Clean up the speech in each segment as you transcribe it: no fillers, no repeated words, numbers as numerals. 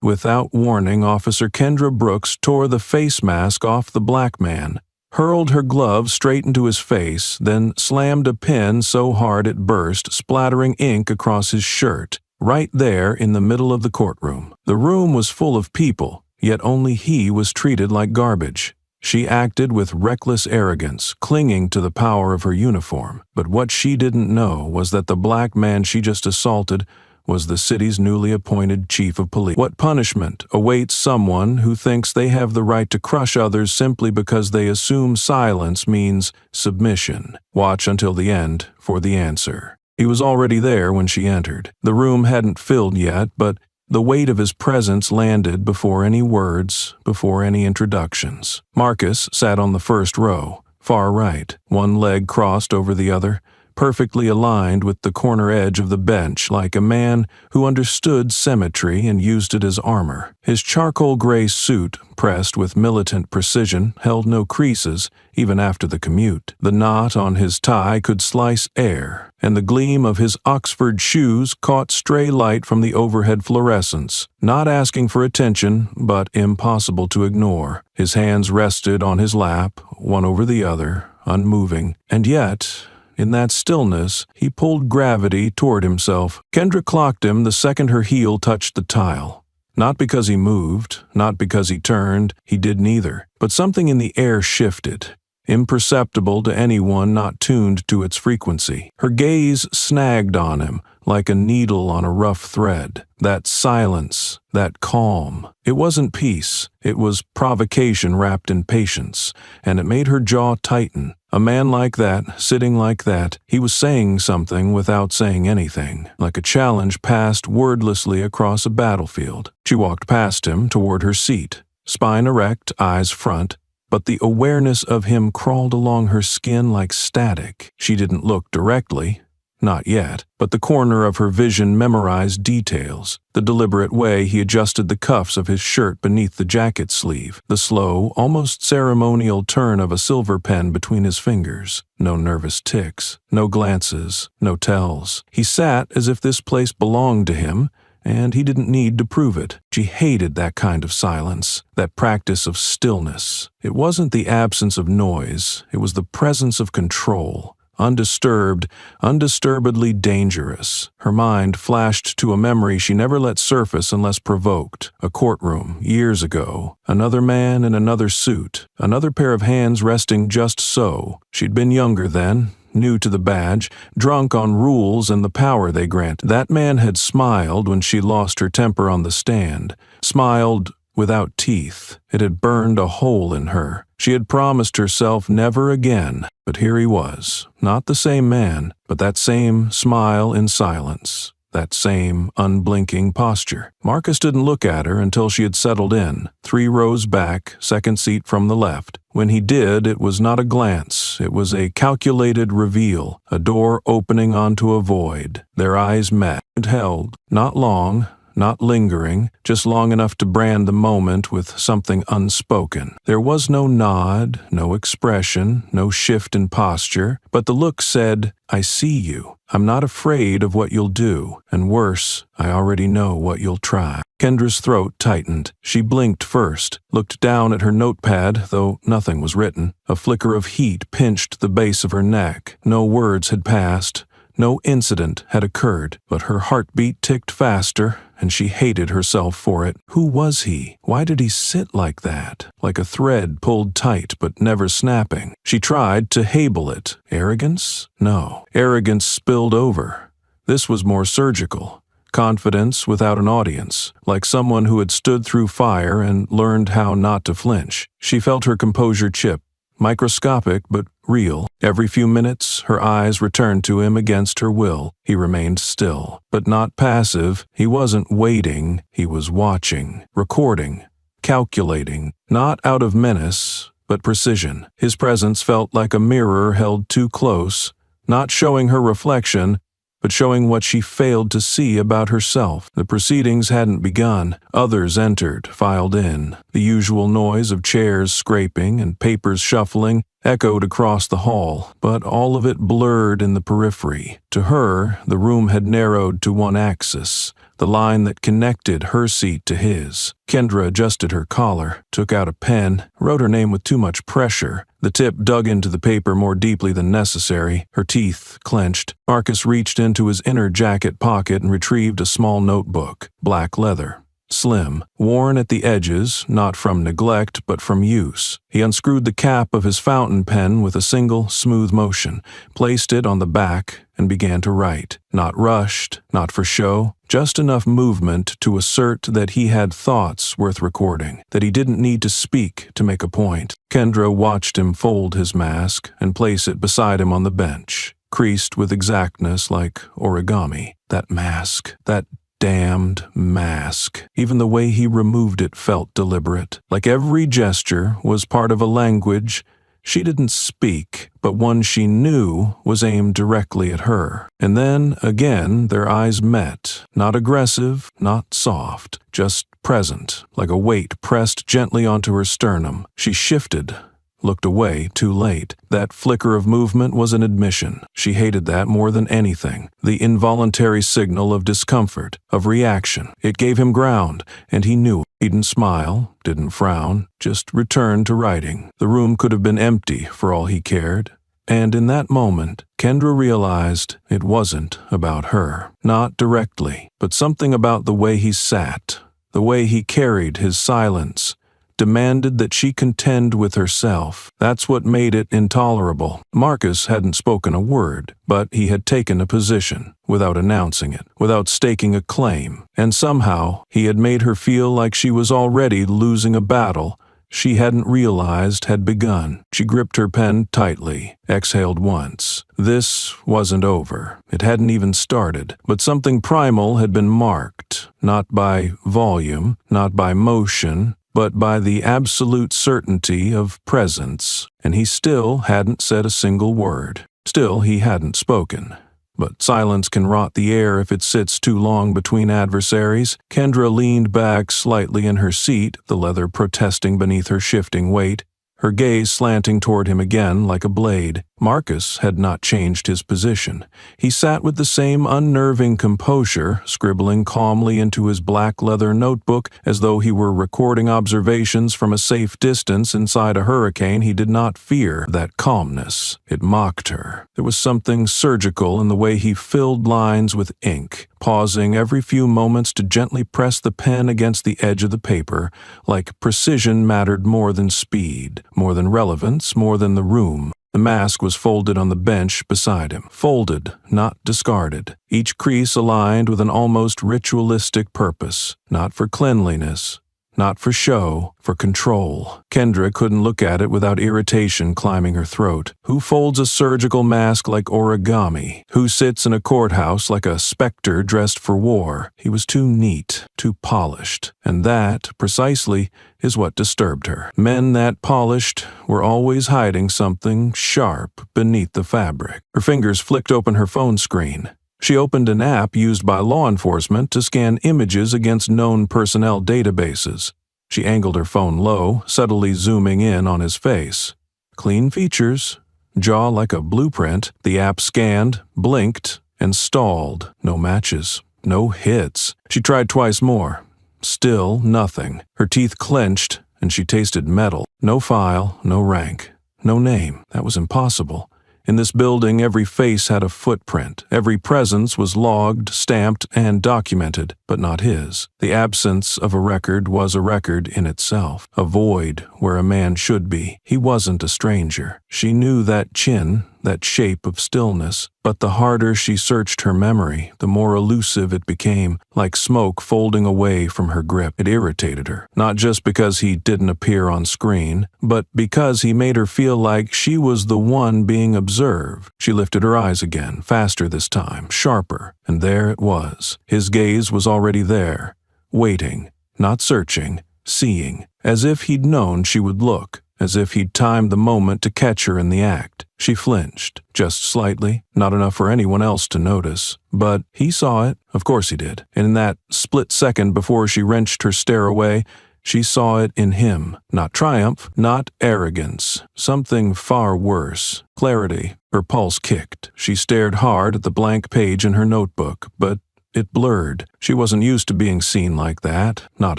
Without warning, Officer Kendra Brooks tore the face mask off the black man, hurled her glove straight into his face, then slammed a pen so hard it burst, splattering ink across his shirt, right there in the middle of the courtroom. The room was full of people, yet only he was treated like garbage. She acted with reckless arrogance, clinging to the power of her uniform. But what she didn't know was that the black man she just assaulted was the city's newly appointed chief of police. What punishment awaits someone who thinks they have the right to crush others simply because they assume silence means submission? Watch until the end for the answer. He was already there when she entered. The room hadn't filled yet, but the weight of his presence landed before any words, before any introductions. Marcus sat on the first row, far right, one leg crossed over the other, perfectly aligned with the corner edge of the bench, like a man who understood symmetry and used it as armor. His charcoal gray suit, pressed with militant precision, held no creases, even after the commute. The knot on his tie could slice air, and the gleam of his Oxford shoes caught stray light from the overhead fluorescence, not asking for attention, but impossible to ignore. His hands rested on his lap, one over the other, unmoving, and yet, in that stillness, he pulled gravity toward himself. Kendra clocked him the second her heel touched the tile. Not because he moved, not because he turned, he did neither, but something in the air shifted, imperceptible to anyone not tuned to its frequency. Her gaze snagged on him like a needle on a rough thread. That silence, that calm. It wasn't peace, it was provocation wrapped in patience, and it made her jaw tighten. A man like that, sitting like that, he was saying something without saying anything, like a challenge passed wordlessly across a battlefield. She walked past him toward her seat, spine erect, eyes front, but the awareness of him crawled along her skin like static. She didn't look directly, not yet, but the corner of her vision memorized details. The deliberate way he adjusted the cuffs of his shirt beneath the jacket sleeve, the slow, almost ceremonial turn of a silver pen between his fingers. No nervous ticks, no glances, no tells. He sat as if this place belonged to him, and he didn't need to prove it. She hated that kind of silence, that practice of stillness. It wasn't the absence of noise, it was the presence of control. Undisturbed, undisturbedly dangerous. Her mind flashed to a memory she never let surface unless provoked. A courtroom, years ago. Another man in another suit. Another pair of hands resting just so. She'd been younger then, new to the badge, drunk on rules and the power they grant. That man had smiled when she lost her temper on the stand. Smiled without teeth. It had burned a hole in her. She had promised herself never again, but here he was. Not the same man, but that same smile in silence. That same unblinking posture. Marcus didn't look at her until she had settled in, 3 rows back, second seat from the left. When he did, it was not a glance, it was a calculated reveal, a door opening onto a void. Their eyes met. It held, not long, not lingering, just long enough to brand the moment with something unspoken. There was no nod, no expression, no shift in posture, but the look said, "I see you. I'm not afraid of what you'll do, and worse, I already know what you'll try." Kendra's throat tightened. She blinked first, looked down at her notepad, though nothing was written. A flicker of heat pinched the base of her neck. No words had passed. No incident had occurred, but her heartbeat ticked faster, and she hated herself for it. Who was he? Why did he sit like that? Like a thread pulled tight but never snapping. She tried to hable it. Arrogance? No. Arrogance spilled over. This was more surgical. Confidence without an audience, like someone who had stood through fire and learned how not to flinch. She felt her composure chip. Microscopic but real. Every few minutes, her eyes returned to him against her will. He remained still, but not passive. He wasn't waiting, he was watching, recording, calculating, not out of menace, but precision. His presence felt like a mirror held too close, not showing her reflection, but showing what she failed to see about herself. The proceedings hadn't begun. Others entered, filed in. The usual noise of chairs scraping and papers shuffling echoed across the hall, but all of it blurred in the periphery. To her, the room had narrowed to one axis, the line that connected her seat to his. Kendra adjusted her collar, took out a pen, wrote her name with too much pressure. The tip dug into the paper more deeply than necessary. Her teeth clenched. Marcus reached into his inner jacket pocket and retrieved a small notebook, black leather. Slim, worn at the edges, not from neglect but from use. He unscrewed the cap of his fountain pen with a single, smooth motion, placed it on the back, and began to write. Not rushed, not for show, just enough movement to assert that he had thoughts worth recording, that he didn't need to speak to make a point. Kendra watched him fold his mask and place it beside him on the bench, creased with exactness like origami. That mask, that damned mask. Even the way he removed it felt deliberate, like every gesture was part of a language she didn't speak, but one she knew was aimed directly at her. And then, again, their eyes met, not aggressive, not soft, just present, like a weight pressed gently onto her sternum. She shifted, looked away too late. That flicker of movement was an admission. She hated that more than anything. The involuntary signal of discomfort, of reaction. It gave him ground, and he knew it. He didn't smile, didn't frown, just returned to writing. The room could have been empty for all he cared. And in that moment, Kendra realized it wasn't about her. Not directly, but something about the way he sat, the way he carried his silence, demanded that she contend with herself. That's what made it intolerable. Marcus hadn't spoken a word, but he had taken a position, without announcing it, without staking a claim, and somehow he had made her feel like she was already losing a battle she hadn't realized had begun. She gripped her pen tightly, exhaled once. This wasn't over. It hadn't even started, but something primal had been marked, not by volume, not by motion, but by the absolute certainty of presence, and he still hadn't said a single word. Still, he hadn't spoken. But silence can rot the air if it sits too long between adversaries. Kendra leaned back slightly in her seat, the leather protesting beneath her shifting weight, her gaze slanting toward him again like a blade. Marcus had not changed his position. He sat with the same unnerving composure, scribbling calmly into his black leather notebook as though he were recording observations from a safe distance inside a hurricane. He did not fear that calmness. It mocked her. There was something surgical in the way he filled lines with ink, pausing every few moments to gently press the pen against the edge of the paper, like precision mattered more than speed, more than relevance, more than the room. The mask was folded on the bench beside him. Folded, not discarded. Each crease aligned with an almost ritualistic purpose. Not for cleanliness, not for show, for control. Kendra couldn't look at it without irritation climbing her throat. Who folds a surgical mask like origami? Who sits in a courthouse like a specter dressed for war? He was too neat, too polished. And that, precisely, is what disturbed her. Men that polished were always hiding something sharp beneath the fabric. Her fingers flicked open her phone screen. She opened an app used by law enforcement to scan images against known personnel databases. She angled her phone low, subtly zooming in on his face. Clean features, jaw like a blueprint. The app scanned, blinked, and stalled. No matches, no hits. She tried twice more. Still nothing. Her teeth clenched, and she tasted metal. No file, no rank, no name. That was impossible. In this building, every face had a footprint. Every presence was logged, stamped, and documented, but not his. The absence of a record was a record in itself, a void where a man should be. He wasn't a stranger. She knew that chin, that shape of stillness, but the harder she searched her memory, the more elusive it became, like smoke folding away from her grip. It irritated her, not just because he didn't appear on screen, but because he made her feel like she was the one being observed. She lifted her eyes again, faster this time, sharper, and there it was. His gaze was already there, waiting, not searching, seeing, as if he'd known she would look, as if he'd timed the moment to catch her in the act. She flinched, just slightly, not enough for anyone else to notice. But he saw it, of course he did. And in that split second before she wrenched her stare away, she saw it in him. Not triumph, not arrogance. Something far worse. Clarity. Her pulse kicked. She stared hard at the blank page in her notebook, but It blurred. She wasn't used to being seen like that, not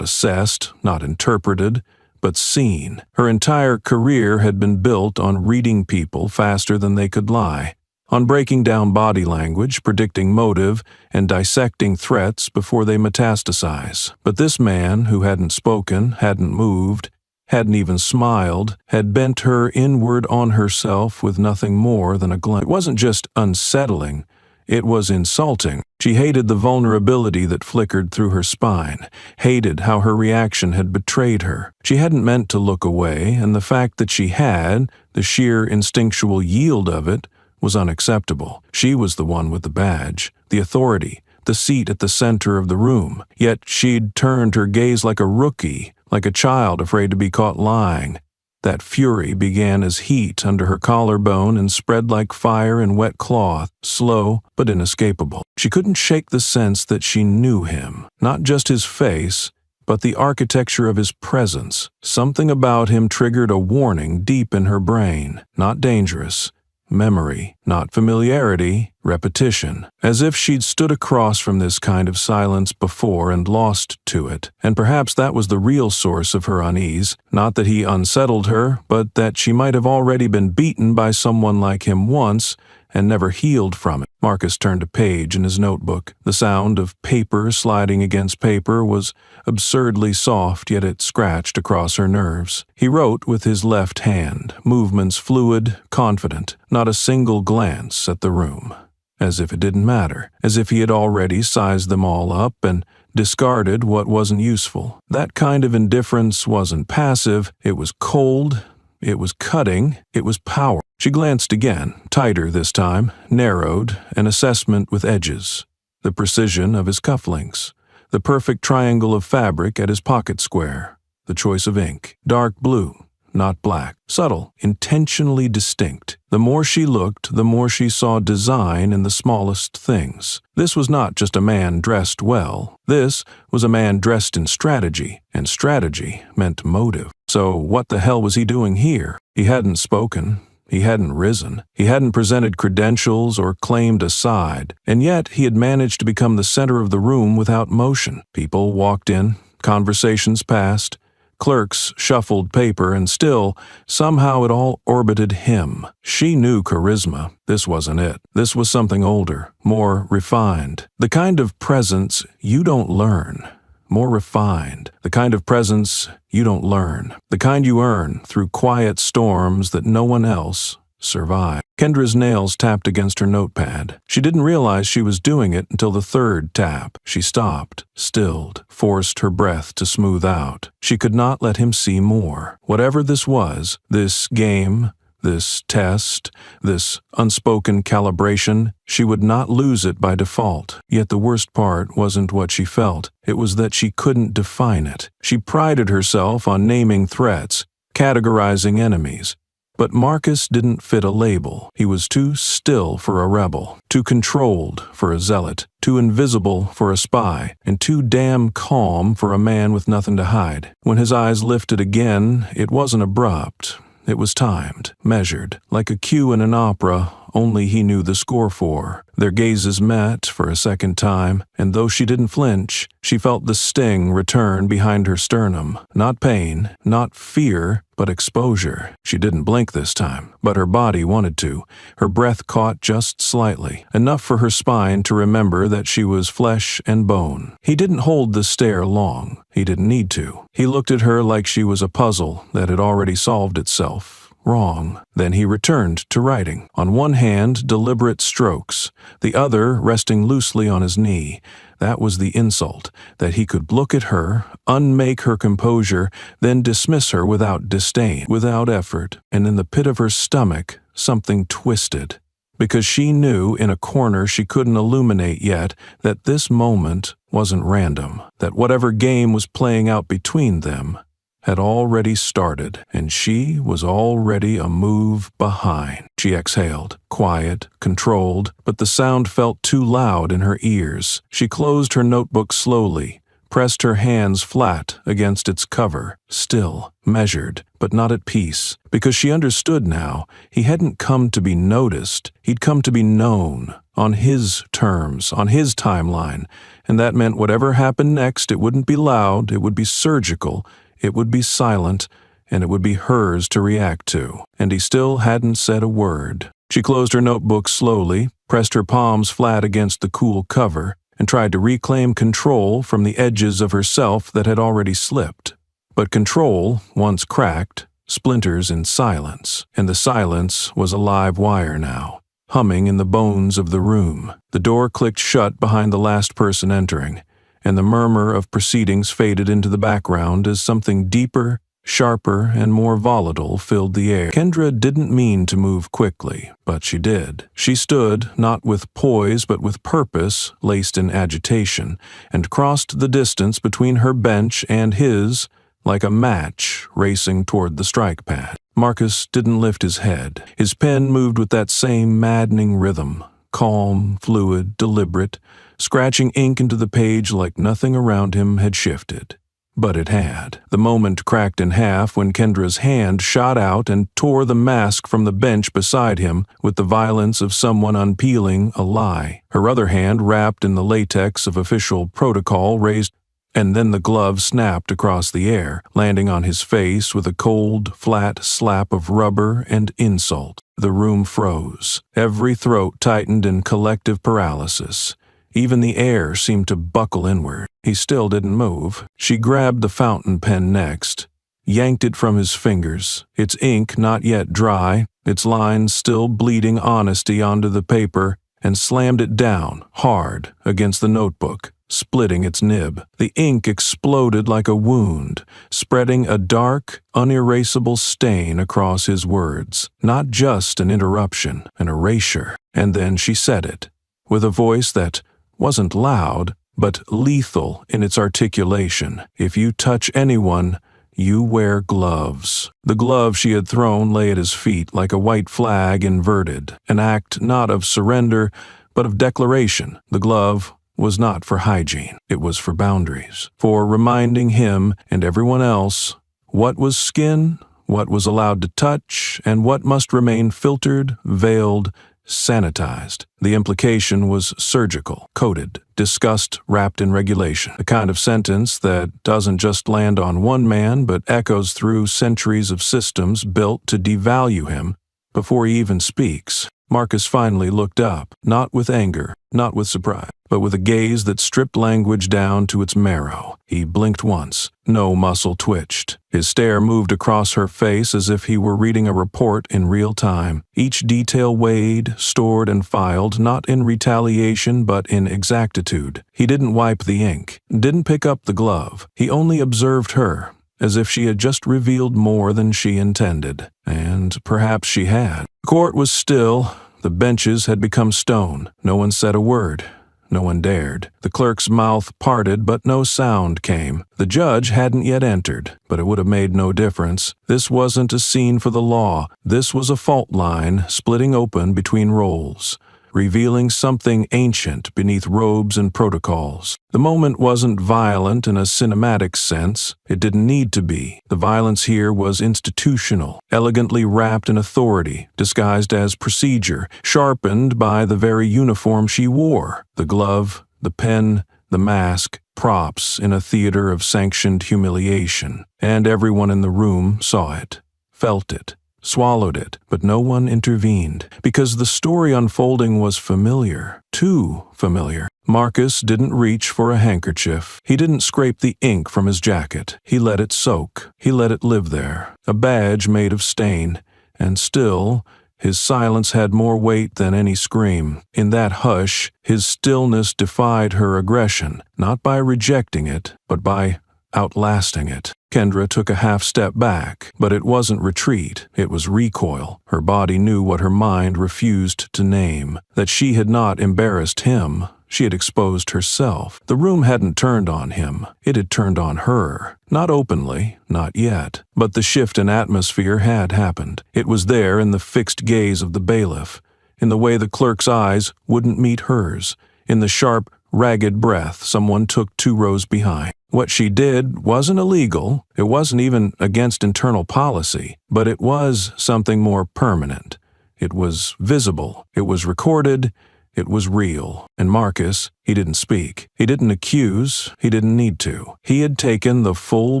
assessed, not interpreted, but seen. Her entire career had been built on reading people faster than they could lie, on breaking down body language, predicting motive, and dissecting threats before they metastasize. But this man, who hadn't spoken, hadn't moved, hadn't even smiled, had bent her inward on herself with nothing more than a glance. It wasn't just unsettling, it was insulting. She hated the vulnerability that flickered through her spine, hated how her reaction had betrayed her. She hadn't meant to look away, and the fact that she had, the sheer instinctual yield of it, was unacceptable. She was the one with the badge, the authority, the seat at the center of the room. Yet she'd turned her gaze like a rookie, like a child afraid to be caught lying. That fury began as heat under her collarbone and spread like fire in wet cloth, slow but inescapable. She couldn't shake the sense that she knew him, not just his face, but the architecture of his presence. Something about him triggered a warning deep in her brain. Not dangerous. Memory, not familiarity, repetition. As if she'd stood across from this kind of silence before and lost to it. And perhaps that was the real source of her unease. Not that he unsettled her, but that she might have already been beaten by someone like him once and never healed from it. Marcus turned a page in his notebook. The sound of paper sliding against paper was absurdly soft, yet it scratched across her nerves. He wrote with his left hand, movements fluid, confident, not a single glance at the room. As if it didn't matter, as if he had already sized them all up and discarded what wasn't useful. That kind of indifference wasn't passive, it was cold, it was cutting, it was power. She glanced again, tighter this time, narrowed, an assessment with edges. The precision of his cufflinks, the perfect triangle of fabric at his pocket square, the choice of ink, dark blue, not black, subtle, intentionally distinct. The more she looked, the more she saw design in the smallest things. This was not just a man dressed well. This was a man dressed in strategy, and strategy meant motive. So what the hell was he doing here? He hadn't spoken. He hadn't risen. He hadn't presented credentials or claimed a side. And yet he had managed to become the center of the room without motion. People walked in, conversations passed, clerks shuffled paper, and still, somehow it all orbited him. She knew charisma. This wasn't it. This was something older, more refined. The kind of presence you don't learn. More refined. The kind of presence you don't learn. The kind you earn through quiet storms that no one else survived. Kendra's nails tapped against her notepad. She didn't realize she was doing it until the third tap. She stopped, stilled, forced her breath to smooth out. She could not let him see more. Whatever this was, this game, this test, this unspoken calibration, she would not lose it by default. Yet the worst part wasn't what she felt. It was that she couldn't define it. She prided herself on naming threats, categorizing enemies. But Marcus didn't fit a label. He was too still for a rebel, too controlled for a zealot, too invisible for a spy, and too damn calm for a man with nothing to hide. When his eyes lifted again, it wasn't abrupt. It was timed, measured, like a cue in an opera only he knew the score for. Their gazes met for a second time, and though she didn't flinch, she felt the sting return behind her sternum. Not pain, not fear, but exposure. She didn't blink this time, but her body wanted to. Her breath caught just slightly, enough for her spine to remember that she was flesh and bone. He didn't hold the stare long. He didn't need to. He looked at her like she was a puzzle that had already solved itself. Wrong. Then he returned to writing. On one hand, deliberate strokes, the other resting loosely on his knee. That was the insult, that he could look at her, unmake her composure, then dismiss her without disdain, without effort, and in the pit of her stomach, something twisted. Because she knew in a corner she couldn't illuminate yet that this moment wasn't random, that whatever game was playing out between them had already started, and she was already a move behind. She exhaled, quiet, controlled, but the sound felt too loud in her ears. She closed her notebook slowly, pressed her hands flat against its cover, still, measured, but not at peace, because she understood now he hadn't come to be noticed, he'd come to be known, on his terms, on his timeline, and that meant whatever happened next, it wouldn't be loud, it would be surgical, it would be silent, and it would be hers to react to. And he still hadn't said a word. She closed her notebook slowly, pressed her palms flat against the cool cover, and tried to reclaim control from the edges of herself that had already slipped. But control, once cracked, splinters in silence, and the silence was a live wire now, humming in the bones of the room. The door clicked shut behind the last person entering, and the murmur of proceedings faded into the background as something deeper, sharper, and more volatile filled the air. Kendra didn't mean to move quickly, but she did. She stood, not with poise but with purpose, laced in agitation, and crossed the distance between her bench and his, like a match racing toward the strike pad. Marcus didn't lift his head. His pen moved with that same maddening rhythm, calm, fluid, deliberate, scratching ink into the page like nothing around him had shifted. But it had. The moment cracked in half when Kendra's hand shot out and tore the mask from the bench beside him with the violence of someone unpeeling a lie. Her other hand, wrapped in the latex of official protocol, raised, and then the glove snapped across the air, landing on his face with a cold, flat slap of rubber and insult. The room froze. Every throat tightened in collective paralysis. Even the air seemed to buckle inward. He still didn't move. She grabbed the fountain pen next, yanked it from his fingers, its ink not yet dry, its lines still bleeding honesty onto the paper, and slammed it down, hard, against the notebook, splitting its nib. The ink exploded like a wound, spreading a dark, unerasable stain across his words. Not just an interruption, an erasure. And then she said it, with a voice that wasn't loud, but lethal in its articulation. If you touch anyone, you wear gloves. The glove she had thrown lay at his feet like a white flag inverted, an act not of surrender, but of declaration. The glove was not for hygiene. It was for boundaries, for reminding him and everyone else what was skin, what was allowed to touch, and what must remain filtered, veiled, sanitized. The implication was surgical, coded, discussed, wrapped in regulation. The kind of sentence that doesn't just land on one man but echoes through centuries of systems built to devalue him before he even speaks. Marcus finally looked up, not with anger, not with surprise, but with a gaze that stripped language down to its marrow. He blinked once. No muscle twitched. His stare moved across her face as if he were reading a report in real time. Each detail weighed, stored, and filed, not in retaliation but in exactitude. He didn't wipe the ink, didn't pick up the glove. He only observed her, as if she had just revealed more than she intended. And perhaps she had. The court was still. The benches had become stone. No one said a word. No one dared. The clerk's mouth parted, but no sound came. The judge hadn't yet entered, but it would have made no difference. This wasn't a scene for the law. This was a fault line splitting open between roles, revealing something ancient beneath robes and protocols. The moment wasn't violent in a cinematic sense. It didn't need to be. The violence here was institutional, elegantly wrapped in authority, disguised as procedure, sharpened by the very uniform she wore. The glove, the pen, the mask, props in a theater of sanctioned humiliation. And everyone in the room saw it, felt it, swallowed it, but no one intervened, because the story unfolding was familiar, too familiar. Marcus didn't reach for a handkerchief. He didn't scrape the ink from his jacket. He let it soak. He let it live there, a badge made of stain. And still, his silence had more weight than any scream. In that hush, his stillness defied her aggression, not by rejecting it, but by outlasting it. Kendra took a half step back, but it wasn't retreat, it was recoil. Her body knew what her mind refused to name, that she had not embarrassed him, she had exposed herself. The room hadn't turned on him, it had turned on her. Not openly, not yet, but the shift in atmosphere had happened. It was there in the fixed gaze of the bailiff, in the way the clerk's eyes wouldn't meet hers, in the sharp, ragged breath someone took 2 rows behind. What she did wasn't illegal, it wasn't even against internal policy, but it was something more permanent. It was visible, it was recorded, it was real. And Marcus, he didn't speak. He didn't accuse, he didn't need to. He had taken the full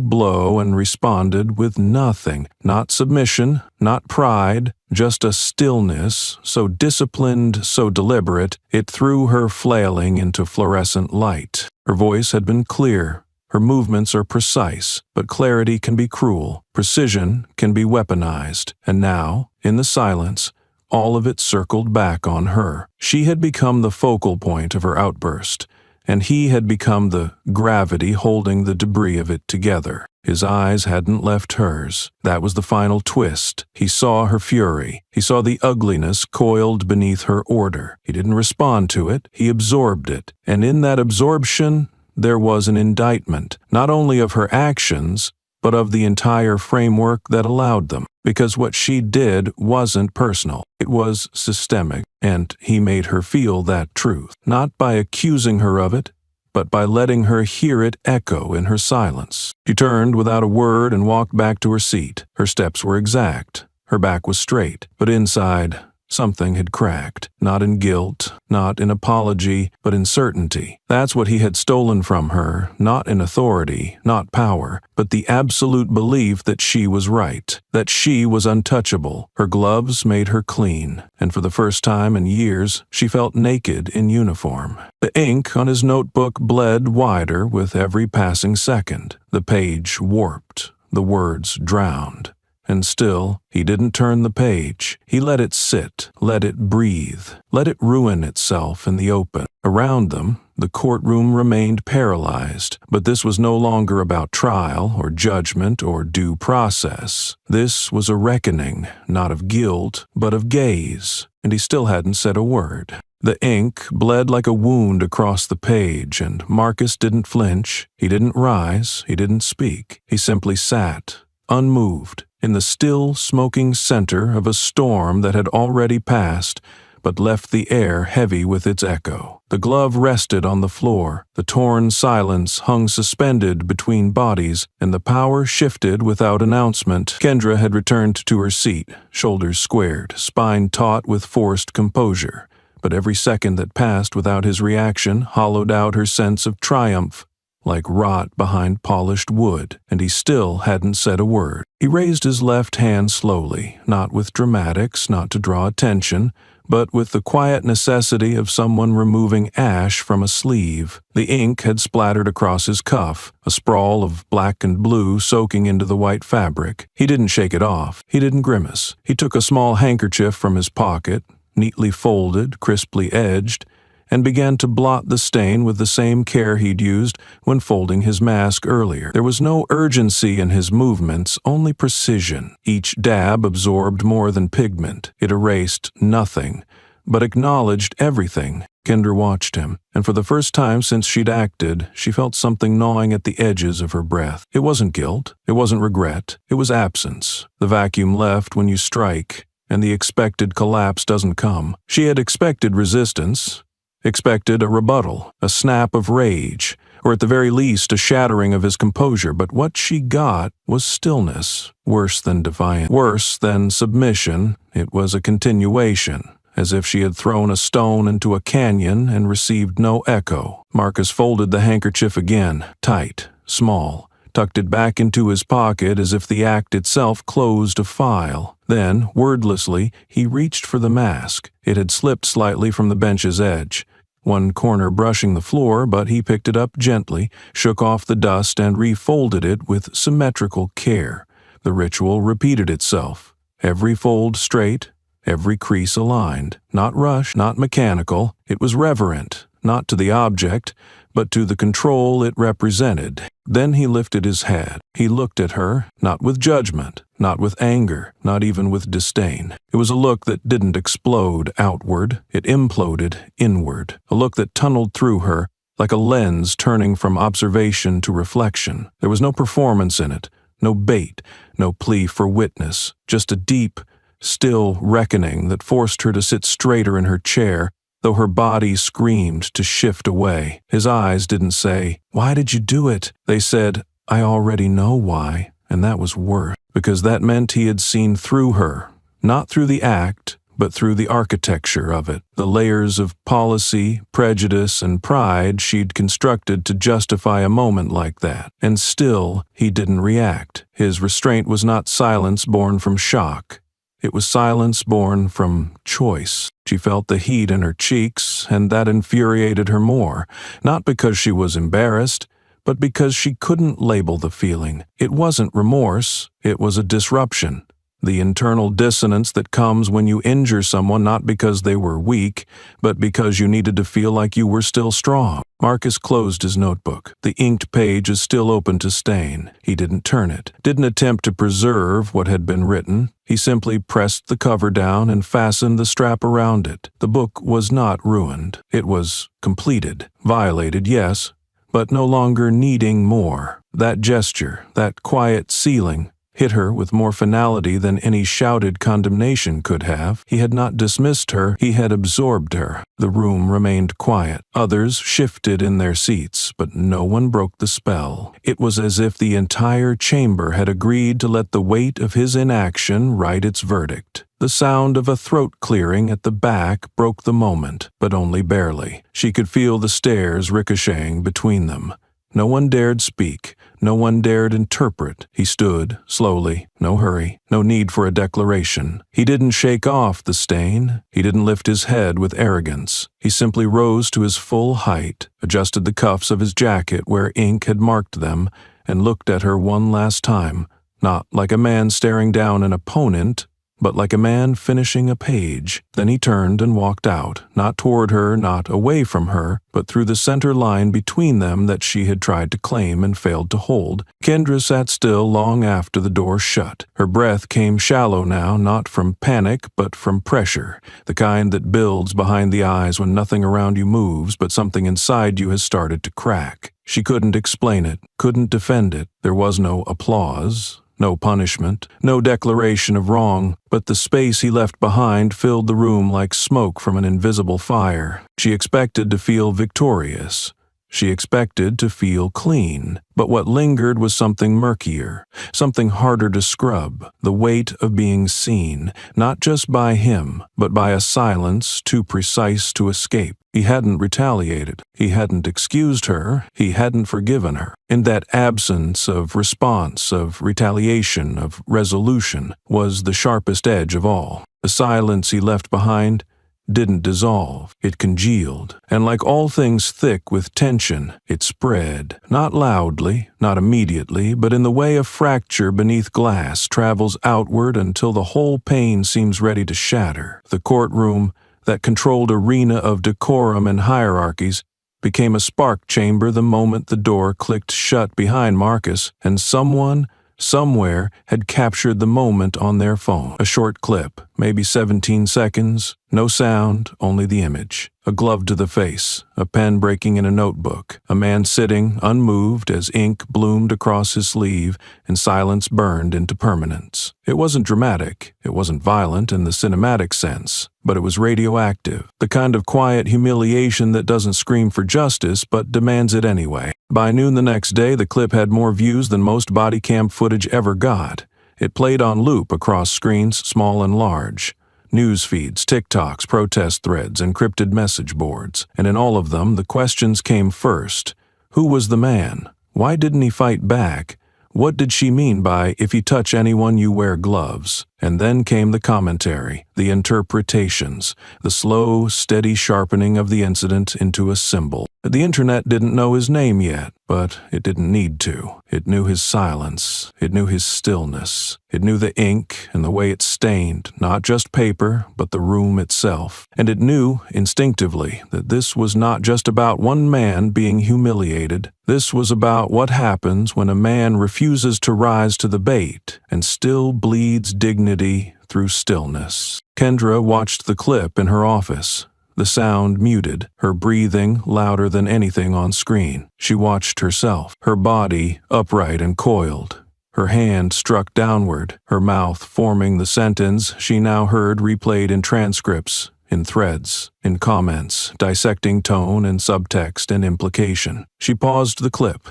blow and responded with nothing. Not submission, not pride, just a stillness, so disciplined, so deliberate, it threw her flailing into fluorescent light. Her voice had been clear. Her movements are precise, but clarity can be cruel. Precision can be weaponized. And now, in the silence, all of it circled back on her. She had become the focal point of her outburst, and he had become the gravity holding the debris of it together. His eyes hadn't left hers. That was the final twist. He saw her fury. He saw the ugliness coiled beneath her order. He didn't respond to it. He absorbed it. And in that absorption, there was an indictment, not only of her actions, but of the entire framework that allowed them. Because what she did wasn't personal. It was systemic, and he made her feel that truth, not by accusing her of it, but by letting her hear it echo in her silence. She turned without a word and walked back to her seat. Her steps were exact. Her back was straight, but inside, something had cracked. Not in guilt, not in apology, but in certainty. That's what he had stolen from her, not in authority, not power, but the absolute belief that she was right, that she was untouchable. Her gloves made her clean, and for the first time in years, she felt naked in uniform. The ink on his notebook bled wider with every passing second. The page warped, the words drowned. And still, he didn't turn the page. He let it sit, let it breathe, let it ruin itself in the open. Around them, the courtroom remained paralyzed, but this was no longer about trial or judgment or due process. This was a reckoning, not of guilt, but of gaze, and he still hadn't said a word. The ink bled like a wound across the page, and Marcus didn't flinch. He didn't rise, he didn't speak. He simply sat, unmoved, in the still, smoking center of a storm that had already passed, but left the air heavy with its echo. The glove rested on the floor, the torn silence hung suspended between bodies, and the power shifted without announcement. Kendra had returned to her seat, shoulders squared, spine taut with forced composure. But every second that passed without his reaction hollowed out her sense of triumph, like rot behind polished wood, and he still hadn't said a word. He raised his left hand slowly, not with dramatics, not to draw attention, but with the quiet necessity of someone removing ash from a sleeve. The ink had splattered across his cuff, a sprawl of black and blue soaking into the white fabric. He didn't shake it off. He didn't grimace. He took a small handkerchief from his pocket, neatly folded, crisply edged, and began to blot the stain with the same care he'd used when folding his mask earlier. There was no urgency in his movements, only precision. Each dab absorbed more than pigment. It erased nothing, but acknowledged everything. Kendra watched him, and for the first time since she'd acted, she felt something gnawing at the edges of her breath. It wasn't guilt, it wasn't regret, it was absence. The vacuum left when you strike, and the expected collapse doesn't come. She had expected resistance, expected a rebuttal, a snap of rage, or at the very least a shattering of his composure, but what she got was stillness, worse than defiance, worse than submission. It was a continuation, as if she had thrown a stone into a canyon and received no echo. Marcus folded the handkerchief again, tight, small, tucked it back into his pocket as if the act itself closed a file. Then, wordlessly, he reached for the mask. It had slipped slightly from the bench's edge, one corner brushing the floor, but he picked it up gently, shook off the dust, and refolded it with symmetrical care. The ritual repeated itself, every fold straight, every crease aligned. Not rushed, not mechanical. It was reverent, not to the object, but to the control it represented. Then he lifted his head. He looked at her, not with judgment, not with anger, not even with disdain. It was a look that didn't explode outward, it imploded inward, a look that tunneled through her, like a lens turning from observation to reflection. There was no performance in it, no bait, no plea for witness, just a deep, still reckoning that forced her to sit straighter in her chair, though her body screamed to shift away. His eyes didn't say, "Why did you do it?" They said, "I already know why," and that was worse, because that meant he had seen through her, not through the act, but through the architecture of it, the layers of policy, prejudice, and pride she'd constructed to justify a moment like that. And still, he didn't react. His restraint was not silence born from shock. It was silence born from choice. She felt the heat in her cheeks, and that infuriated her more, not because she was embarrassed, but because she couldn't label the feeling. It wasn't remorse, it was a disruption. The internal dissonance that comes when you injure someone not because they were weak, but because you needed to feel like you were still strong. Marcus closed his notebook. The inked page is still open to stain. He didn't turn it, didn't attempt to preserve what had been written. He simply pressed the cover down and fastened the strap around it. The book was not ruined. It was completed. Violated, yes, but no longer needing more. That gesture, that quiet sealing, hit her with more finality than any shouted condemnation could have. He had not dismissed her, he had absorbed her. The room remained quiet. Others shifted in their seats, but no one broke the spell. It was as if the entire chamber had agreed to let the weight of his inaction write its verdict. The sound of a throat clearing at the back broke the moment, but only barely. She could feel the stares ricocheting between them. No one dared speak. No one dared interpret. He stood, slowly, no hurry, no need for a declaration. He didn't shake off the stain. He didn't lift his head with arrogance. He simply rose to his full height, adjusted the cuffs of his jacket where ink had marked them, and looked at her one last time, not like a man staring down an opponent, but like a man finishing a page. Then he turned and walked out, not toward her, not away from her, but through the center line between them that she had tried to claim and failed to hold. Kendra sat still long after the door shut. Her breath came shallow now, not from panic, but from pressure, the kind that builds behind the eyes when nothing around you moves, but something inside you has started to crack. She couldn't explain it, couldn't defend it. There was no applause. No punishment, no declaration of wrong, but the space he left behind filled the room like smoke from an invisible fire. She expected to feel victorious. She expected to feel clean, but what lingered was something murkier, something harder to scrub, the weight of being seen, not just by him, but by a silence too precise to escape. He hadn't retaliated. He hadn't excused her. He hadn't forgiven her. In that absence of response, of retaliation, of resolution, was the sharpest edge of all. The silence he left behind didn't dissolve. It congealed, and like all things thick with tension, it spread, not loudly, not immediately, but in the way a fracture beneath glass travels outward until the whole pane seems ready to shatter. The courtroom, that controlled arena of decorum and hierarchies, became a spark chamber the moment the door clicked shut behind Marcus, and someone, somewhere, had captured the moment on their phone. A short clip, maybe 17 seconds, no sound, only the image. A glove to the face, a pen breaking in a notebook, a man sitting, unmoved as ink bloomed across his sleeve and silence burned into permanence. It wasn't dramatic, it wasn't violent in the cinematic sense, but it was radioactive, the kind of quiet humiliation that doesn't scream for justice but demands it anyway. By noon the next day, the clip had more views than most body cam footage ever got. It played on loop across screens, small and large. News feeds, TikToks, protest threads, encrypted message boards, and in all of them the questions came first. Who was the man? Why didn't he fight back? What did she mean by, if you touch anyone you wear gloves? And then came the commentary, the interpretations, the slow, steady sharpening of the incident into a symbol. The internet didn't know his name yet, but it didn't need to. It knew his silence. It knew his stillness. It knew the ink and the way it stained, not just paper, but the room itself. And it knew, instinctively, that this was not just about one man being humiliated. This was about what happens when a man refuses to rise to the bait and still bleeds dignity through stillness. Kendra watched the clip in her office. The sound muted, her breathing louder than anything on screen. She watched herself, her body upright and coiled. Her hand struck downward, her mouth forming the sentence she now heard replayed in transcripts. in threads, in comments, dissecting tone and subtext and implication. She paused the clip,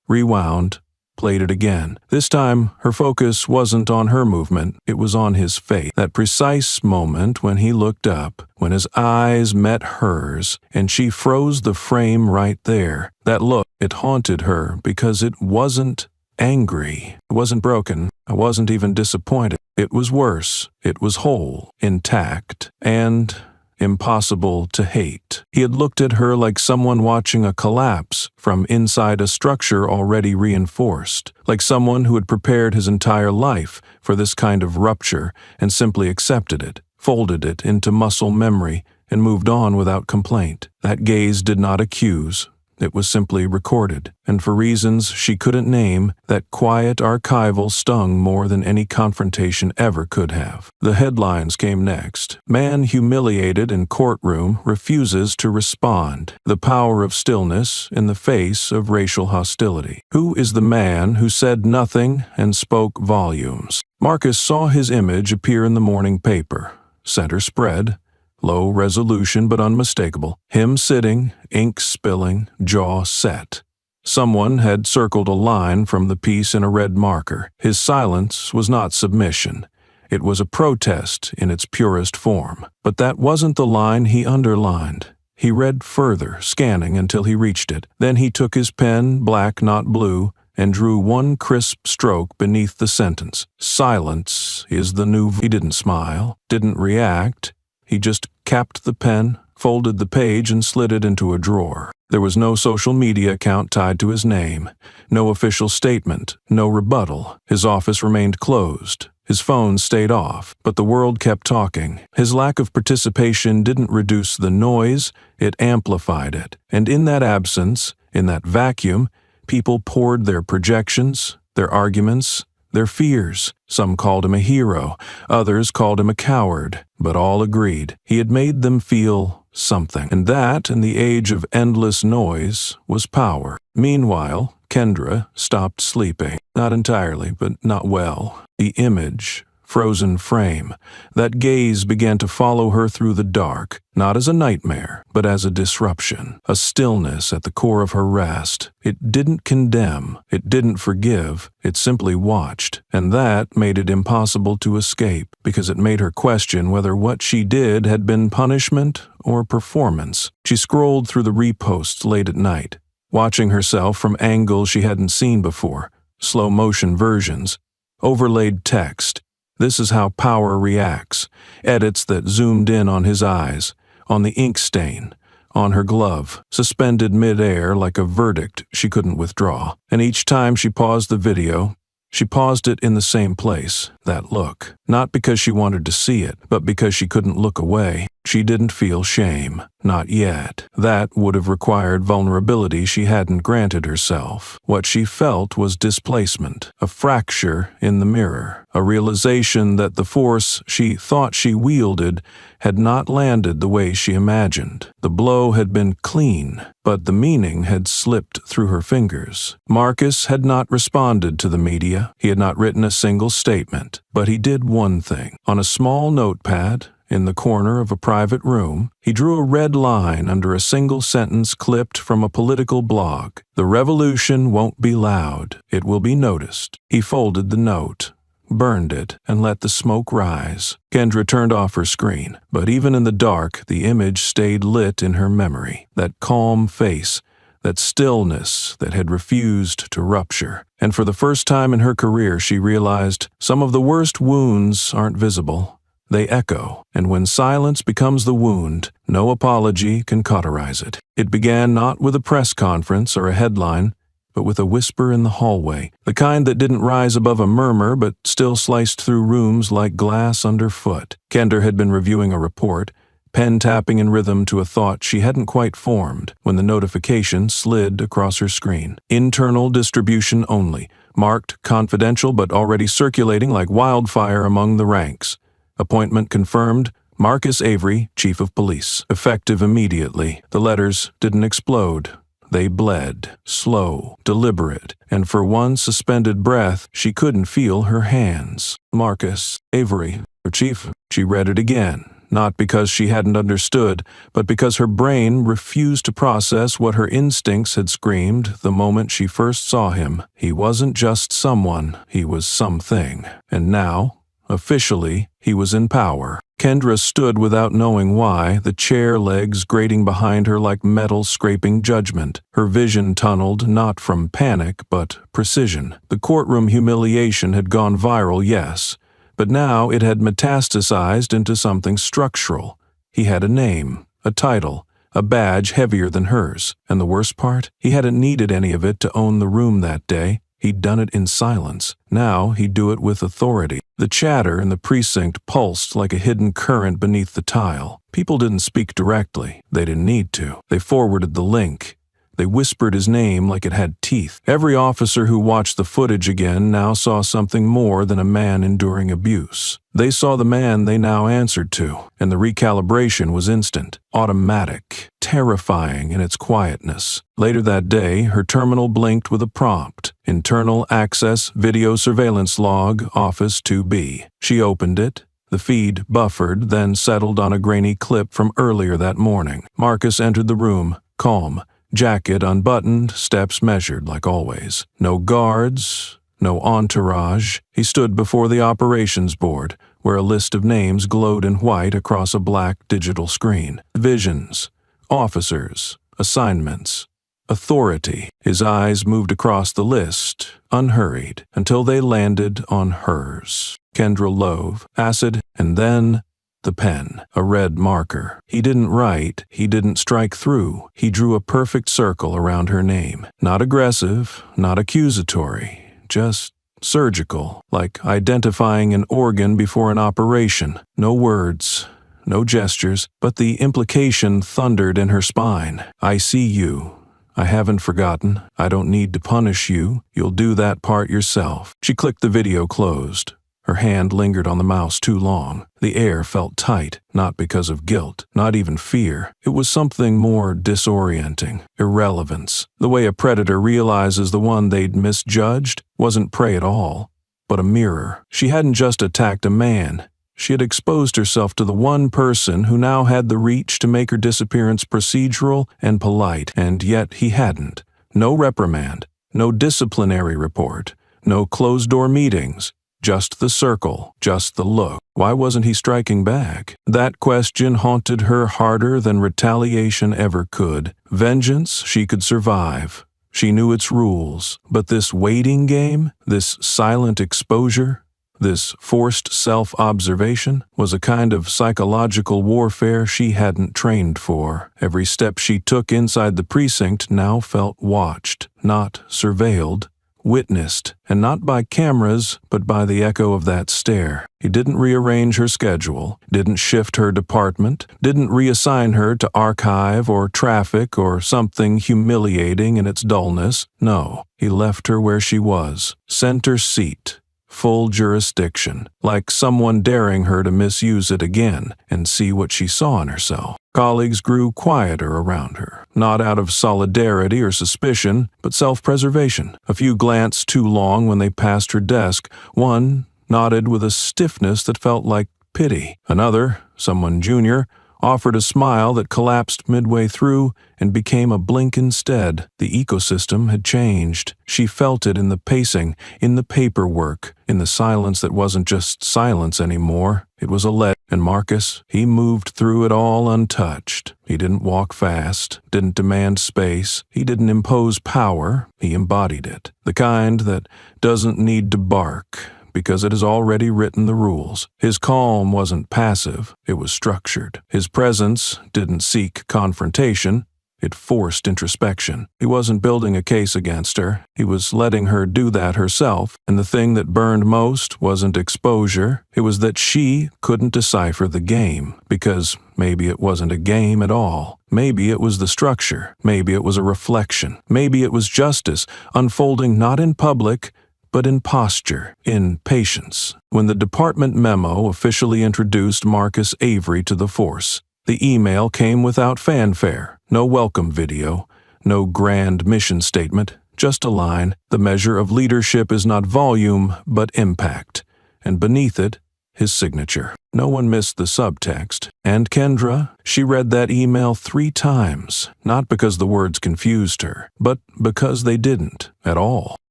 rewound, played it again. This time, her focus wasn't on her movement, it was on his face. That precise moment when he looked up, when his eyes met hers, and she froze the frame right there. That look, it haunted her because it wasn't angry. It wasn't broken. I wasn't even disappointed. It was worse. It was whole, intact, and impossible to hate. He had looked at her like someone watching a collapse from inside a structure already reinforced, like someone who had prepared his entire life for this kind of rupture and simply accepted it, folded it into muscle memory, and moved on without complaint. That gaze did not accuse. It was simply recorded, and for reasons she couldn't name, that quiet archival stung more than any confrontation ever could have. The headlines came next. Man humiliated in courtroom refuses to respond. The power of stillness in the face of racial hostility. Who is the man who said nothing and spoke volumes? Marcus saw his image appear in the morning paper. Center spread. Low resolution but unmistakable. Him sitting, ink spilling, jaw set. Someone had circled a line from the piece in a red marker. His silence was not submission. It was a protest in its purest form. But that wasn't the line he underlined. He read further, scanning until he reached it. Then he took his pen, black not blue, and drew one crisp stroke beneath the sentence. Silence is the new... He didn't smile, didn't react. He just capped the pen, folded the page, and slid it into a drawer. There was no social media account tied to his name, no official statement, no rebuttal. His office remained closed. His phone stayed off, but the world kept talking. His lack of participation didn't reduce the noise, it amplified it. And in that absence, in that vacuum, people poured their projections, their arguments, their fears. Some called him a hero, others called him a coward, but all agreed he had made them feel something. And that, in the age of endless noise, was power. Meanwhile, Kendra stopped sleeping. Not entirely, but not well. The image, frozen frame, that gaze began to follow her through the dark, not as a nightmare, but as a disruption, a stillness at the core of her rest. It didn't condemn, it didn't forgive, it simply watched, and that made it impossible to escape, because it made her question whether what she did had been punishment or performance. She scrolled through the reposts late at night, watching herself from angles she hadn't seen before, slow-motion versions, overlaid text. This is how power reacts. Edits that zoomed in on his eyes, on the ink stain, on her glove, suspended mid-air like a verdict she couldn't withdraw. And each time she paused the video, she paused it in the same place, that look. Not because she wanted to see it, but because she couldn't look away. She didn't feel shame. Not yet. That would have required vulnerability she hadn't granted herself. What she felt was displacement, a fracture in the mirror, a realization that the force she thought she wielded had not landed the way she imagined. The blow had been clean, but the meaning had slipped through her fingers. Marcus had not responded to the media. He had not written a single statement, but he did one thing. On a small notepad, in the corner of a private room, he drew a red line under a single sentence clipped from a political blog. "The revolution won't be loud. It will be noticed." He folded the note, burned it, and let the smoke rise. Kendra turned off her screen, but even in the dark, the image stayed lit in her memory. That calm face, that stillness that had refused to rupture. And for the first time in her career, she realized some of the worst wounds aren't visible. They echo, and when silence becomes the wound, no apology can cauterize it. It began not with a press conference or a headline, but with a whisper in the hallway, the kind that didn't rise above a murmur but still sliced through rooms like glass underfoot. Kendra had been reviewing a report, pen tapping in rhythm to a thought she hadn't quite formed, when the notification slid across her screen. Internal distribution only, marked confidential but already circulating like wildfire among the ranks. Appointment confirmed, Marcus Avery, Chief of Police. Effective immediately. The letters didn't explode. They bled, slow, deliberate, and for one suspended breath, she couldn't feel her hands. Marcus Avery, her chief. She read it again, not because she hadn't understood, but because her brain refused to process what her instincts had screamed the moment she first saw him. He wasn't just someone, he was something. And now, officially, he was in power. Kendra stood without knowing why, the chair legs grating behind her like metal scraping judgment. Her vision tunneled not from panic, but precision. The courtroom humiliation had gone viral, yes, but now it had metastasized into something structural. He had a name, a title, a badge heavier than hers. And the worst part? He hadn't needed any of it to own the room that day. He'd done it in silence. Now he'd do it with authority. The chatter in the precinct pulsed like a hidden current beneath the tile. People didn't speak directly. They didn't need to. They forwarded the link. They whispered his name like it had teeth. Every officer who watched the footage again now saw something more than a man enduring abuse. They saw the man they now answered to, and the recalibration was instant, automatic, terrifying in its quietness. Later that day, her terminal blinked with a prompt, Internal Access Video Surveillance Log, Office 2B. She opened it. The feed buffered, then settled on a grainy clip from earlier that morning. Marcus entered the room, calm. Jacket unbuttoned, steps measured like always. No guards, no entourage. He stood before the operations board, where a list of names glowed in white across a black digital screen. Divisions, officers, assignments, authority. His eyes moved across the list, unhurried, until they landed on hers. Kendra Love, acid, and then the pen, a red marker. He didn't write, he didn't strike through. He drew a perfect circle around her name. Not aggressive, not accusatory, just surgical, like identifying an organ before an operation. No words, no gestures, but the implication thundered in her spine. I see you. I haven't forgotten. I don't need to punish you. You'll do that part yourself. She clicked the video closed. Her hand lingered on the mouse too long. The air felt tight, not because of guilt, not even fear. It was something more disorienting, irrelevance. The way a predator realizes the one they'd misjudged wasn't prey at all, but a mirror. She hadn't just attacked a man. She had exposed herself to the one person who now had the reach to make her disappearance procedural and polite, and yet he hadn't. No reprimand, no disciplinary report, no closed-door meetings. Just the circle, just the look. Why wasn't he striking back? That question haunted her harder than retaliation ever could. Vengeance she could survive. She knew its rules. But this waiting game, this silent exposure, this forced self-observation was a kind of psychological warfare she hadn't trained for. Every step she took inside the precinct now felt watched, not surveilled. Witnessed, and not by cameras, but by the echo of that stare. He didn't rearrange her schedule, didn't shift her department, didn't reassign her to archive or traffic or something humiliating in its dullness. No, he left her where she was, center seat, full jurisdiction, like someone daring her to misuse it again and see what she saw in herself. Colleagues grew quieter around her, not out of solidarity or suspicion, but self-preservation. A few glanced too long when they passed her desk. One nodded with a stiffness that felt like pity. Another, someone junior, offered a smile that collapsed midway through and became a blink instead. The ecosystem had changed. She felt it in the pacing, in the paperwork, in the silence that wasn't just silence anymore. It was a lead. And Marcus, he moved through it all untouched. He didn't walk fast, didn't demand space. He didn't impose power. He embodied it. The kind that doesn't need to bark, because it has already written the rules. His calm wasn't passive, it was structured. His presence didn't seek confrontation, it forced introspection. He wasn't building a case against her, he was letting her do that herself, and the thing that burned most wasn't exposure, it was that she couldn't decipher the game, because maybe it wasn't a game at all. Maybe it was the structure, maybe it was a reflection, maybe it was justice, unfolding not in public, but in posture, in patience. When the department memo officially introduced Marcus Avery to the force, the email came without fanfare, no welcome video, no grand mission statement, just a line. The measure of leadership is not volume, but impact. And beneath it, his signature. No one missed the subtext. And Kendra, she read that email 3 times, not because the words confused her, but because they didn't at all.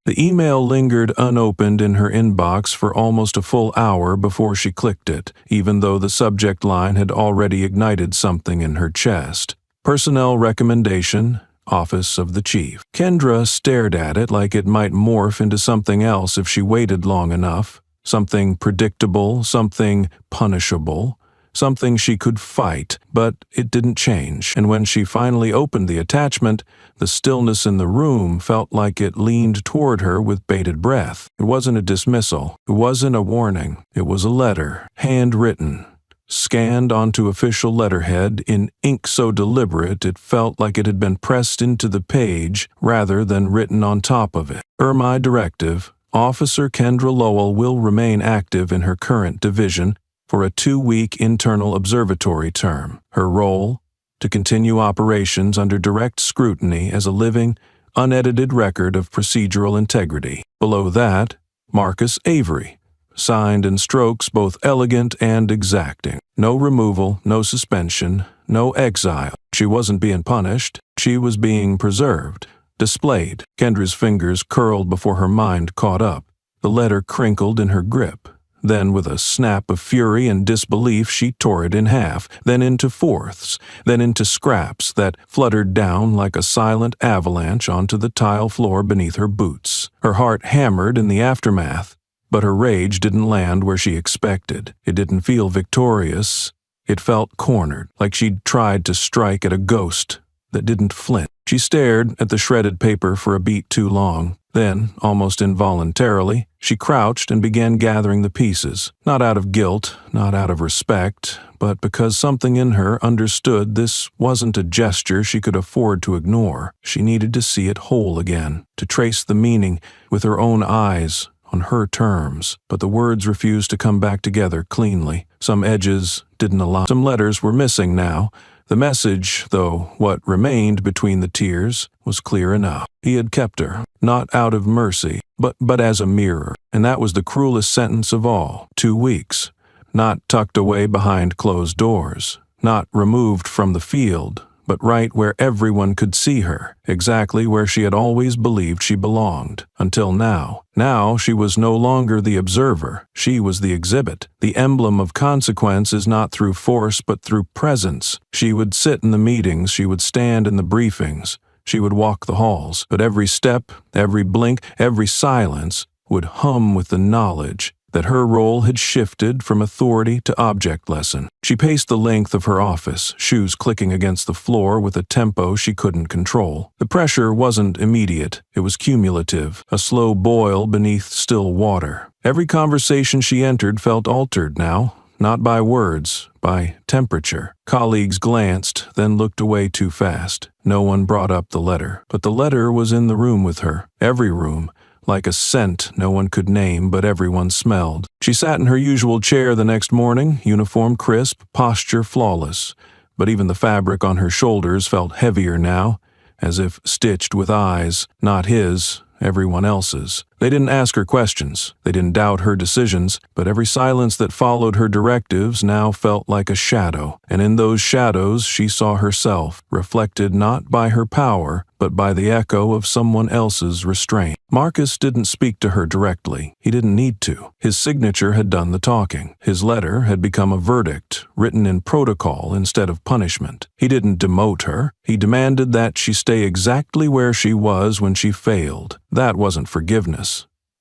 The email lingered unopened in her inbox for almost a full hour before she clicked it, even though the subject line had already ignited something in her chest. Personnel recommendation, Office of the Chief. Kendra stared at it like it might morph into something else if she waited long enough. Something predictable, something punishable, something she could fight, but it didn't change. And when she finally opened the attachment, the stillness in the room felt like it leaned toward her with bated breath. It wasn't a dismissal. It wasn't a warning. It was a letter, handwritten, scanned onto official letterhead in ink so deliberate it felt like it had been pressed into the page rather than written on top of it. My directive, Officer Kendra Lowell will remain active in her current division for a 2-week internal observatory term. Her role? To continue operations under direct scrutiny as a living, unedited record of procedural integrity. Below that, Marcus Avery, signed in strokes both elegant and exacting. No removal, no suspension, no exile. She wasn't being punished. She was being preserved. Displayed. Kendra's fingers curled before her mind caught up. The letter crinkled in her grip. Then, with a snap of fury and disbelief, she tore it in half, then into fourths, then into scraps that fluttered down like a silent avalanche onto the tile floor beneath her boots. Her heart hammered in the aftermath, but her rage didn't land where she expected. It didn't feel victorious. It felt cornered, like she'd tried to strike at a ghost that didn't flint. She stared at the shredded paper for a beat too long. Then, almost involuntarily, she crouched and began gathering the pieces, not out of guilt, not out of respect, but because something in her understood this wasn't a gesture she could afford to ignore. She needed to see it whole again, to trace the meaning with her own eyes, on her terms. But the words refused to come back together cleanly. Some edges didn't align. Some letters were missing now. The message, though what remained between the tears, was clear enough. He had kept her, not out of mercy, but as a mirror. And that was the cruelest sentence of all. 2 weeks. Not tucked away behind closed doors. Not removed from the field, but right where everyone could see her, exactly where she had always believed she belonged. Until now. Now she was no longer the observer. She was the exhibit. The emblem of consequence is not through force but through presence. She would sit in the meetings, she would stand in the briefings, she would walk the halls, but every step, every blink, every silence would hum with the knowledge that her role had shifted from authority to object lesson. She paced the length of her office, shoes clicking against the floor with a tempo she couldn't control. The pressure wasn't immediate, it was cumulative, a slow boil beneath still water. Every conversation she entered felt altered now, not by words, by temperature. Colleagues glanced, then looked away too fast. No one brought up the letter, but the letter was in the room with her, every room, like a scent no one could name but everyone smelled. She sat in her usual chair the next morning, uniform crisp, posture flawless. But even the fabric on her shoulders felt heavier now, as if stitched with eyes, not his, everyone else's. They didn't ask her questions. They didn't doubt her decisions, but every silence that followed her directives now felt like a shadow. And in those shadows she saw herself, reflected not by her power, but by the echo of someone else's restraint. Marcus didn't speak to her directly. He didn't need to. His signature had done the talking. His letter had become a verdict, written in protocol instead of punishment. He didn't demote her. He demanded that she stay exactly where she was when she failed. That wasn't forgiveness.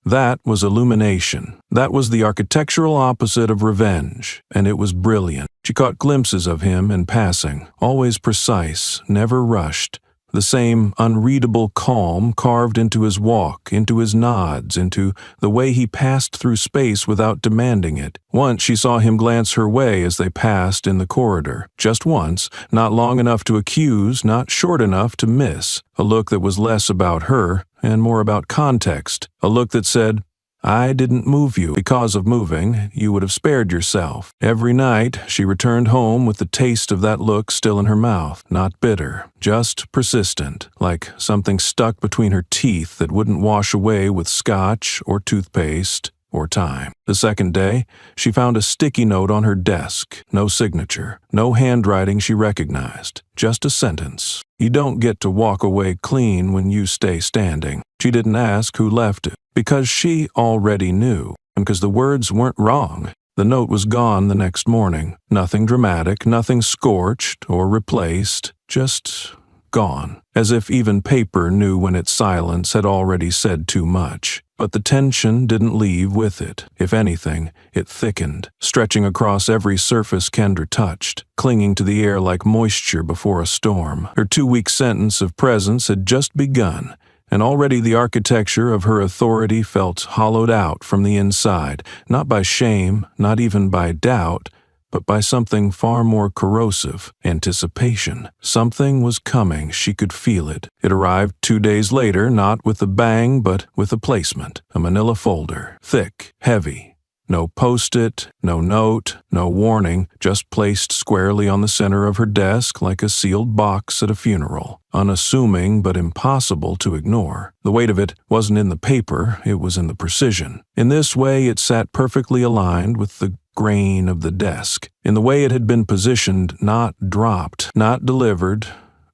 That was illumination. That was the architectural opposite of revenge, and it was brilliant. She caught glimpses of him in passing, always precise, never rushed. The same unreadable calm carved into his walk, into his nods, into the way he passed through space without demanding it. Once she saw him glance her way as they passed in the corridor. Just once, not long enough to accuse, not short enough to miss. A look that was less about her and more about context. A look that said, I didn't move you. Because of moving, you would have spared yourself. Every night, she returned home with the taste of that look still in her mouth. Not bitter, just persistent, like something stuck between her teeth that wouldn't wash away with scotch or toothpaste or time. The second day, she found a sticky note on her desk. No signature, no handwriting she recognized, just a sentence. You don't get to walk away clean when you stay standing. She didn't ask who left it, because she already knew, and because the words weren't wrong. The note was gone the next morning. Nothing dramatic, nothing scorched or replaced, just gone, as if even paper knew when its silence had already said too much. But the tension didn't leave with it. If anything, it thickened, stretching across every surface Kendra touched, clinging to the air like moisture before a storm. Her 2-week sentence of presence had just begun, and already the architecture of her authority felt hollowed out from the inside, not by shame, not even by doubt, but by something far more corrosive, anticipation. Something was coming, she could feel it. It arrived 2 days later, not with a bang, but with a placement. A manila folder, thick, heavy. No post-it, no note, no warning, just placed squarely on the center of her desk like a sealed box at a funeral. Unassuming but impossible to ignore. The weight of it wasn't in the paper, it was in the precision. In this way, it sat perfectly aligned with the grain of the desk, in the way it had been positioned, not dropped, not delivered,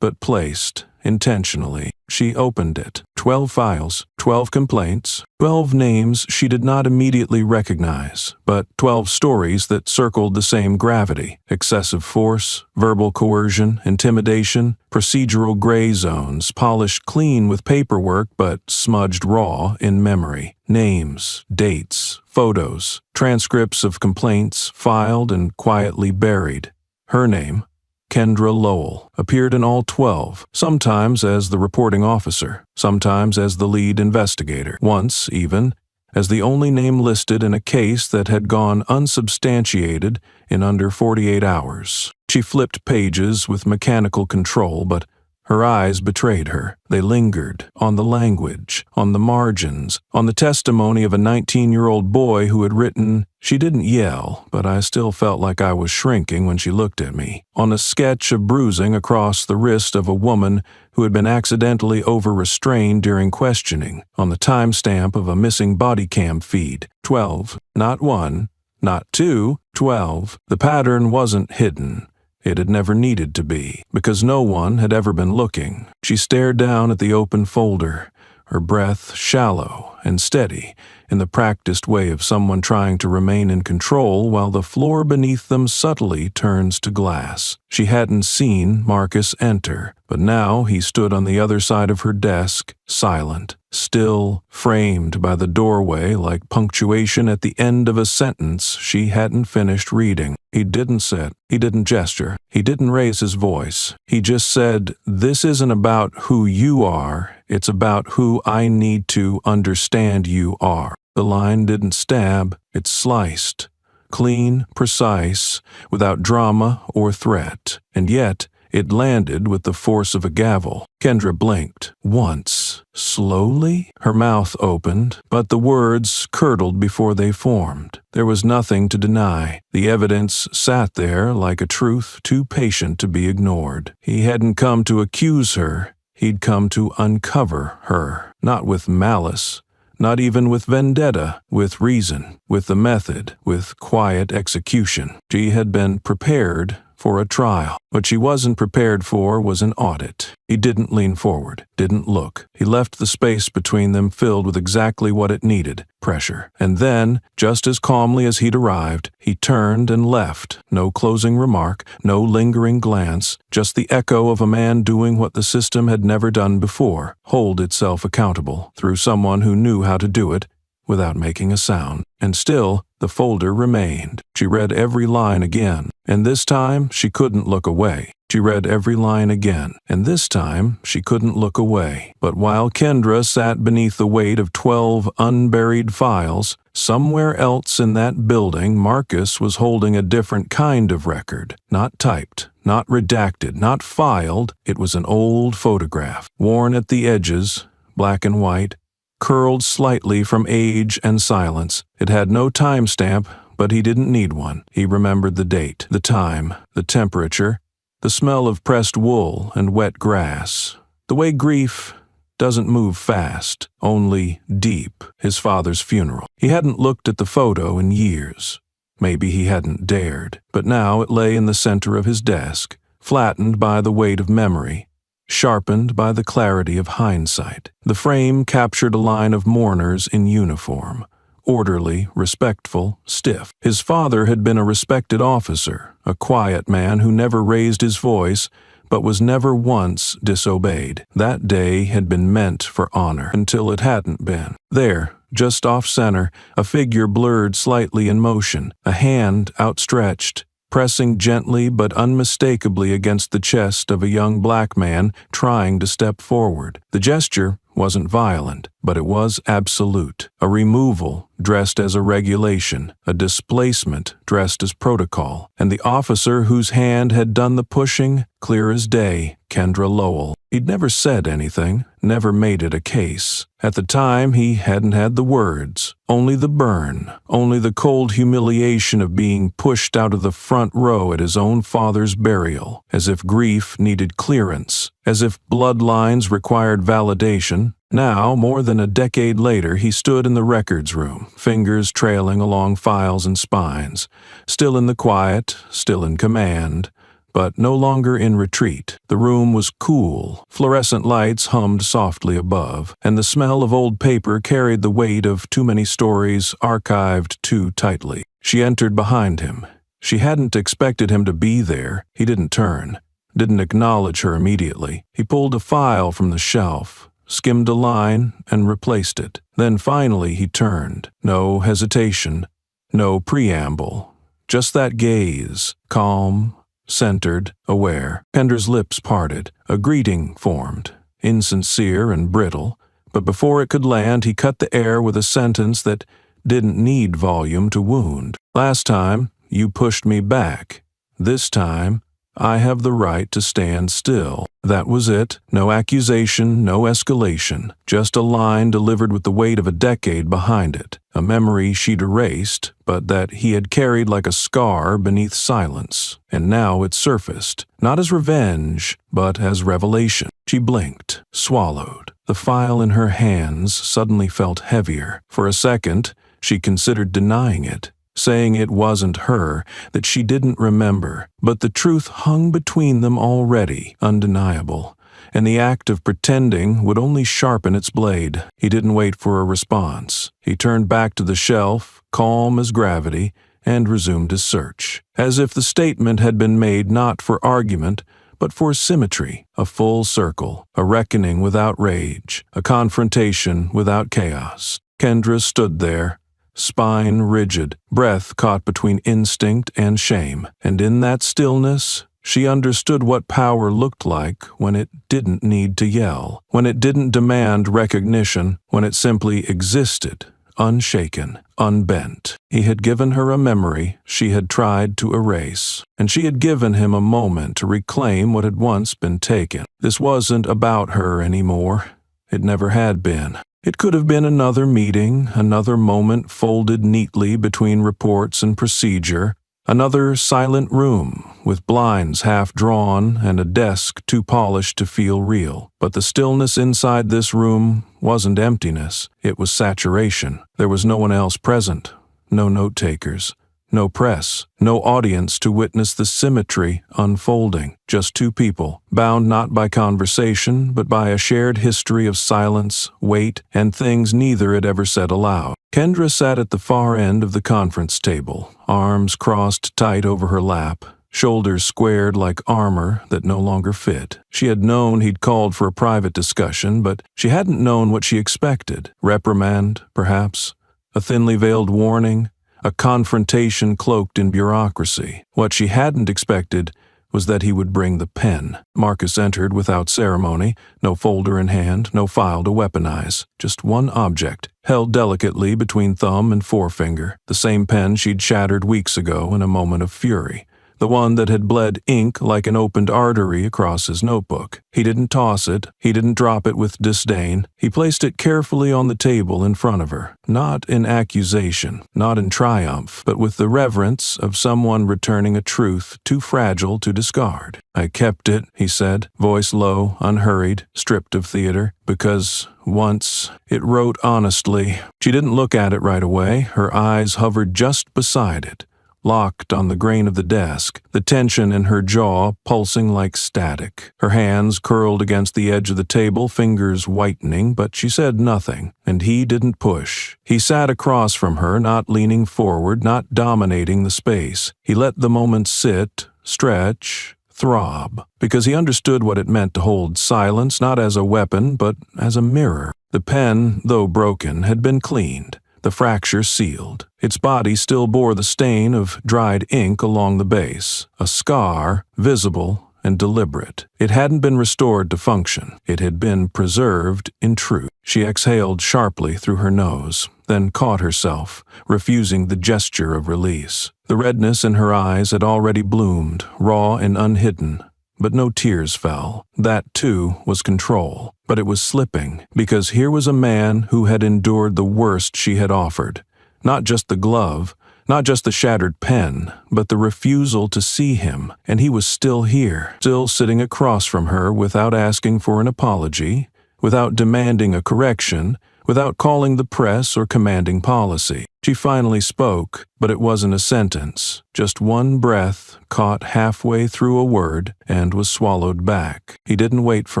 but placed intentionally. She opened it. 12 files, 12 complaints, 12 names she did not immediately recognize, but 12 stories that circled the same gravity. Excessive force, verbal coercion, intimidation, procedural gray zones, polished clean with paperwork but smudged raw in memory. Names, dates, photos, transcripts of complaints filed and quietly buried. Her name, Kendra Lowell, appeared in all 12, sometimes as the reporting officer, sometimes as the lead investigator, once, even, as the only name listed in a case that had gone unsubstantiated in under 48 hours. She flipped pages with mechanical control, but her eyes betrayed her. They lingered on the language, on the margins, on the testimony of a 19-year-old boy who had written, "She didn't yell, but I still felt like I was shrinking when she looked at me," on a sketch of bruising across the wrist of a woman who had been accidentally over-restrained during questioning, on the timestamp of a missing body cam feed. 12, not 1, not 2, 12. The pattern wasn't hidden. It had never needed to be, because no one had ever been looking. She stared down at the open folder, her breath shallow and steady, in the practiced way of someone trying to remain in control while the floor beneath them subtly turns to glass. She hadn't seen Marcus enter, but now he stood on the other side of her desk, silent, still, framed by the doorway like punctuation at the end of a sentence she hadn't finished reading. He didn't sit, he didn't gesture, he didn't raise his voice. He just said, "This isn't about who you are, it's about who I need to understand you are." The line didn't stab, it sliced. Clean, precise, without drama or threat. And yet, it landed with the force of a gavel. Kendra blinked. Once. Slowly? Her mouth opened, but the words curdled before they formed. There was nothing to deny. The evidence sat there like a truth too patient to be ignored. He hadn't come to accuse her. He'd come to uncover her. Not with malice. Not even with vendetta, with reason, with the method, with quiet execution. She had been prepared for a trial. What she wasn't prepared for was an audit. He didn't lean forward, didn't look. He left the space between them filled with exactly what it needed, pressure. And then, just as calmly as he'd arrived, he turned and left. No closing remark, no lingering glance, just the echo of a man doing what the system had never done before, hold itself accountable through someone who knew how to do it without making a sound. And still, the folder remained. She read every line again, and this time she couldn't look away. She read every line again, and this time she couldn't look away. But while Kendra sat beneath the weight of 12 unburied files, somewhere else in that building Marcus was holding a different kind of record. Not typed, not redacted, not filed. It was an old photograph, worn at the edges, black and white, curled slightly from age and silence. It had no timestamp, but he didn't need one. He remembered the date, the time, the temperature, the smell of pressed wool and wet grass. The way grief doesn't move fast, only deep, his father's funeral. He hadn't looked at the photo in years. Maybe he hadn't dared, but now it lay in the center of his desk, flattened by the weight of memory, sharpened by the clarity of hindsight. The frame captured a line of mourners in uniform, orderly, respectful, stiff. His father had been a respected officer, a quiet man who never raised his voice, but was never once disobeyed. That day had been meant for honor, until it hadn't been. There, just off-center, a figure blurred slightly in motion, a hand outstretched, pressing gently but unmistakably against the chest of a young black man trying to step forward. The gesture wasn't violent, but it was absolute. A removal dressed as a regulation, a displacement dressed as protocol, and the officer whose hand had done the pushing, clear as day, Kendra Lowell. He'd never said anything, never made it a case. At the time, he hadn't had the words, only the burn, only the cold humiliation of being pushed out of the front row at his own father's burial, as if grief needed clearance, as if bloodlines required validation. Now, more than a decade later, he stood in the records room, fingers trailing along files and spines, still in the quiet, still in command, but no longer in retreat. The room was cool, fluorescent lights hummed softly above, and the smell of old paper carried the weight of too many stories archived too tightly. She entered behind him. She hadn't expected him to be there. He didn't turn, didn't acknowledge her immediately. He pulled a file from the shelf, skimmed a line, and replaced it. Then finally he turned. No hesitation, no preamble, just that gaze, calm, centered, aware. Kendra's lips parted. A greeting formed, insincere and brittle, but before it could land, he cut the air with a sentence that didn't need volume to wound. Last time, you pushed me back. This time, I have the right to stand still. That was it. No accusation, no escalation. Just a line delivered with the weight of a decade behind it. A memory she'd erased, but that he had carried like a scar beneath silence. And now it surfaced, not as revenge, but as revelation. She blinked, swallowed. The file in her hands suddenly felt heavier. For a second, she considered denying it, saying it wasn't her, that she didn't remember, but the truth hung between them already, undeniable, and the act of pretending would only sharpen its blade. He didn't wait for a response. He turned back to the shelf, calm as gravity, and resumed his search, as if the statement had been made not for argument, but for symmetry, a full circle, a reckoning without rage, a confrontation without chaos. Kendra stood there, spine rigid, breath caught between instinct and shame, and in that stillness, she understood what power looked like when it didn't need to yell, when it didn't demand recognition, when it simply existed, unshaken, unbent. He had given her a memory she had tried to erase, and she had given him a moment to reclaim what had once been taken. This wasn't about her anymore. It never had been. It could have been another meeting, another moment folded neatly between reports and procedure, another silent room with blinds half drawn and a desk too polished to feel real. But the stillness inside this room wasn't emptiness, it was saturation. There was no one else present, no note-takers, no press, no audience to witness the symmetry unfolding. Just two people, bound not by conversation, but by a shared history of silence, weight, and things neither had ever said aloud. Kendra sat at the far end of the conference table, arms crossed tight over her lap, shoulders squared like armor that no longer fit. She had known he'd called for a private discussion, but she hadn't known what she expected. Reprimand, perhaps, a thinly veiled warning, a confrontation cloaked in bureaucracy. What she hadn't expected was that he would bring the pen. Marcus entered without ceremony, no folder in hand, no file to weaponize, just one object, held delicately between thumb and forefinger, the same pen she'd shattered weeks ago in a moment of fury, the one that had bled ink like an opened artery across his notebook. He didn't toss it. He didn't drop it with disdain. He placed it carefully on the table in front of her, not in accusation, not in triumph, but with the reverence of someone returning a truth too fragile to discard. "I kept it," he said, voice low, unhurried, stripped of theater, "because once it wrote honestly." She didn't look at it right away. Her eyes hovered just beside it, locked on the grain of the desk, the tension in her jaw pulsing like static. Her hands curled against the edge of the table, fingers whitening, but she said nothing, and he didn't push. He sat across from her, not leaning forward, not dominating the space. He let the moment sit, stretch, throb, because he understood what it meant to hold silence not as a weapon, but as a mirror. The pen, though broken, had been cleaned, the fracture sealed. Its body still bore the stain of dried ink along the base, a scar, visible and deliberate. It hadn't been restored to function. It had been preserved in truth. She exhaled sharply through her nose, then caught herself, refusing the gesture of release. The redness in her eyes had already bloomed, raw and unhidden, but no tears fell. That, too, was control. But it was slipping, because here was a man who had endured the worst she had offered. Not just the glove, not just the shattered pen, but the refusal to see him, and he was still here, still sitting across from her without asking for an apology, without demanding a correction, without calling the press or commanding policy. She finally spoke, but it wasn't a sentence, just one breath caught halfway through a word and was swallowed back. He didn't wait for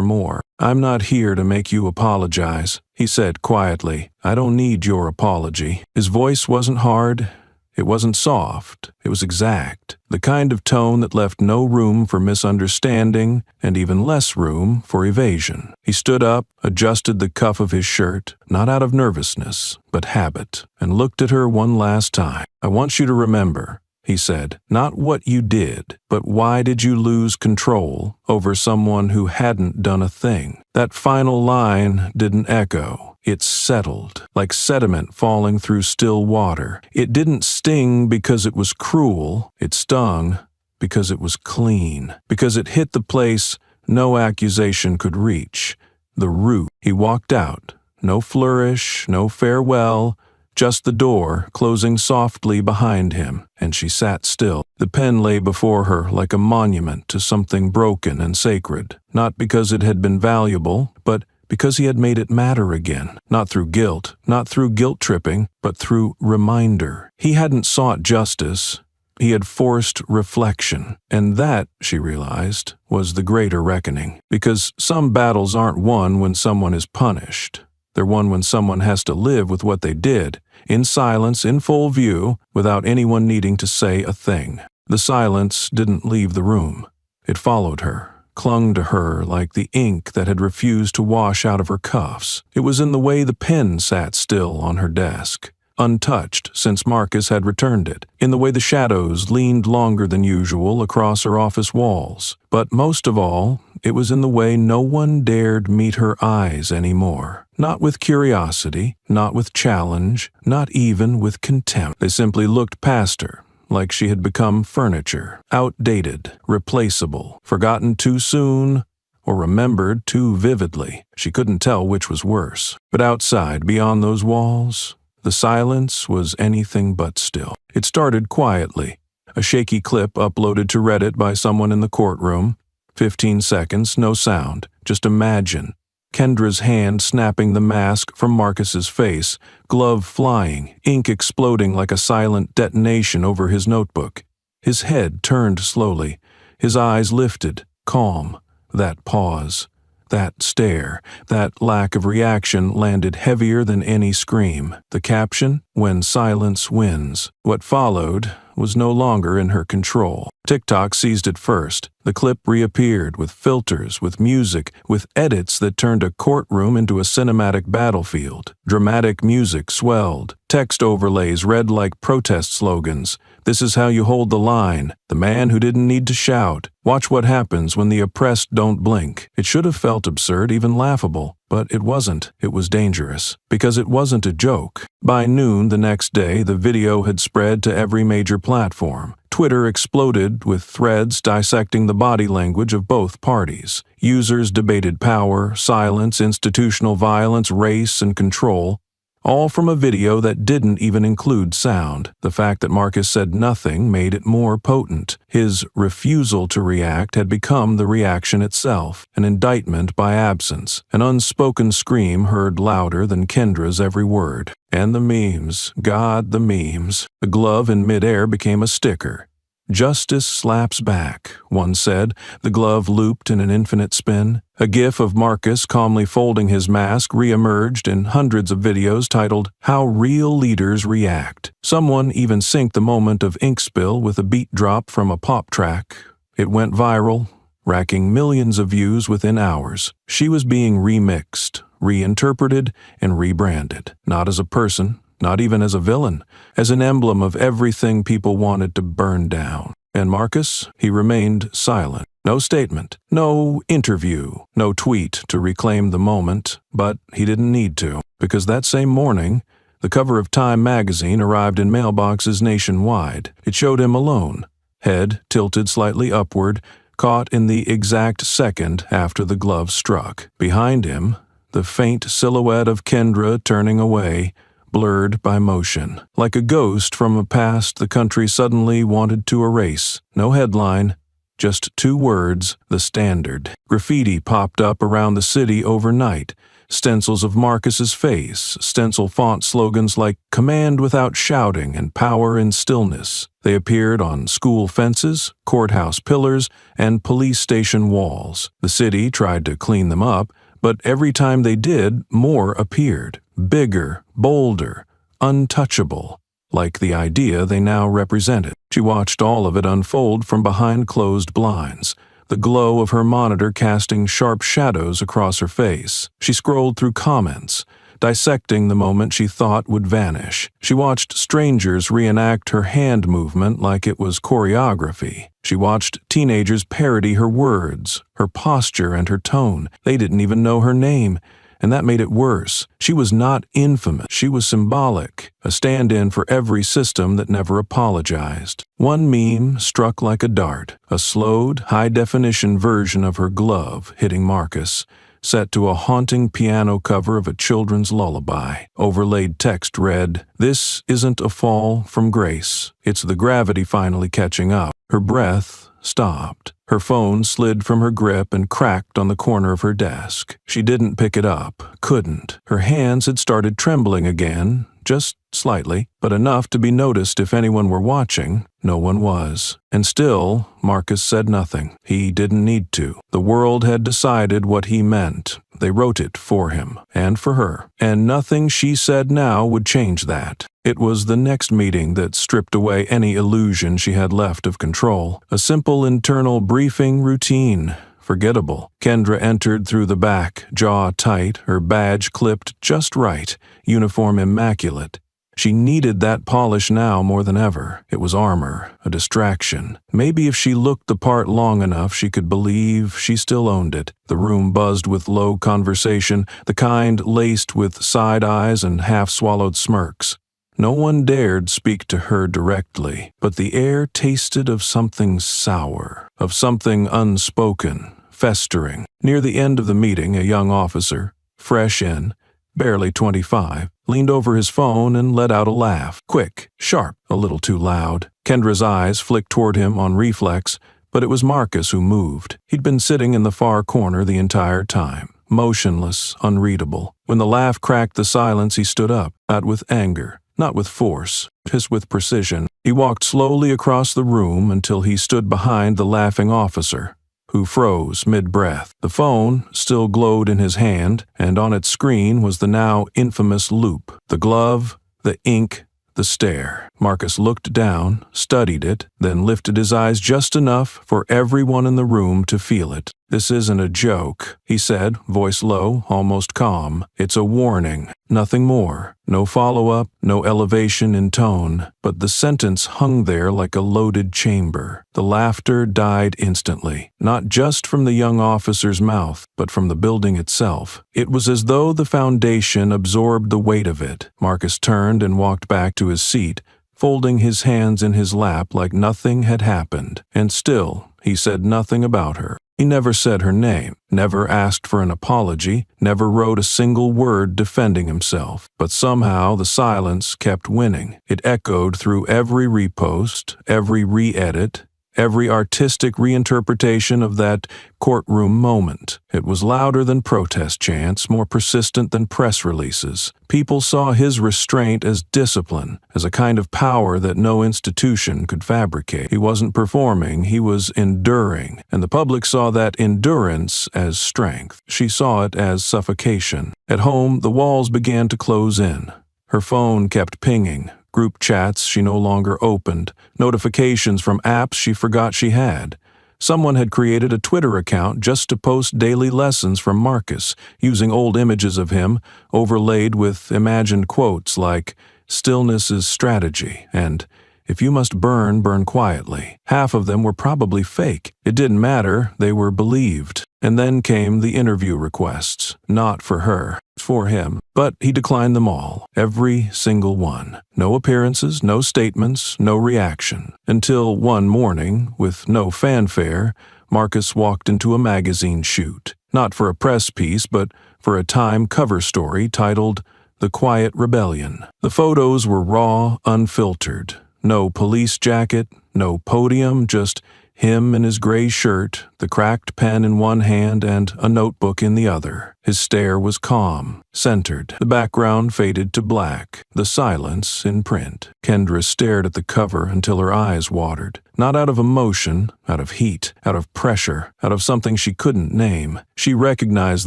more. "I'm not here to make you apologize," he said quietly. "I don't need your apology." His voice wasn't hard. It wasn't soft. It was exact, the kind of tone that left no room for misunderstanding and even less room for evasion. He stood up, adjusted the cuff of his shirt, not out of nervousness, but habit, and looked at her one last time. "I want you to remember," he said, "not what you did, but why did you lose control over someone who hadn't done a thing?" That final line didn't echo. It settled, like sediment falling through still water. It didn't sting because it was cruel. It stung because it was clean, because it hit the place no accusation could reach, the root. He walked out. No flourish, no farewell, just the door closing softly behind him, and she sat still. The pen lay before her like a monument to something broken and sacred, not because it had been valuable, but because he had made it matter again, not through guilt, not through guilt-tripping, but through reminder. He hadn't sought justice. He had forced reflection, and that, she realized, was the greater reckoning. Because some battles aren't won when someone is punished. They're won when someone has to live with what they did, in silence, in full view, without anyone needing to say a thing. The silence didn't leave the room. It followed her, clung to her like the ink that had refused to wash out of her cuffs. It was in the way the pen sat still on her desk, untouched since Marcus had returned it, in the way the shadows leaned longer than usual across her office walls. But most of all, it was in the way no one dared meet her eyes anymore. Not with curiosity, not with challenge, not even with contempt. They simply looked past her, like she had become furniture, outdated, replaceable, forgotten too soon, or remembered too vividly. She couldn't tell which was worse. But outside, beyond those walls, the silence was anything but still. It started quietly. A shaky clip uploaded to Reddit by someone in the courtroom. 15 seconds, no sound. Just imagine Kendra's hand snapping the mask from Marcus's face, glove flying, ink exploding like a silent detonation over his notebook. His head turned slowly, his eyes lifted, calm. That pause, that stare, that lack of reaction landed heavier than any scream. The caption, "When silence wins." What followed was no longer in her control. TikTok seized it first. The clip reappeared with filters, with music, with edits that turned a courtroom into a cinematic battlefield. Dramatic music swelled. Text overlays read like protest slogans. "This is how you hold the line. The man who didn't need to shout. Watch what happens when the oppressed don't blink." It should have felt absurd, even laughable. But it wasn't. It was dangerous. Because it wasn't a joke. By noon the next day, the video had spread to every major platform. Twitter exploded with threads dissecting the body language of both parties. Users debated power, silence, institutional violence, race, and control, all from a video that didn't even include sound. The fact that Marcus said nothing made it more potent. His refusal to react had become the reaction itself, an indictment by absence, an unspoken scream heard louder than Kendra's every word. And the memes, God, the memes. The glove in midair became a sticker. "Justice slaps back," one said, the glove looped in an infinite spin. A gif of Marcus calmly folding his mask re-emerged in hundreds of videos titled, "How Real Leaders React." Someone even synced the moment of ink spill with a beat drop from a pop track. It went viral, racking millions of views within hours. She was being remixed, reinterpreted, and rebranded, not as a person, not even as a villain, as an emblem of everything people wanted to burn down. And Marcus, he remained silent. No statement, no interview, no tweet to reclaim the moment, but he didn't need to, because that same morning, the cover of Time magazine arrived in mailboxes nationwide. It showed him alone, head tilted slightly upward, caught in the exact second after the glove struck. Behind him, the faint silhouette of Kendra turning away, blurred by motion. Like a ghost from a past the country suddenly wanted to erase. No headline, just 2 words, The Standard. Graffiti popped up around the city overnight. Stencils of Marcus's face, stencil font slogans like "Command without shouting" and "Power in stillness." They appeared on school fences, courthouse pillars, and police station walls. The city tried to clean them up, but every time they did, more appeared. Bigger, bolder, untouchable, like the idea they now represented. She watched all of it unfold from behind closed blinds, the glow of her monitor casting sharp shadows across her face. She scrolled through comments, dissecting the moment she thought would vanish. She watched strangers reenact her hand movement like it was choreography. She watched teenagers parody her words, her posture, and her tone. They didn't even know her name. And that made it worse. She was not infamous. She was symbolic, a stand-in for every system that never apologized. One meme struck like a dart, a slowed, high-definition version of her glove hitting Marcus, set to a haunting piano cover of a children's lullaby. Overlaid text read, "This isn't a fall from grace. It's the gravity finally catching up." Her breath stopped. Her phone slid from her grip and cracked on the corner of her desk. She didn't pick it up, couldn't. Her hands had started trembling again, just slightly, but enough to be noticed if anyone were watching. No one was. And still, Marcus said nothing. He didn't need to. The world had decided what he meant. They wrote it for him, and for her. And nothing she said now would change that. It was the next meeting that stripped away any illusion she had left of control. A simple internal briefing routine. Forgettable. Kendra entered through the back, jaw tight, her badge clipped just right, uniform immaculate. She needed that polish now more than ever. It was armor, a distraction. Maybe if she looked the part long enough, she could believe she still owned it. The room buzzed with low conversation, the kind laced with side eyes and half-swallowed smirks. No one dared speak to her directly, but the air tasted of something sour, of something unspoken, festering. Near the end of the meeting, a young officer, fresh in, barely 25, leaned over his phone and let out a laugh. Quick, sharp, a little too loud. Kendra's eyes flicked toward him on reflex, but it was Marcus who moved. He'd been sitting in the far corner the entire time, motionless, unreadable. When the laugh cracked the silence, he stood up, not with anger, not with force, just with precision. He walked slowly across the room until he stood behind the laughing officer, who froze mid-breath. The phone still glowed in his hand, and on its screen was the now infamous loop. The glove, the ink, the stare. Marcus looked down, studied it, then lifted his eyes just enough for everyone in the room to feel it. "This isn't a joke," he said, voice low, almost calm. "It's a warning. Nothing more. No follow-up, no elevation in tone, but the sentence hung there like a loaded chamber. The laughter died instantly, not just from the young officer's mouth, but from the building itself. It was as though the foundation absorbed the weight of it. Marcus turned and walked back to his seat, folding his hands in his lap like nothing had happened, and still he said nothing about her. He never said her name, never asked for an apology, never wrote a single word defending himself. But somehow the silence kept winning. It echoed through every repost, every re-edit, every artistic reinterpretation of that courtroom moment. It was louder than protest chants, more persistent than press releases. People saw his restraint as discipline, as a kind of power that no institution could fabricate. He wasn't performing, he was enduring, and the public saw that endurance as strength. She saw it as suffocation. At home, the walls began to close in. Her phone kept pinging. Group chats she no longer opened, notifications from apps she forgot she had. Someone had created a Twitter account just to post daily lessons from Marcus, using old images of him, overlaid with imagined quotes like, "Stillness is strategy," and "If you must burn, burn quietly." Half of them were probably fake. It didn't matter, they were believed. And then came the interview requests, not for her, for him. But he declined them all, every single one. No appearances, no statements, no reaction. Until one morning, with no fanfare, Marcus walked into a magazine shoot. Not for a press piece, but for a Time cover story titled "The Quiet Rebellion." The photos were raw, unfiltered. No police jacket, no podium, just him in his gray shirt, the cracked pen in one hand and a notebook in the other. His stare was calm, centered. The background faded to black, the silence in print. Kendra stared at the cover until her eyes watered. Not out of emotion, out of heat, out of pressure, out of something she couldn't name. She recognized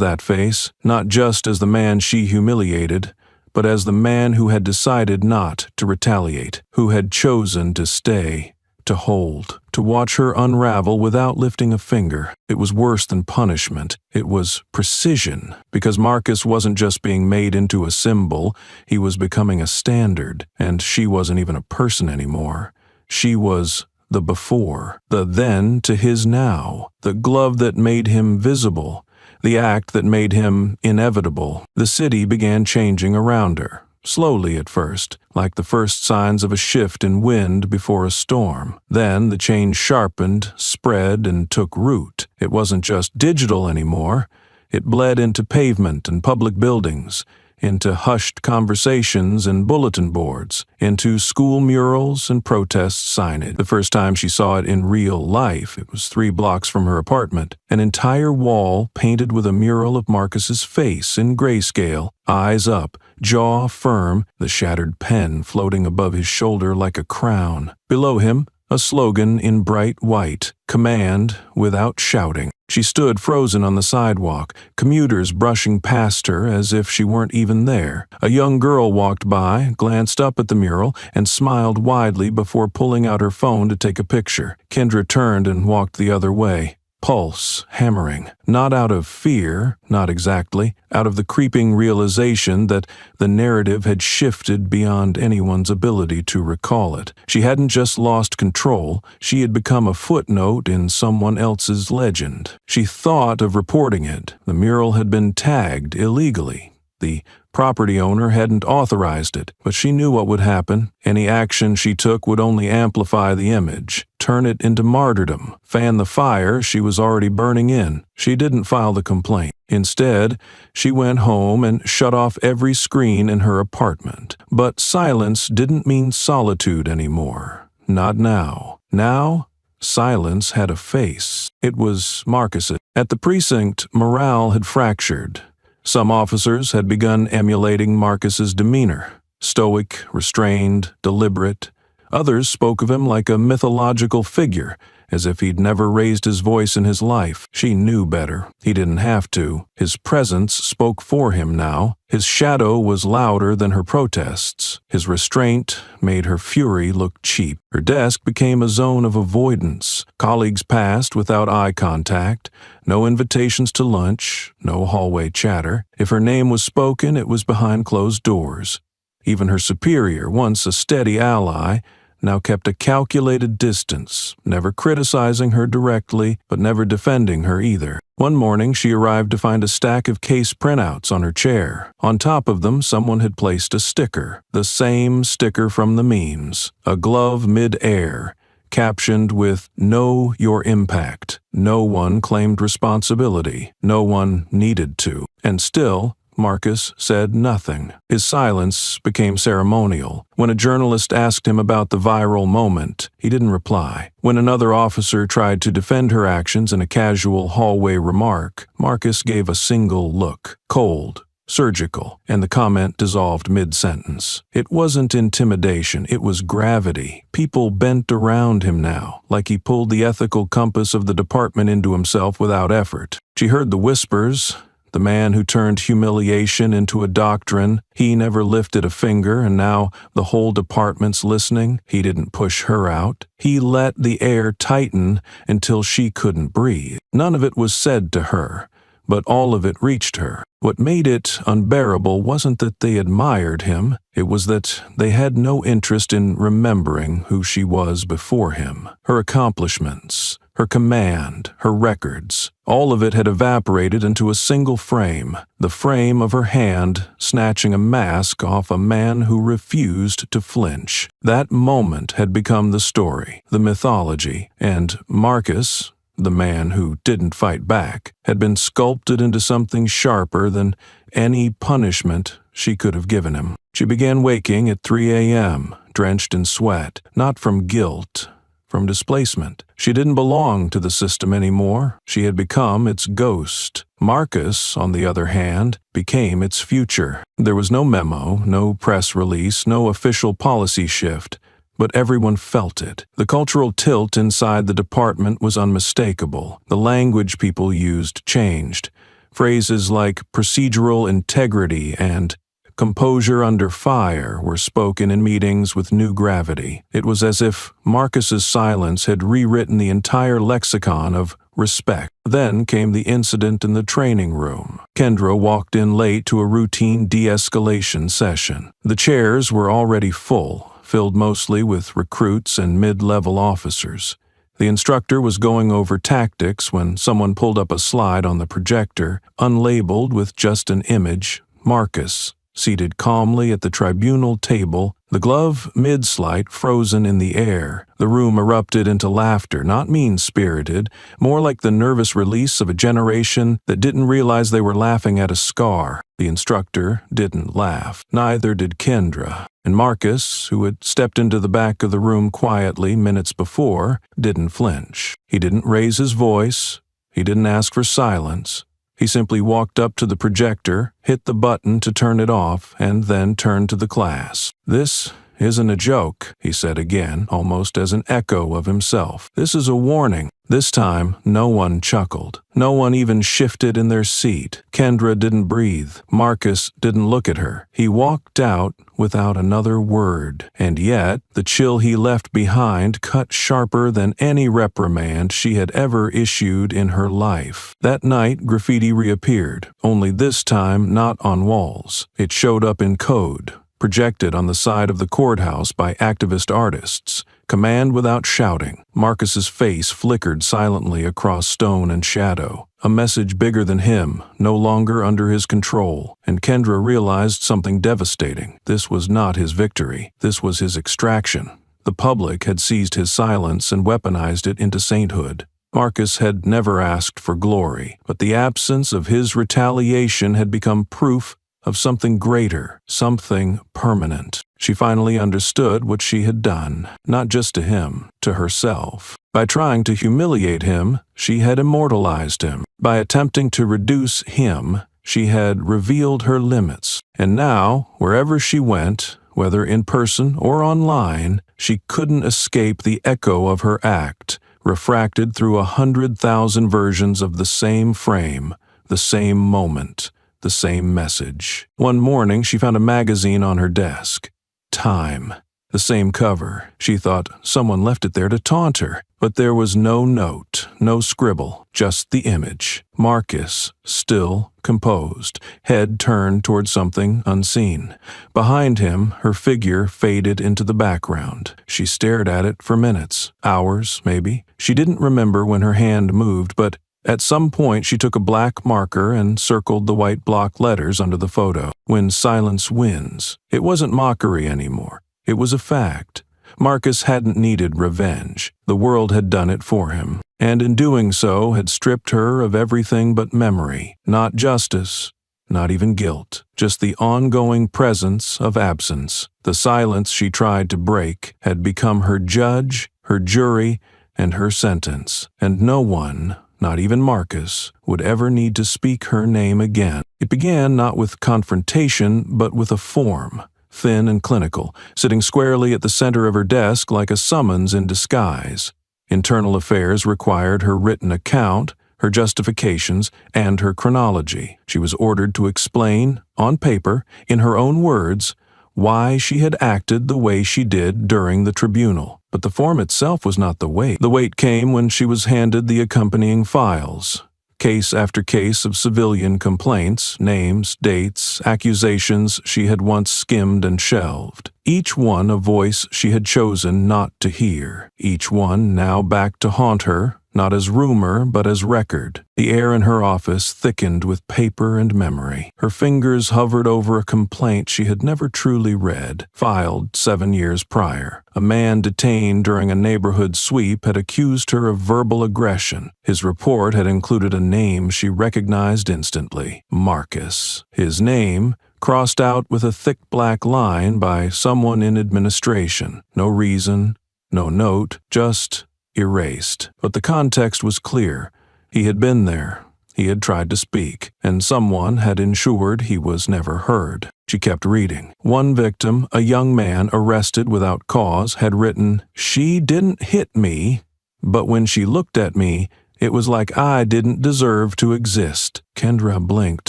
that face, not just as the man she humiliated, but as the man who had decided not to retaliate, who had chosen to stay, to hold, to watch her unravel without lifting a finger. It was worse than punishment. It was precision, because Marcus wasn't just being made into a symbol, he was becoming a standard, and she wasn't even a person anymore. She was the before, the then to his now, the glove that made him visible, the act that made him inevitable. The city began changing around her. Slowly at first, like the first signs of a shift in wind before a storm. Then the change sharpened, spread, and took root. It wasn't just digital anymore. It bled into pavement and public buildings, into hushed conversations and bulletin boards, into school murals and protest signage. The first time she saw it in real life, it was 3 blocks from her apartment. An entire wall painted with a mural of Marcus's face in grayscale, eyes up, jaw firm, the shattered pen floating above his shoulder like a crown. Below him, a slogan in bright white, "Command without shouting." She stood frozen on the sidewalk, commuters brushing past her as if she weren't even there. A young girl walked by, glanced up at the mural, and smiled widely before pulling out her phone to take a picture. Kendra turned and walked the other way. Pulse hammering, not out of fear, not exactly, out of the creeping realization that the narrative had shifted beyond anyone's ability to recall it. She hadn't just lost control, she had become a footnote in someone else's legend. She thought of reporting it. The mural had been tagged illegally. The property owner hadn't authorized it, but she knew what would happen. Any action she took would only amplify the image, turn it into martyrdom, fan the fire she was already burning in. She didn't file the complaint. Instead, she went home and shut off every screen in her apartment. But silence didn't mean solitude anymore. Not now. Now, silence had a face. It was Marcus's. At the precinct, morale had fractured. Some officers had begun emulating Marcus's demeanor, stoic, restrained, deliberate. Others spoke of him like a mythological figure, as if he'd never raised his voice in his life. She knew better. He didn't have to. His presence spoke for him now. His shadow was louder than her protests. His restraint made her fury look cheap. Her desk became a zone of avoidance. Colleagues passed without eye contact. No invitations to lunch, no hallway chatter. If her name was spoken, it was behind closed doors. Even her superior, once a steady ally, now kept a calculated distance, never criticizing her directly, but never defending her either. One morning, she arrived to find a stack of case printouts on her chair. On top of them, someone had placed a sticker, the same sticker from the memes, a glove mid-air, captioned with "Know Your Impact." No one claimed responsibility. No one needed to. And still, Marcus said nothing. His silence became ceremonial. When a journalist asked him about the viral moment, he didn't reply. When another officer tried to defend her actions in a casual hallway remark, Marcus gave a single look, cold, surgical, and the comment dissolved mid-sentence. It wasn't intimidation, it was gravity. People bent around him now, like he pulled the ethical compass of the department into himself without effort. She heard the whispers. The man who turned humiliation into a doctrine, he never lifted a finger, and now the whole department's listening. He didn't push her out. He let the air tighten until she couldn't breathe. None of it was said to her, but all of it reached her. What made it unbearable wasn't that they admired him, it was that they had no interest in remembering who she was before him. Her accomplishments, her command, her records, all of it had evaporated into a single frame, the frame of her hand snatching a mask off a man who refused to flinch. That moment had become the story, the mythology, and Marcus, the man who didn't fight back, had been sculpted into something sharper than any punishment she could have given him. She began waking at 3 a.m., drenched in sweat, not from guilt, from displacement. She didn't belong to the system anymore. She had become its ghost. Marcus, on the other hand, became its future. There was no memo, no press release, no official policy shift, but everyone felt it. The cultural tilt inside the department was unmistakable. The language people used changed. Phrases like procedural integrity and composure under fire were spoken in meetings with new gravity. It was as if Marcus's silence had rewritten the entire lexicon of respect. Then came the incident in the training room. Kendra walked in late to a routine de-escalation session. The chairs were already full, filled mostly with recruits and mid-level officers. The instructor was going over tactics when someone pulled up a slide on the projector, unlabeled with just an image, Marcus, seated calmly at the tribunal table, the glove mid-slight frozen in the air. The room erupted into laughter, not mean-spirited, more like the nervous release of a generation that didn't realize they were laughing at a scar. The instructor didn't laugh. Neither did Kendra. And Marcus, who had stepped into the back of the room quietly minutes before, didn't flinch. He didn't raise his voice. He didn't ask for silence. He simply walked up to the projector, hit the button to turn it off, and then turned to the class. "This isn't a joke," he said again, almost as an echo of himself. "This is a warning." This time, no one chuckled. No one even shifted in their seat. Kendra didn't breathe. Marcus didn't look at her. He walked out without another word. And yet, the chill he left behind cut sharper than any reprimand she had ever issued in her life. That night, graffiti reappeared, only this time not on walls. It showed up in code, projected on the side of the courthouse by activist artists. Command without shouting. Marcus's face flickered silently across stone and shadow. A message bigger than him, no longer under his control. And Kendra realized something devastating. This was not his victory. This was his extraction. The public had seized his silence and weaponized it into sainthood. Marcus had never asked for glory, but the absence of his retaliation had become proof of something greater, something permanent. She finally understood what she had done, not just to him, to herself. By trying to humiliate him, she had immortalized him. By attempting to reduce him, she had revealed her limits. And now, wherever she went, whether in person or online, she couldn't escape the echo of her act, refracted through 100,000 versions of the same frame, the same moment, the same message. One morning, she found a magazine on her desk. Time. The same cover. She thought someone left it there to taunt her. But there was no note, no scribble, just the image. Marcus, still, composed, head turned toward something unseen. Behind him, her figure faded into the background. She stared at it for minutes, hours, maybe. She didn't remember when her hand moved, but At some point, she took a black marker and circled the white block letters under the photo. When silence wins. It wasn't mockery anymore. It was a fact. Marcus hadn't needed revenge. The world had done it for him, and in doing so had stripped her of everything but memory, not justice, not even guilt, just the ongoing presence of absence. The silence she tried to break had become her judge, her jury, and her sentence, and no one, not even Marcus, would ever need to speak her name again. It began not with confrontation, but with a form, thin and clinical, sitting squarely at the center of her desk like a summons in disguise. Internal affairs required her written account, her justifications, and her chronology. She was ordered to explain, on paper, in her own words, why she had acted the way she did during the tribunal. But the form itself was not the weight. The weight came when she was handed the accompanying files. Case after case of civilian complaints, names, dates, accusations she had once skimmed and shelved. Each one a voice she had chosen not to hear. Each one now back to haunt her, not as rumor but as record. The air in her office thickened with paper and memory. Her fingers hovered over a complaint she had never truly read, filed 7 years prior. A man detained during a neighborhood sweep had accused her of verbal aggression. His report had included a name she recognized instantly, Marcus. His name, crossed out with a thick black line by someone in administration. No reason, no note, just erased. But the context was clear. He had been there. He had tried to speak, and someone had ensured he was never heard. She kept reading. One victim, a young man arrested without cause, had written, "She didn't hit me, but when she looked at me, it was like I didn't deserve to exist." Kendra blinked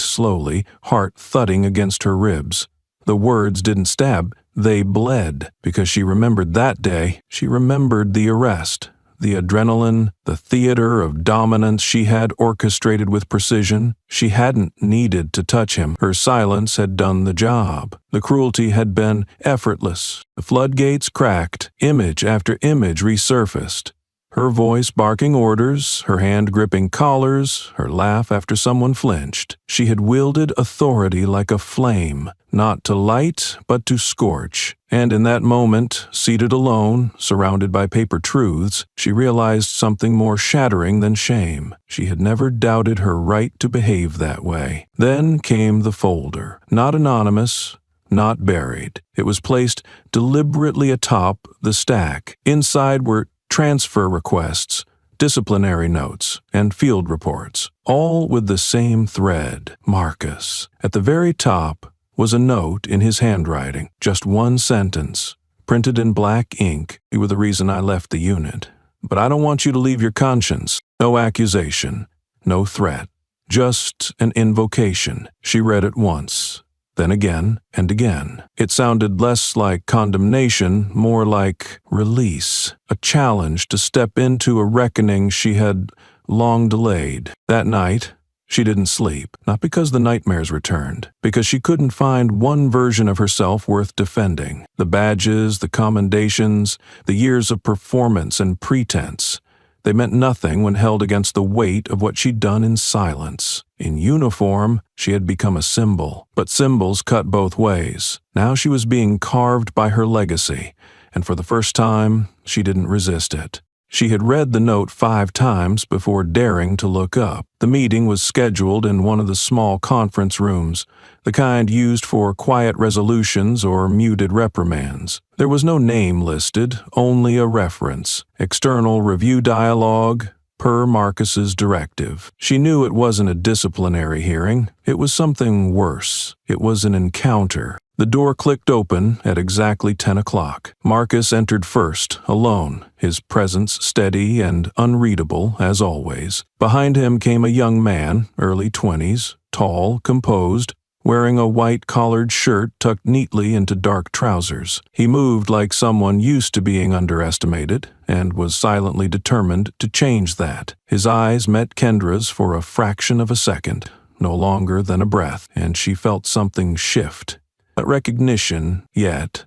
slowly, heart thudding against her ribs. The words didn't stab, they bled, because she remembered that day. She remembered the arrest. The adrenaline, the theater of dominance she had orchestrated with precision. She hadn't needed to touch him. Her silence had done the job. The cruelty had been effortless. The floodgates cracked. Image after image resurfaced. Her voice barking orders, her hand gripping collars, her laugh after someone flinched. She had wielded authority like a flame, not to light, but to scorch. And in that moment, seated alone, surrounded by paper truths, she realized something more shattering than shame. She had never doubted her right to behave that way. Then came the folder. Not anonymous, not buried. It was placed deliberately atop the stack. Inside were transfer requests, disciplinary notes, and field reports, all with the same thread, Marcus. At the very top was a note in his handwriting, just one sentence, printed in black ink. "You were the reason I left the unit. But I don't want you to leave your conscience." No accusation, no threat, just an invocation. She read it once, then again and again. It sounded less like condemnation, more like release, a challenge to step into a reckoning she had long delayed. That night, she didn't sleep, not because the nightmares returned, because she couldn't find one version of herself worth defending. The badges, the commendations, the years of performance and pretense, they meant nothing when held against the weight of what she'd done in silence. In uniform, she had become a symbol, but symbols cut both ways. Now she was being carved by her legacy, and for the first time, she didn't resist it. She had read the note 5 times before daring to look up. The meeting was scheduled in one of the small conference rooms, the kind used for quiet resolutions or muted reprimands. There was no name listed, only a reference. External review dialogue, per Marcus's directive. She knew it wasn't a disciplinary hearing. It was something worse. It was an encounter. The door clicked open at exactly 10 o'clock. Marcus entered first, alone, his presence steady and unreadable as always. Behind him came a young man, early 20s, tall, composed, wearing a white collared shirt tucked neatly into dark trousers. He moved like someone used to being underestimated and was silently determined to change that. His eyes met Kendra's for a fraction of a second, no longer than a breath, and she felt something shift. Not recognition yet,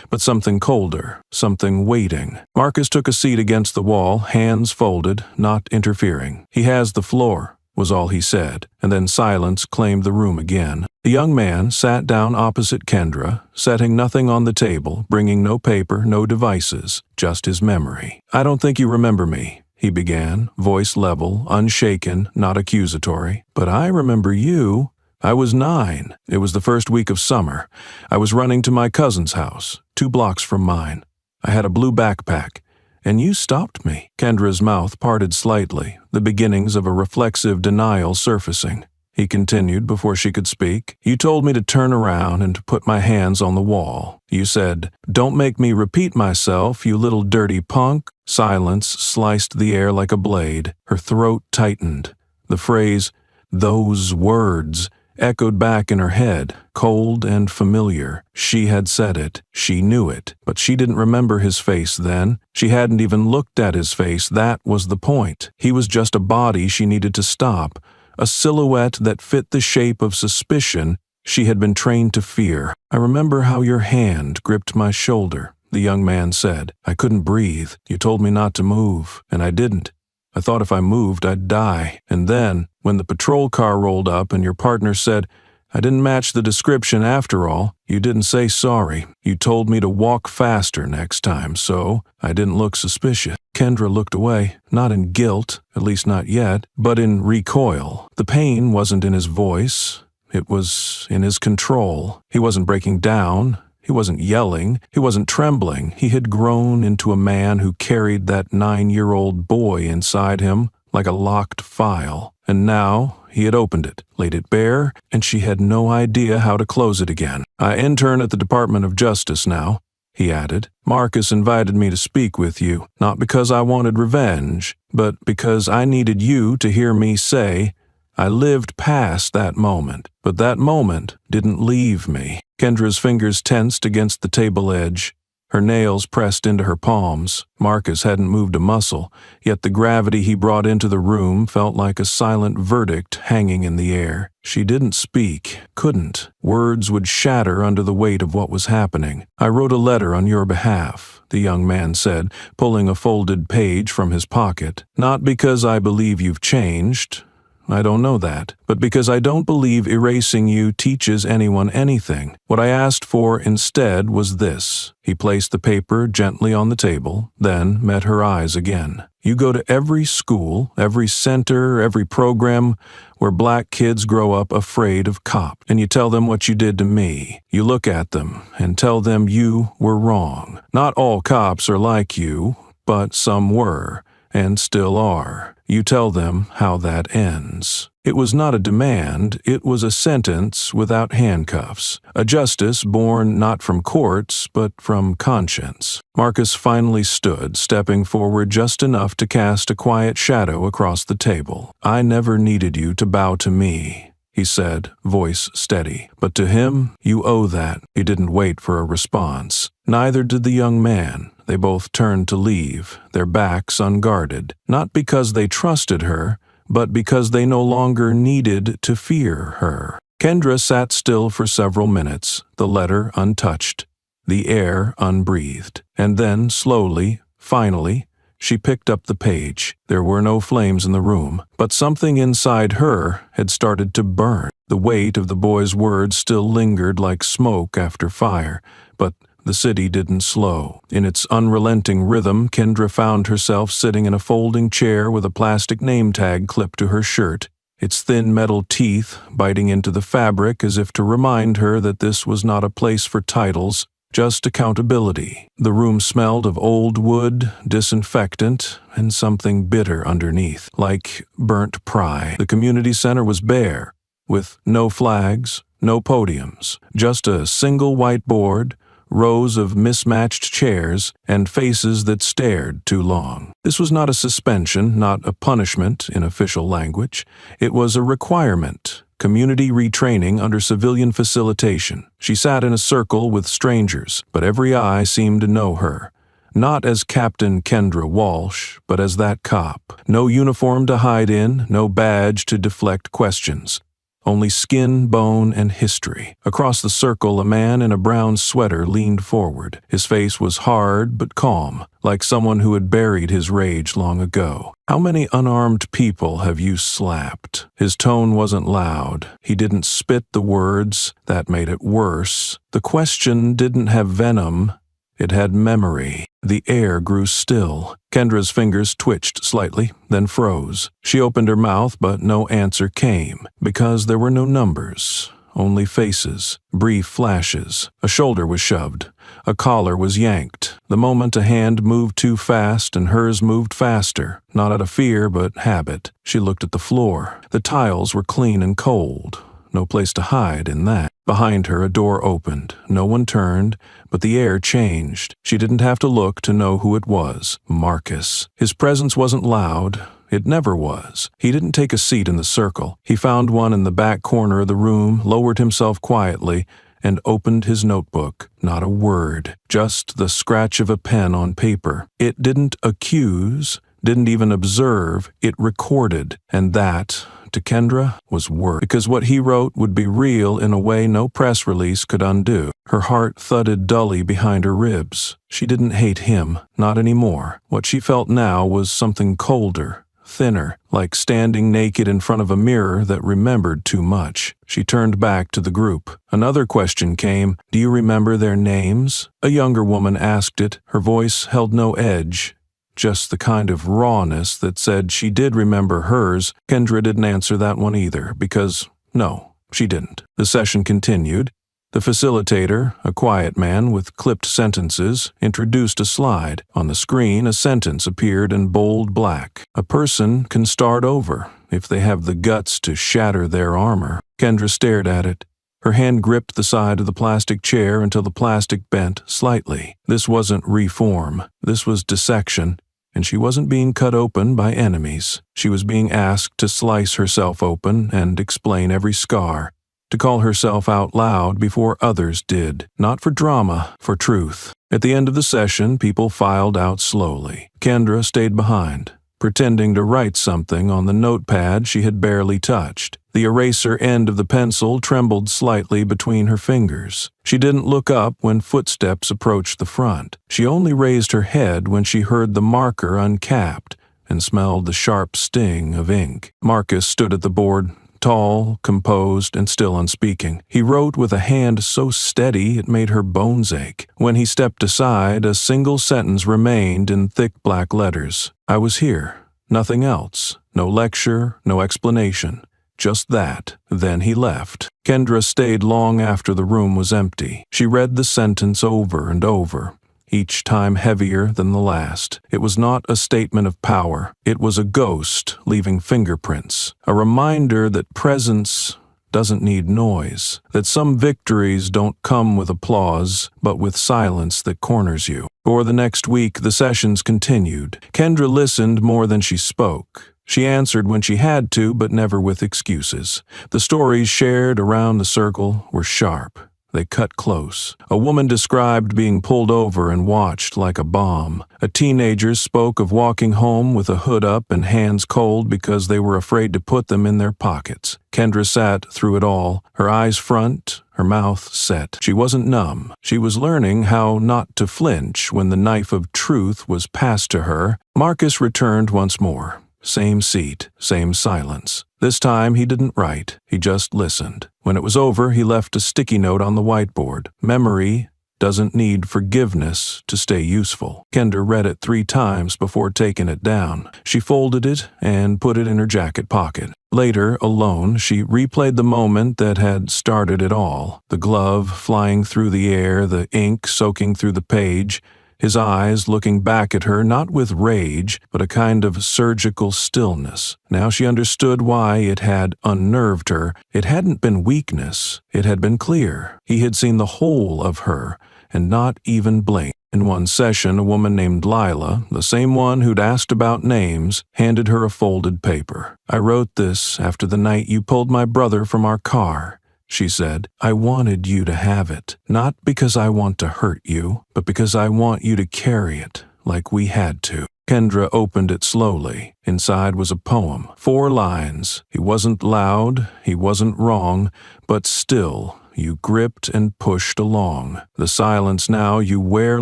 but something colder, something waiting. Marcus took a seat against the wall, hands folded, not interfering. "He has the floor," was all he said, and then silence claimed the room again. The young man sat down opposite Kendra, setting nothing on the table, bringing no paper, no devices, just his memory. "I don't think you remember me," he began, voice level, unshaken, not accusatory. "But I remember you. I was 9. It was the first week of summer. I was running to my cousin's house, 2 blocks from mine. I had a blue backpack, and you stopped me." Kendra's mouth parted slightly, the beginnings of a reflexive denial surfacing. He continued before she could speak. "You told me to turn around and to put my hands on the wall. You said, 'Don't make me repeat myself, you little dirty punk.'" Silence sliced the air like a blade. Her throat tightened. The phrase, "those words," echoed back in her head, cold and familiar. She had said it. She knew it. But she didn't remember his face then. She hadn't even looked at his face. That was the point. He was just a body she needed to stop, a silhouette that fit the shape of suspicion she had been trained to fear. "I remember how your hand gripped my shoulder," the young man said. "I couldn't breathe. You told me not to move, and I didn't. I thought if I moved, I'd die. And then, when the patrol car rolled up and your partner said, 'I didn't match the description after all,' you didn't say sorry. You told me to walk faster next time, so I didn't look suspicious." Kendra looked away, not in guilt, at least not yet, but in recoil. The pain wasn't in his voice. It was in his control. He wasn't breaking down. He wasn't yelling. He wasn't trembling. He had grown into a man who carried that 9-year-old boy inside him like a locked file. And now he had opened it, laid it bare, and she had no idea how to close it again. "I intern at the Department of Justice now," he added. "Marcus invited me to speak with you, not because I wanted revenge, but because I needed you to hear me say, I lived past that moment, but that moment didn't leave me." Kendra's fingers tensed against the table edge, her nails pressed into her palms. Marcus hadn't moved a muscle, yet the gravity he brought into the room felt like a silent verdict hanging in the air. She didn't speak, couldn't. Words would shatter under the weight of what was happening. "I wrote a letter on your behalf," the young man said, pulling a folded page from his pocket. "Not because I believe you've changed. I don't know that, but because I don't believe erasing you teaches anyone anything. What I asked for instead was this." He placed the paper gently on the table, then met her eyes again. "You go to every school, every center, every program where black kids grow up afraid of cops, and you tell them what you did to me. You look at them and tell them you were wrong. Not all cops are like you, but some were, and still are. You tell them how that ends." It was not a demand, it was a sentence without handcuffs, a justice born not from courts, but from conscience. Marcus finally stood, stepping forward just enough to cast a quiet shadow across the table. "I never needed you to bow to me," he said, voice steady. "But to him, you owe that." He didn't wait for a response. Neither did the young man. They both turned to leave, their backs unguarded, not because they trusted her, but because they no longer needed to fear her. Kendra sat still for several minutes, the letter untouched, the air unbreathed. And then, slowly, finally, she picked up the page. There were no flames in the room, but something inside her had started to burn. The weight of the boy's words still lingered like smoke after fire, but the city didn't slow. In its unrelenting rhythm, Kendra found herself sitting in a folding chair with a plastic name tag clipped to her shirt, its thin metal teeth biting into the fabric as if to remind her that this was not a place for titles, just accountability. The room smelled of old wood, disinfectant, and something bitter underneath, like burnt pride. The community center was bare, with no flags, no podiums, just a single whiteboard, rows of mismatched chairs, and faces that stared too long. This was not a suspension, not a punishment in official language. It was a requirement, community retraining under civilian facilitation. She sat in a circle with strangers, but every eye seemed to know her. Not as Captain Kendra Walsh, but as that cop. No uniform to hide in, no badge to deflect questions. only skin, bone, and history. Across the circle, a man in a brown sweater leaned forward. His face was hard but calm, like someone who had buried his rage long ago. "How many unarmed people have you slapped?" His tone wasn't loud. He didn't spit the words. That made it worse. The question didn't have venom. It had memory. The air grew still. Kendra's fingers twitched slightly, then froze. She opened her mouth, but no answer came, because there were no numbers, only faces, brief flashes. A shoulder was shoved. A collar was yanked. The moment a hand moved too fast and hers moved faster, not out of fear but habit. She looked at the floor. The tiles were clean and cold. No place to hide in that. Behind her, a door opened. No one turned, but the air changed. She didn't have to look to know who it was. Marcus. His presence wasn't loud. It never was. He didn't take a seat in the circle. He found one in the back corner of the room, lowered himself quietly, and opened his notebook. Not a word, just the scratch of a pen on paper. It didn't accuse, didn't even observe, it recorded, and that, to Kendra, was worse, because what he wrote would be real in a way no press release could undo. Her heart thudded dully behind her ribs. She didn't hate him, not anymore. What she felt now was something colder, thinner, like standing naked in front of a mirror that remembered too much. She turned back to the group. Another question came. "Do you remember their names?" A younger woman asked it. Her voice held no edge, just the kind of rawness that said she did remember hers. Kendra didn't answer that one either, because, no, she didn't. The session continued. The facilitator, a quiet man with clipped sentences, introduced a slide. On the screen, a sentence appeared in bold black. "A person can start over if they have the guts to shatter their armor." Kendra stared at it. Her hand gripped the side of the plastic chair until the plastic bent slightly. This wasn't reform. This was dissection. And she wasn't being cut open by enemies. She was being asked to slice herself open and explain every scar, to call herself out loud before others did, not for drama, for truth. At the end of the session, people filed out slowly. Kendra stayed behind, pretending to write something on the notepad she had barely touched. The eraser end of the pencil trembled slightly between her fingers. She didn't look up when footsteps approached the front. She only raised her head when she heard the marker uncapped and smelled the sharp sting of ink. Marcus stood at the board, tall, composed, and still unspeaking. He wrote with a hand so steady it made her bones ache. When he stepped aside, a single sentence remained in thick black letters. "I was here. Nothing else. No lecture, no explanation. Just that." Then he left. Kendra stayed long after the room was empty. She read the sentence over and over, each time heavier than the last. It was not a statement of power. It was a ghost leaving fingerprints, a reminder that presence doesn't need noise, that some victories don't come with applause, but with silence that corners you. For the next week, the sessions continued. Kendra listened more than she spoke. She answered when she had to, but never with excuses. The stories shared around the circle were sharp. They cut close. A woman described being pulled over and watched like a bomb. A teenager spoke of walking home with a hood up and hands cold because they were afraid to put them in their pockets. Kendra sat through it all, her eyes front, her mouth set. She wasn't numb. She was learning how not to flinch when the knife of truth was passed to her. Marcus returned once more. Same seat, same silence. This time he didn't write, he just listened. When it was over, he left a sticky note on the whiteboard. Memory doesn't need forgiveness to stay useful. Kendra read it 3 times before taking it down. She folded it and put it in her jacket pocket. Later, alone, she replayed the moment that had started it all. The glove flying through the air, the ink soaking through the page, his eyes looking back at her not with rage, but a kind of surgical stillness. Now she understood why it had unnerved her. It hadn't been weakness. It had been clear. He had seen the whole of her, and not even blinked. In one session, a woman named Lila, the same one who'd asked about names, handed her a folded paper. "I wrote this after the night you pulled my brother from our car," she said. "I wanted you to have it, not because I want to hurt you, but because I want you to carry it like we had to." Kendra opened it slowly. Inside was a poem. 4 lines. He wasn't loud, he wasn't wrong, but still, you gripped and pushed along. The silence now you wear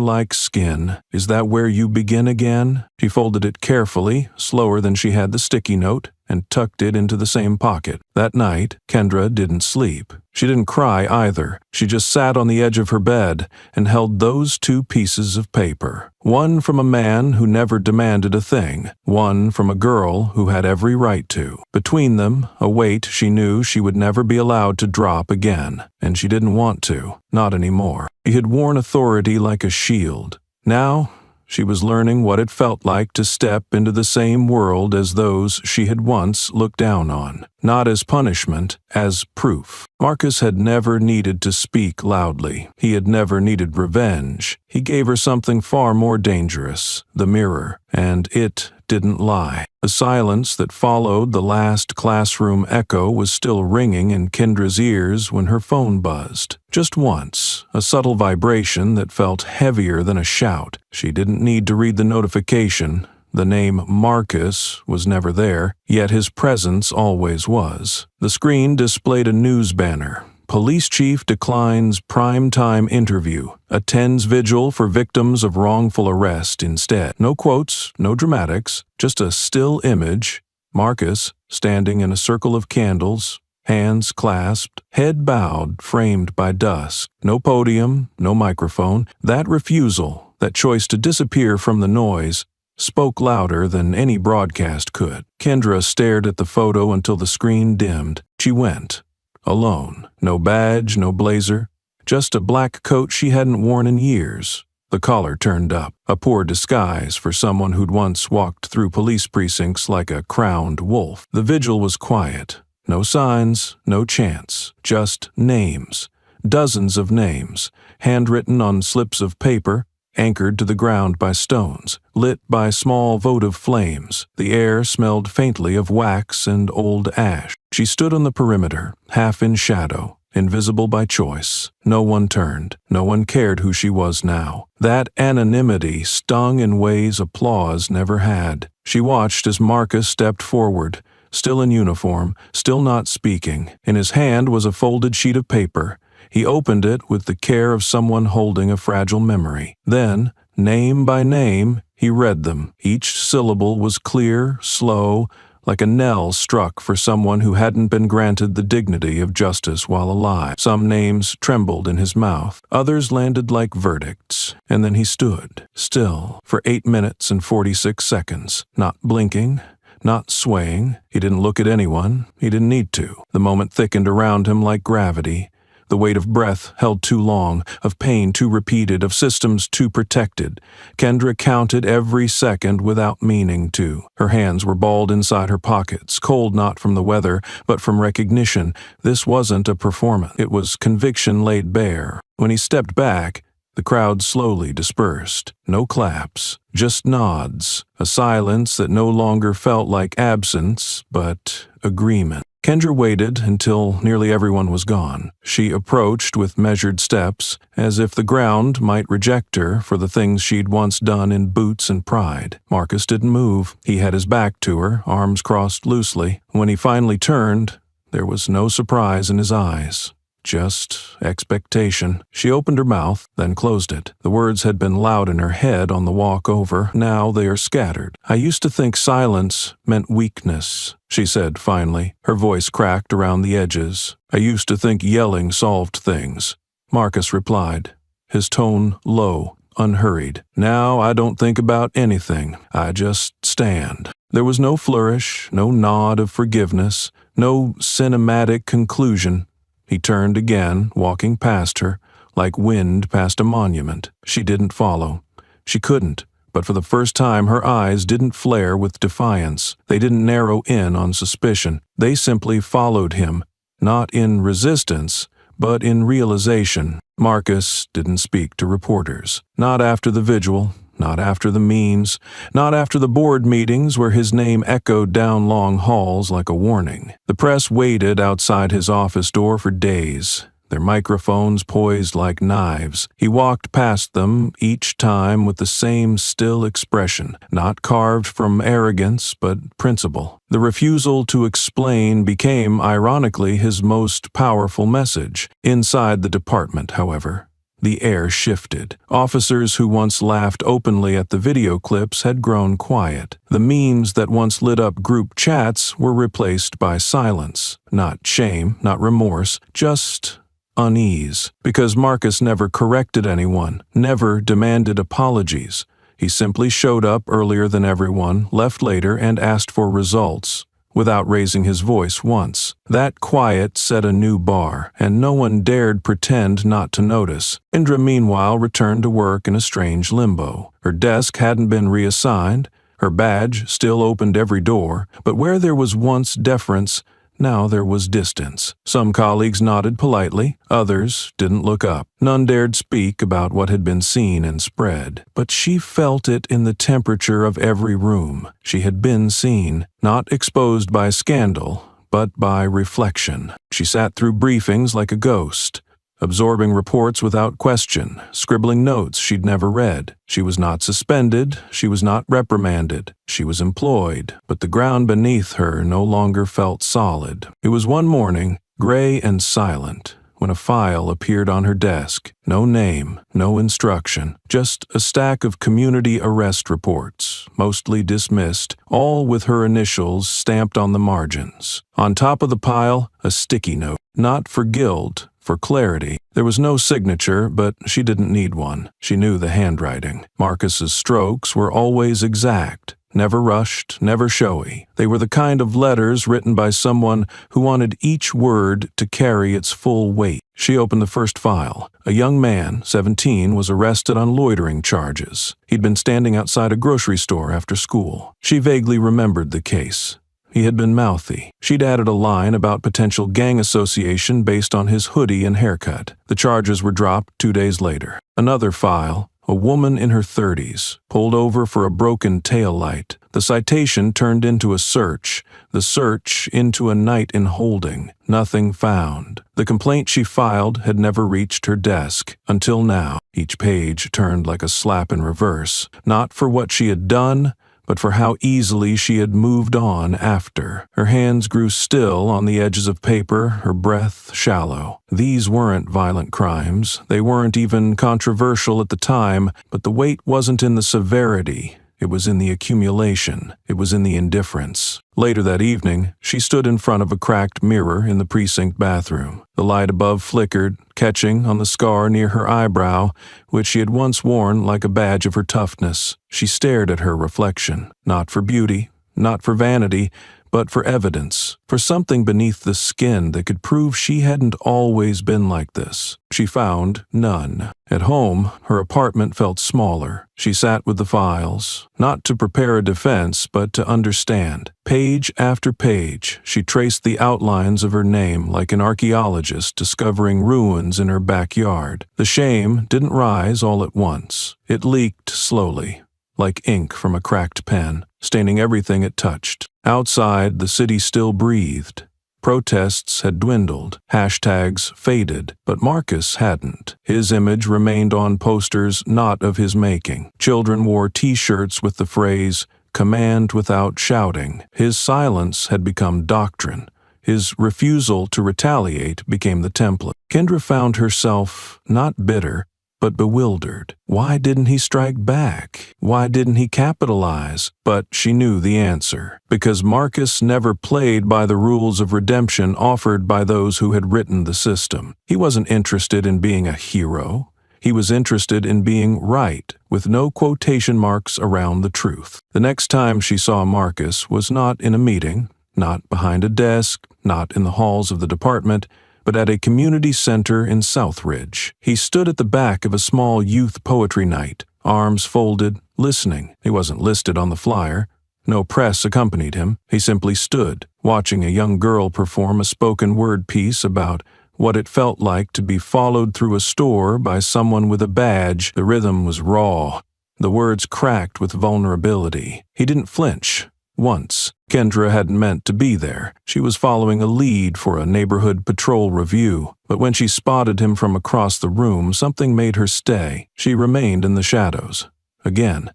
like skin. Is that where you begin again? She folded it carefully, slower than she had the sticky note, and tucked it into the same pocket. That night, Kendra didn't sleep. She didn't cry either. She just sat on the edge of her bed and held those 2 pieces of paper. One from a man who never demanded a thing. One from a girl who had every right to. Between them, a weight she knew she would never be allowed to drop again. And she didn't want to. Not anymore. He had worn authority like a shield. Now, she was learning what it felt like to step into the same world as those she had once looked down on. Not as punishment, as proof. Marcus had never needed to speak loudly. He had never needed revenge. He gave her something far more dangerous, the mirror, and it didn't lie. The silence that followed the last classroom echo was still ringing in Kendra's ears when her phone buzzed. Just once, a subtle vibration that felt heavier than a shout. She didn't need to read the notification. The name Marcus was never there, yet his presence always was. The screen displayed a news banner. Police chief declines primetime interview. Attends vigil for victims of wrongful arrest instead. No quotes, no dramatics, just a still image. Marcus, standing in a circle of candles, hands clasped, head bowed, framed by dusk. No podium, no microphone. That refusal, that choice to disappear from the noise, spoke louder than any broadcast could. Kendra stared at the photo until the screen dimmed. She went. Alone. No badge, no blazer. Just a black coat she hadn't worn in years. The collar turned up. A poor disguise for someone who'd once walked through police precincts like a crowned wolf. The vigil was quiet. No signs, no chants. Just names. Dozens of names. Handwritten on slips of paper, anchored to the ground by stones, lit by small votive flames. The air smelled faintly of wax and old ash. She stood on the perimeter, half in shadow, invisible by choice. No one turned. No one cared who she was now. That anonymity stung in ways applause never had. She watched as Marcus stepped forward, still in uniform, still not speaking. In his hand was a folded sheet of paper. He opened it with the care of someone holding a fragile memory. Then, name by name, he read them. Each syllable was clear, slow, like a knell struck for someone who hadn't been granted the dignity of justice while alive. Some names trembled in his mouth. Others landed like verdicts. And then he stood, still, for 8 minutes and 46 seconds, not blinking, not swaying. He didn't look at anyone. He didn't need to. The moment thickened around him like gravity. The weight of breath held too long, of pain too repeated, of systems too protected. Kendra counted every second without meaning to. Her hands were balled inside her pockets, cold not from the weather, but from recognition. This wasn't a performance. It was conviction laid bare. When he stepped back, the crowd slowly dispersed. No claps, just nods. A silence that no longer felt like absence, but agreement. Kendra waited until nearly everyone was gone. She approached with measured steps, as if the ground might reject her for the things she'd once done in boots and pride. Marcus didn't move. He had his back to her, arms crossed loosely. When he finally turned, there was no surprise in his eyes. Just expectation. She opened her mouth, then closed it. The words had been loud in her head on the walk over. Now they are scattered. I used to think silence meant weakness, she said finally. Her voice cracked around the edges. I used to think yelling solved things. Marcus replied, his tone low, unhurried. Now I don't think about anything. I just stand. There was no flourish, no nod of forgiveness, no cinematic conclusion. He turned again, walking past her, like wind past a monument. She didn't follow. She couldn't, but for the first time her eyes didn't flare with defiance. They didn't narrow in on suspicion. They simply followed him, not in resistance, but in realization. Marcus didn't speak to reporters. Not after the vigil. Not after the memes, not after the board meetings where his name echoed down long halls like a warning. The press waited outside his office door for days. their microphones poised like knives. He walked past them, each time with the same still expression, not carved from arrogance but principle. The refusal to explain became, ironically, his most powerful message. Inside the department, however, the air shifted. Officers who once laughed openly at the video clips had grown quiet. The memes that once lit up group chats were replaced by silence. Not shame, not remorse, just unease. Because Marcus never corrected anyone, never demanded apologies. He simply showed up earlier than everyone, left later, and asked for results, without raising his voice once. That quiet set a new bar, and no one dared pretend not to notice. Indra, meanwhile, returned to work in a strange limbo. Her desk hadn't been reassigned, her badge still opened every door, but where there was once deference, now there was distance. Some colleagues nodded politely, others didn't look up. None dared speak about what had been seen and spread, but she felt it in the temperature of every room. She had been seen, not exposed by scandal, but by reflection. She sat through briefings like a ghost, absorbing reports without question, scribbling notes she'd never read. She was not suspended, she was not reprimanded, she was employed, but the ground beneath her no longer felt solid. It was one morning, gray and silent, when a file appeared on her desk. No name, no instruction, just a stack of community arrest reports, mostly dismissed, all with her initials stamped on the margins. On top of the pile, a sticky note, not for guilt, for clarity. There was no signature, but she didn't need one. She knew the handwriting. Marcus's strokes were always exact, never rushed, never showy. They were the kind of letters written by someone who wanted each word to carry its full weight. She opened the first file. A young man, 17, was arrested on loitering charges. He'd been standing outside a grocery store after school. She vaguely remembered the case. He had been mouthy. She'd added a line about potential gang association based on his hoodie and haircut. The charges were dropped 2 days later. Another file. A woman in her 30s, pulled over for a broken taillight. The citation turned into a search, the search into a night in holding. Nothing found. The complaint she filed had never reached her desk, until now. Each page turned like a slap in reverse, not for what she had done, but for how easily she had moved on after. Her hands grew still on the edges of paper, her breath shallow. These weren't violent crimes. They weren't even controversial at the time, but the weight wasn't in the severity. It was in the accumulation. It was in the indifference. Later that evening, she stood in front of a cracked mirror in the precinct bathroom. The light above flickered, catching on the scar near her eyebrow, which she had once worn like a badge of her toughness. She stared at her reflection, not for beauty, not for vanity, but for evidence, for something beneath the skin that could prove she hadn't always been like this. She found none. At home, her apartment felt smaller. She sat with the files, not to prepare a defense, but to understand. Page after page, she traced the outlines of her name like an archaeologist discovering ruins in her backyard. The shame didn't rise all at once. It leaked slowly, like ink from a cracked pen, staining everything it touched. Outside, the city still breathed. Protests had dwindled, hashtags faded, but Marcus hadn't. His image remained on posters not of his making. Children wore t-shirts with the phrase, "Command without shouting." His silence had become doctrine. His refusal to retaliate became the template. Kendra found herself not bitter, but bewildered. Why didn't he strike back? Why didn't he capitalize? But she knew the answer. Because Marcus never played by the rules of redemption offered by those who had written the system. He wasn't interested in being a hero. He was interested in being right, with no quotation marks around the truth. The next time she saw Marcus was not in a meeting, not behind a desk, not in the halls of the department, but at a community center in Southridge. He stood at the back of a small youth poetry night, arms folded, listening. He wasn't listed on the flyer. No press accompanied him. He simply stood, watching a young girl perform a spoken word piece about what it felt like to be followed through a store by someone with a badge. The rhythm was raw. The words cracked with vulnerability. He didn't flinch. Once, Kendra hadn't meant to be there. She was following a lead for a neighborhood patrol review. But when she spotted him from across the room, something made her stay. She remained in the shadows. Again,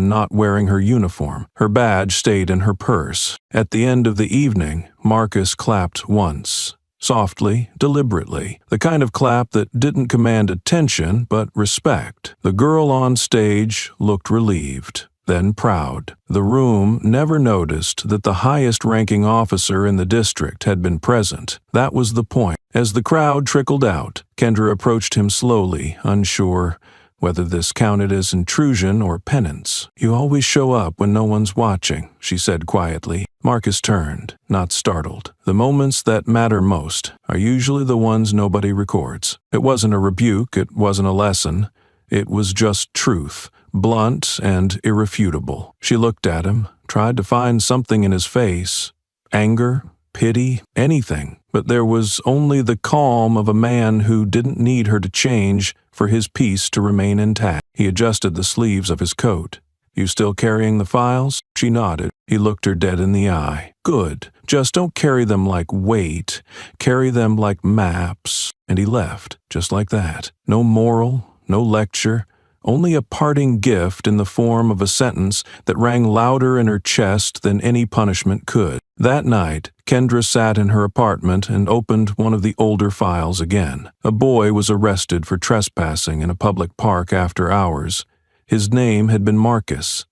not wearing her uniform. Her badge stayed in her purse. At the end of the evening, Marcus clapped once. Softly, deliberately, the kind of clap that didn't command attention but respect. The girl on stage looked relieved, then proud. The room never noticed that the highest-ranking officer in the district had been present. That was the point. As the crowd trickled out, Kendra approached him slowly, unsure whether this counted as intrusion or penance. "You always show up when no one's watching," she said quietly. Marcus turned, not startled. The moments that matter most are usually the ones nobody records. It wasn't a rebuke, it wasn't a lesson. It was just truth, blunt and irrefutable. She looked at him, tried to find something in his face. Anger, pity, anything. But there was only the calm of a man who didn't need her to change for his peace to remain intact. He adjusted the sleeves of his coat. "You still carrying the files?" She nodded. He looked her dead in the eye. "Good. Just don't carry them like weight. Carry them like maps." And he left, just like that. No moral, no lecture, only a parting gift in the form of a sentence that rang louder in her chest than any punishment could. That night, Kendra sat in her apartment and opened one of the older files again. A boy was arrested for trespassing in a public park after hours. His name had been Marcus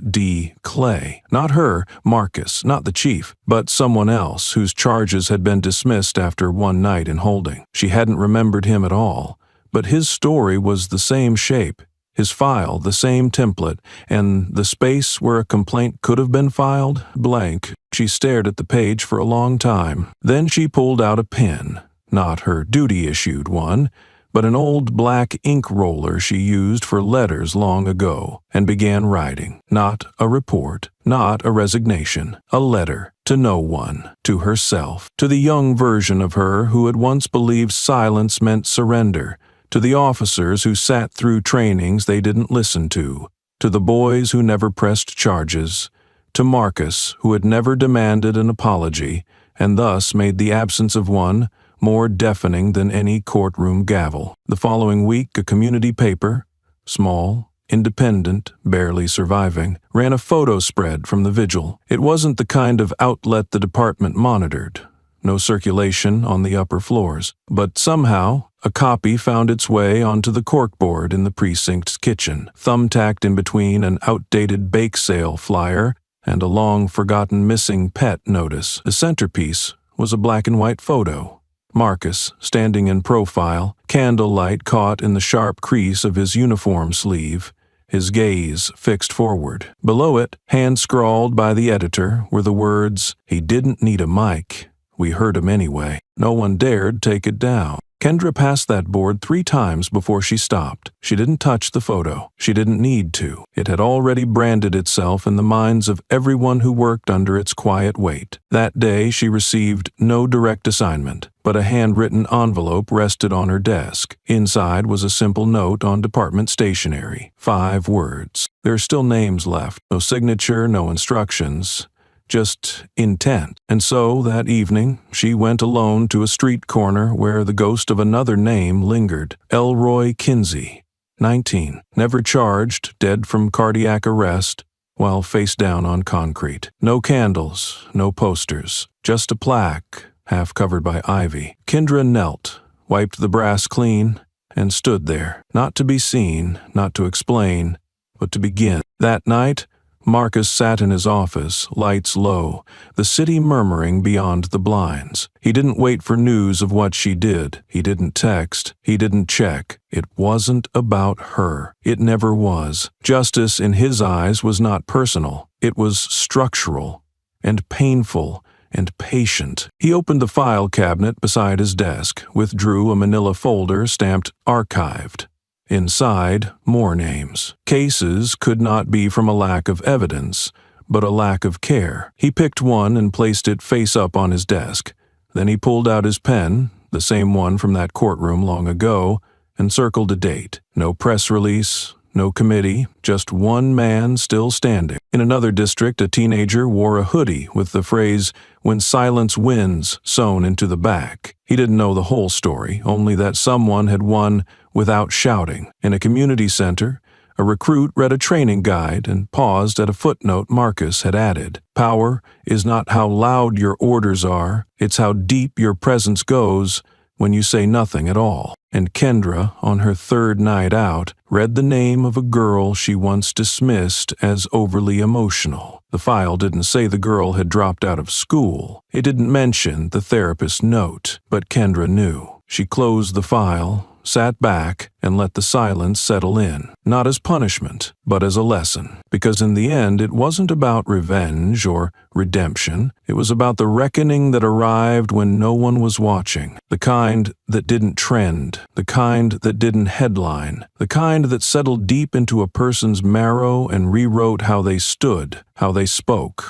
D. Clay. Not her, Marcus, not the chief, but someone else whose charges had been dismissed after one night in holding. She hadn't remembered him at all. But his story was the same shape, his file the same template, and the space where a complaint could have been filed, blank. She stared at the page for a long time. Then she pulled out a pen, not her duty-issued one, but an old black ink roller she used for letters long ago, and began writing. Not a report, not a resignation, a letter to no one, to herself, to the young version of her who had once believed silence meant surrender, to the officers who sat through trainings they didn't listen to the boys who never pressed charges, to Marcus, who had never demanded an apology, and thus made the absence of one more deafening than any courtroom gavel. The following week, a community paper, small, independent, barely surviving, ran a photo spread from the vigil. It wasn't the kind of outlet the department monitored. No circulation on the upper floors. But somehow, a copy found its way onto the corkboard in the precinct's kitchen, thumbtacked in between an outdated bake sale flyer and a long-forgotten missing pet notice. The centerpiece was a black-and-white photo. Marcus, standing in profile, candlelight caught in the sharp crease of his uniform sleeve, his gaze fixed forward. Below it, hand-scrawled by the editor, were the words, "He didn't need a mic. We heard him anyway." No one dared take it down. Kendra passed that board 3 times before she stopped. She didn't touch the photo. She didn't need to. It had already branded itself in the minds of everyone who worked under its quiet weight. That day she received no direct assignment, but a handwritten envelope rested on her desk. Inside was a simple note on department stationery. 5 words. There are still names left. No signature, no instructions. Just intent. And so, that evening, she went alone to a street corner where the ghost of another name lingered. Elroy Kinsey, 19, never charged, dead from cardiac arrest, while face down on concrete. No candles, no posters, just a plaque, half covered by ivy. Kendra knelt, wiped the brass clean, and stood there, not to be seen, not to explain, but to begin. That night, Marcus sat in his office, lights low, the city murmuring beyond the blinds. He didn't wait for news of what she did. He didn't text. He didn't check. It wasn't about her. It never was. Justice in his eyes was not personal. It was structural and painful and patient. He opened the file cabinet beside his desk, withdrew a manila folder stamped "Archived." Inside, more names. Cases could not be from a lack of evidence, but a lack of care. He picked one and placed it face up on his desk. Then he pulled out his pen, the same one from that courtroom long ago, and circled a date. No press release, no committee, just one man still standing. In another district, a teenager wore a hoodie with the phrase, "When silence wins," sewn into the back. He didn't know the whole story, only that someone had won without shouting. In a community center, a recruit read a training guide and paused at a footnote Marcus had added. "Power is not how loud your orders are, it's how deep your presence goes when you say nothing at all." And Kendra, on her third night out, read the name of a girl she once dismissed as overly emotional. The file didn't say the girl had dropped out of school. It didn't mention the therapist's note, but Kendra knew. She closed the file, sat back, and let the silence settle in, not as punishment, but as a lesson. Because in the end, it wasn't about revenge or redemption. It was about the reckoning that arrived when no one was watching. The kind that didn't trend, the kind that didn't headline, the kind that settled deep into a person's marrow and rewrote how they stood, how they spoke,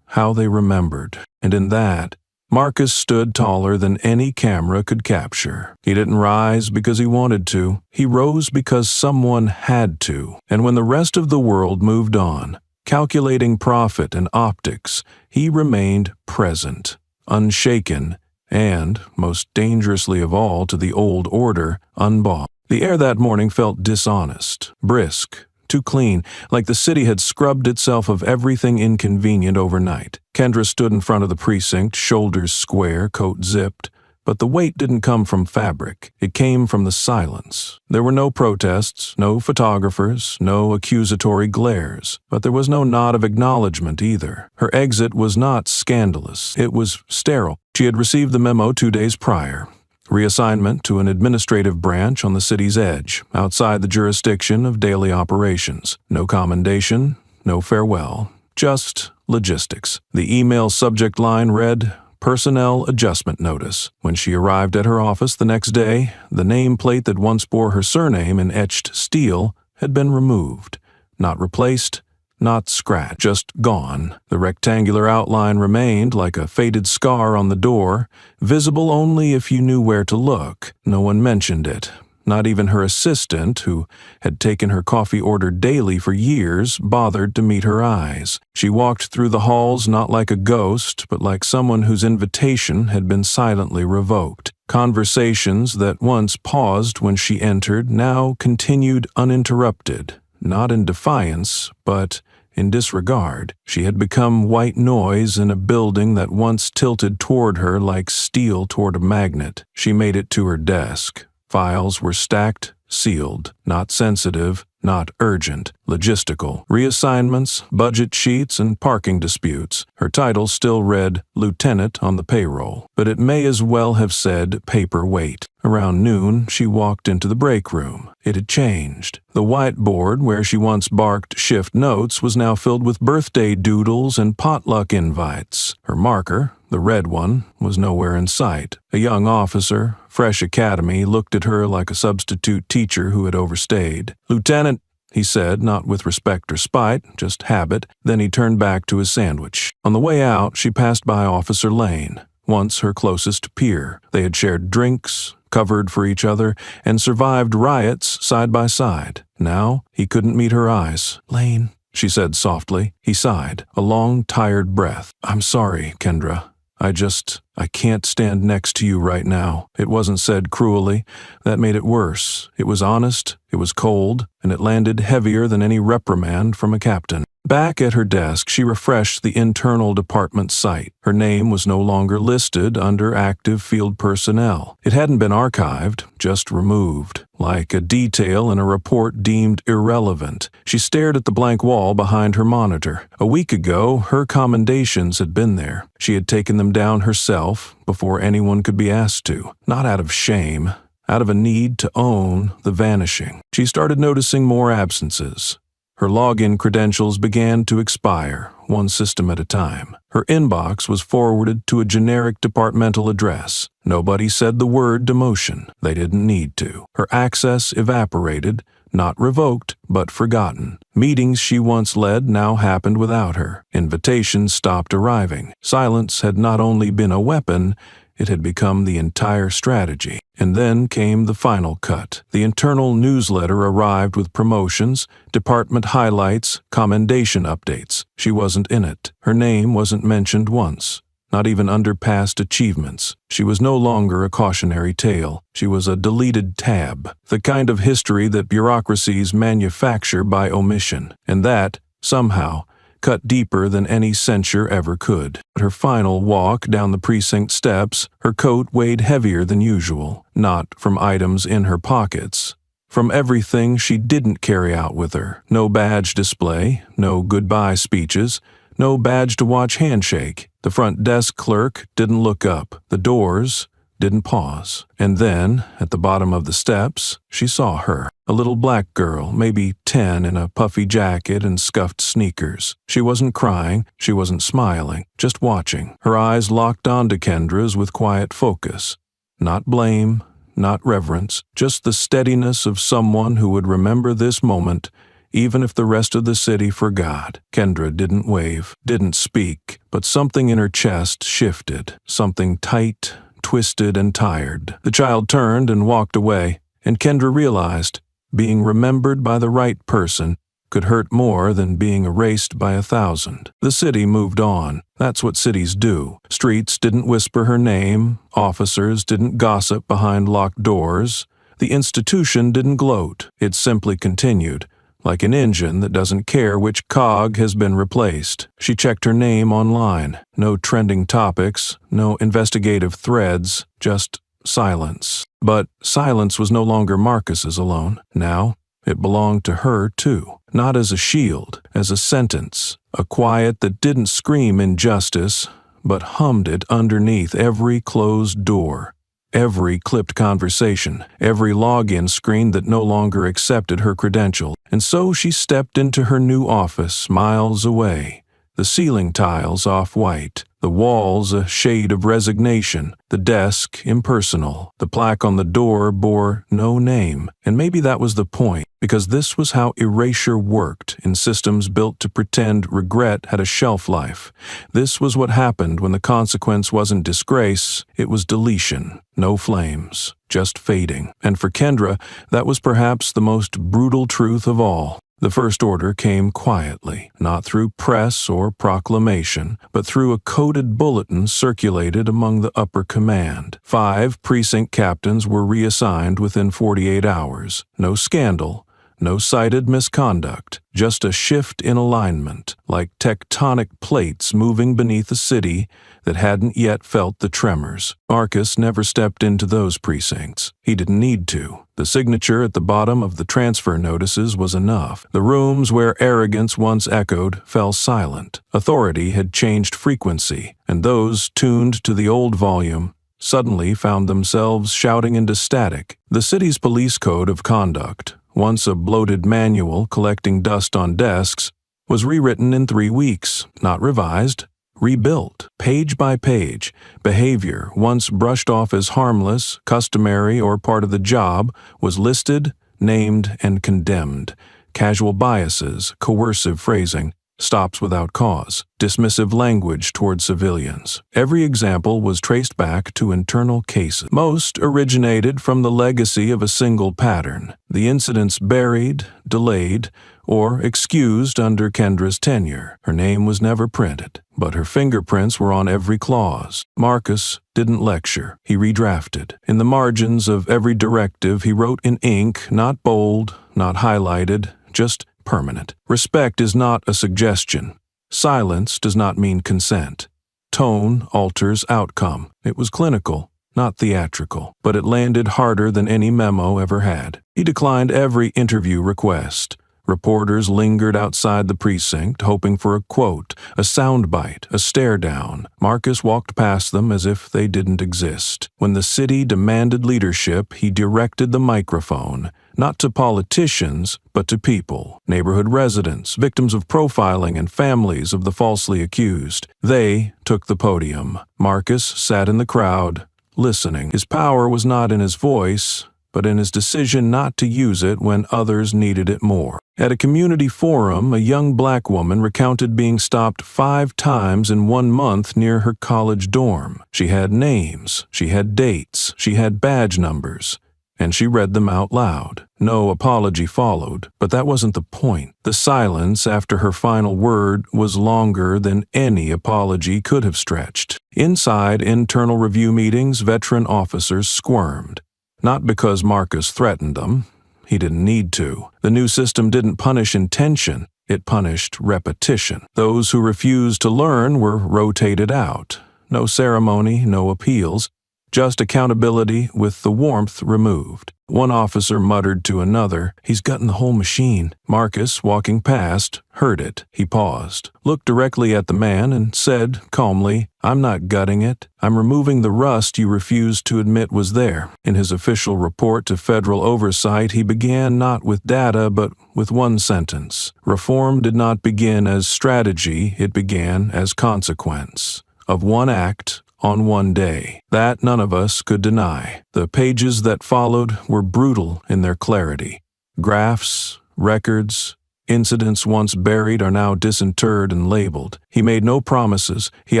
how they remembered. And in that, Marcus stood taller than any camera could capture. He didn't rise because he wanted to. He rose because someone had to. And when the rest of the world moved on, calculating profit and optics, he remained present, unshaken, and, most dangerously of all to the old order, unbought. The air that morning felt dishonest, brisk, too clean, like the city had scrubbed itself of everything inconvenient overnight. Kendra stood in front of the precinct, shoulders square, coat zipped, but the weight didn't come from fabric. It came from the silence. There were no protests, no photographers, no accusatory glares, but there was no nod of acknowledgement either. Her exit was not scandalous. It was sterile. She had received the memo 2 days prior. Reassignment to an administrative branch on the city's edge, outside the jurisdiction of daily operations. No commendation, no farewell, just logistics. The email subject line read, "Personnel Adjustment Notice." When she arrived at her office the next day, the nameplate that once bore her surname in etched steel had been removed. Not replaced, not scratched, just gone. The rectangular outline remained like a faded scar on the door, visible only if you knew where to look. No one mentioned it. Not even her assistant, who had taken her coffee order daily for years, bothered to meet her eyes. She walked through the halls not like a ghost, but like someone whose invitation had been silently revoked. Conversations that once paused when she entered now continued uninterrupted, not in defiance, but in disregard. She had become white noise in a building that once tilted toward her like steel toward a magnet. She made it to her desk. Files were stacked, sealed, not sensitive, not urgent, logistical. Reassignments, budget sheets, and parking disputes. Her title still read Lieutenant on the payroll, but it may as well have said paperweight. Around noon, she walked into the break room. It had changed. The whiteboard where she once barked shift notes was now filled with birthday doodles and potluck invites. Her marker, the red one, was nowhere in sight. A young officer, fresh academy, looked at her like a substitute teacher who had overstayed. "Lieutenant," he said, not with respect or spite, just habit. Then he turned back to his sandwich. On the way out, she passed by Officer Lane, once her closest peer. They had shared drinks, covered for each other, and survived riots side by side. Now, he couldn't meet her eyes. "Lane," she said softly. He sighed, a long, tired breath. "I'm sorry, Kendra. I can't stand next to you right now." It wasn't said cruelly. That made it worse. It was honest, it was cold, and it landed heavier than any reprimand from a captain. Back at her desk, she refreshed the internal department site. Her name was no longer listed under active field personnel. It hadn't been archived, just removed, like a detail in a report deemed irrelevant. She stared at the blank wall behind her monitor. A week ago, her commendations had been there. She had taken them down herself before anyone could be asked to, not out of shame, out of a need to own the vanishing. She started noticing more absences. Her login credentials began to expire, one system at a time. Her inbox was forwarded to a generic departmental address. Nobody said the word demotion. They didn't need to. Her access evaporated, not revoked, but forgotten. Meetings she once led now happened without her. Invitations stopped arriving. Silence had not only been a weapon, It had become the entire strategy. And then came the final cut. The internal newsletter arrived with promotions, department highlights, commendation updates. She wasn't in it. Her name wasn't mentioned once. Not even under past achievements. She was no longer a cautionary tale. She was a deleted tab, the kind of history that bureaucracies manufacture by omission, and that, somehow, cut deeper than any censure ever could. At her final walk down the precinct steps, her coat weighed heavier than usual, not from items in her pockets, from everything she didn't carry out with her. No badge display, no goodbye speeches, no badge-to-watch handshake. The front desk clerk didn't look up. The doors didn't pause. And then, at the bottom of the steps, she saw her. A little black girl, maybe 10, in a puffy jacket and scuffed sneakers. She wasn't crying, she wasn't smiling, just watching. Her eyes locked onto Kendra's with quiet focus. Not blame, not reverence, just the steadiness of someone who would remember this moment even if the rest of the city forgot. Kendra didn't wave, didn't speak, but something in her chest shifted, something tight, twisted, and tired. The child turned and walked away, and Kendra realized being remembered by the right person could hurt more than being erased by 1,000. The city moved on. That's what cities do. Streets didn't whisper her name, officers didn't gossip behind locked doors, the institution didn't gloat. It simply continued, like an engine that doesn't care which cog has been replaced. She checked her name online. No trending topics, no investigative threads, just silence. But silence was no longer Marcus's alone. Now, it belonged to her too. Not as a shield, as a sentence. A quiet that didn't scream injustice, but hummed it underneath every closed door. Every clipped conversation, every login screen that no longer accepted her credential. And so she stepped into her new office miles away. The ceiling tiles off-white, the walls a shade of resignation, the desk impersonal. The plaque on the door bore no name. And maybe that was the point, because this was how erasure worked in systems built to pretend regret had a shelf life. This was what happened when the consequence wasn't disgrace, it was deletion. No flames, just fading. And for Kendra, that was perhaps the most brutal truth of all. The first order came quietly, not through press or proclamation, but through a coded bulletin circulated among the upper command. 5 precinct captains were reassigned within 48 hours. No scandal, no cited misconduct, just a shift in alignment, like tectonic plates moving beneath a city that hadn't yet felt the tremors. Marcus never stepped into those precincts. He didn't need to. The signature at the bottom of the transfer notices was enough. The rooms where arrogance once echoed fell silent. Authority had changed frequency, and those tuned to the old volume suddenly found themselves shouting into static. The city's police code of conduct, once a bloated manual collecting dust on desks, was rewritten in 3 weeks, not revised, rebuilt. Page by page, behavior once brushed off as harmless, customary, or part of the job was listed, named, and condemned. Casual biases, coercive phrasing, stops without cause, dismissive language toward civilians. Every example was traced back to internal cases. Most originated from the legacy of a single pattern, the incidents buried, delayed, or excused under Kendra's tenure. Her name was never printed, but her fingerprints were on every clause. Marcus didn't lecture, he redrafted. In the margins of every directive he wrote in ink, not bold, not highlighted, just permanent. Respect is not a suggestion. Silence does not mean consent. Tone alters outcome. It was clinical, not theatrical, but it landed harder than any memo ever had. He declined every interview request. Reporters lingered outside the precinct, hoping for a quote, a soundbite, a stare-down. Marcus walked past them as if they didn't exist. When the city demanded leadership, he directed the microphone, not to politicians, but to people, neighborhood residents, victims of profiling, and families of the falsely accused. They took the podium. Marcus sat in the crowd, listening. His power was not in his voice, but in his decision not to use it when others needed it more. At a community forum, a young black woman recounted being stopped 5 times in 1 month near her college dorm. She had names, she had dates, she had badge numbers, and she read them out loud. No apology followed, but that wasn't the point. The silence after her final word was longer than any apology could have stretched. Inside internal review meetings, veteran officers squirmed. Not because Marcus threatened them. He didn't need to. The new system didn't punish intention, it punished repetition. Those who refused to learn were rotated out. No ceremony, no appeals, just accountability with the warmth removed. One officer muttered to another, "He's gutting the whole machine." Marcus, walking past, heard it. He paused, looked directly at the man, and said calmly, "I'm not gutting it. I'm removing the rust you refused to admit was there." In his official report to federal oversight, he began not with data, but with one sentence. Reform did not begin as strategy, it began as consequence. Of one act, on one day. That none of us could deny. The pages that followed were brutal in their clarity. Graphs, records, incidents once buried are now disinterred and labeled. He made no promises. He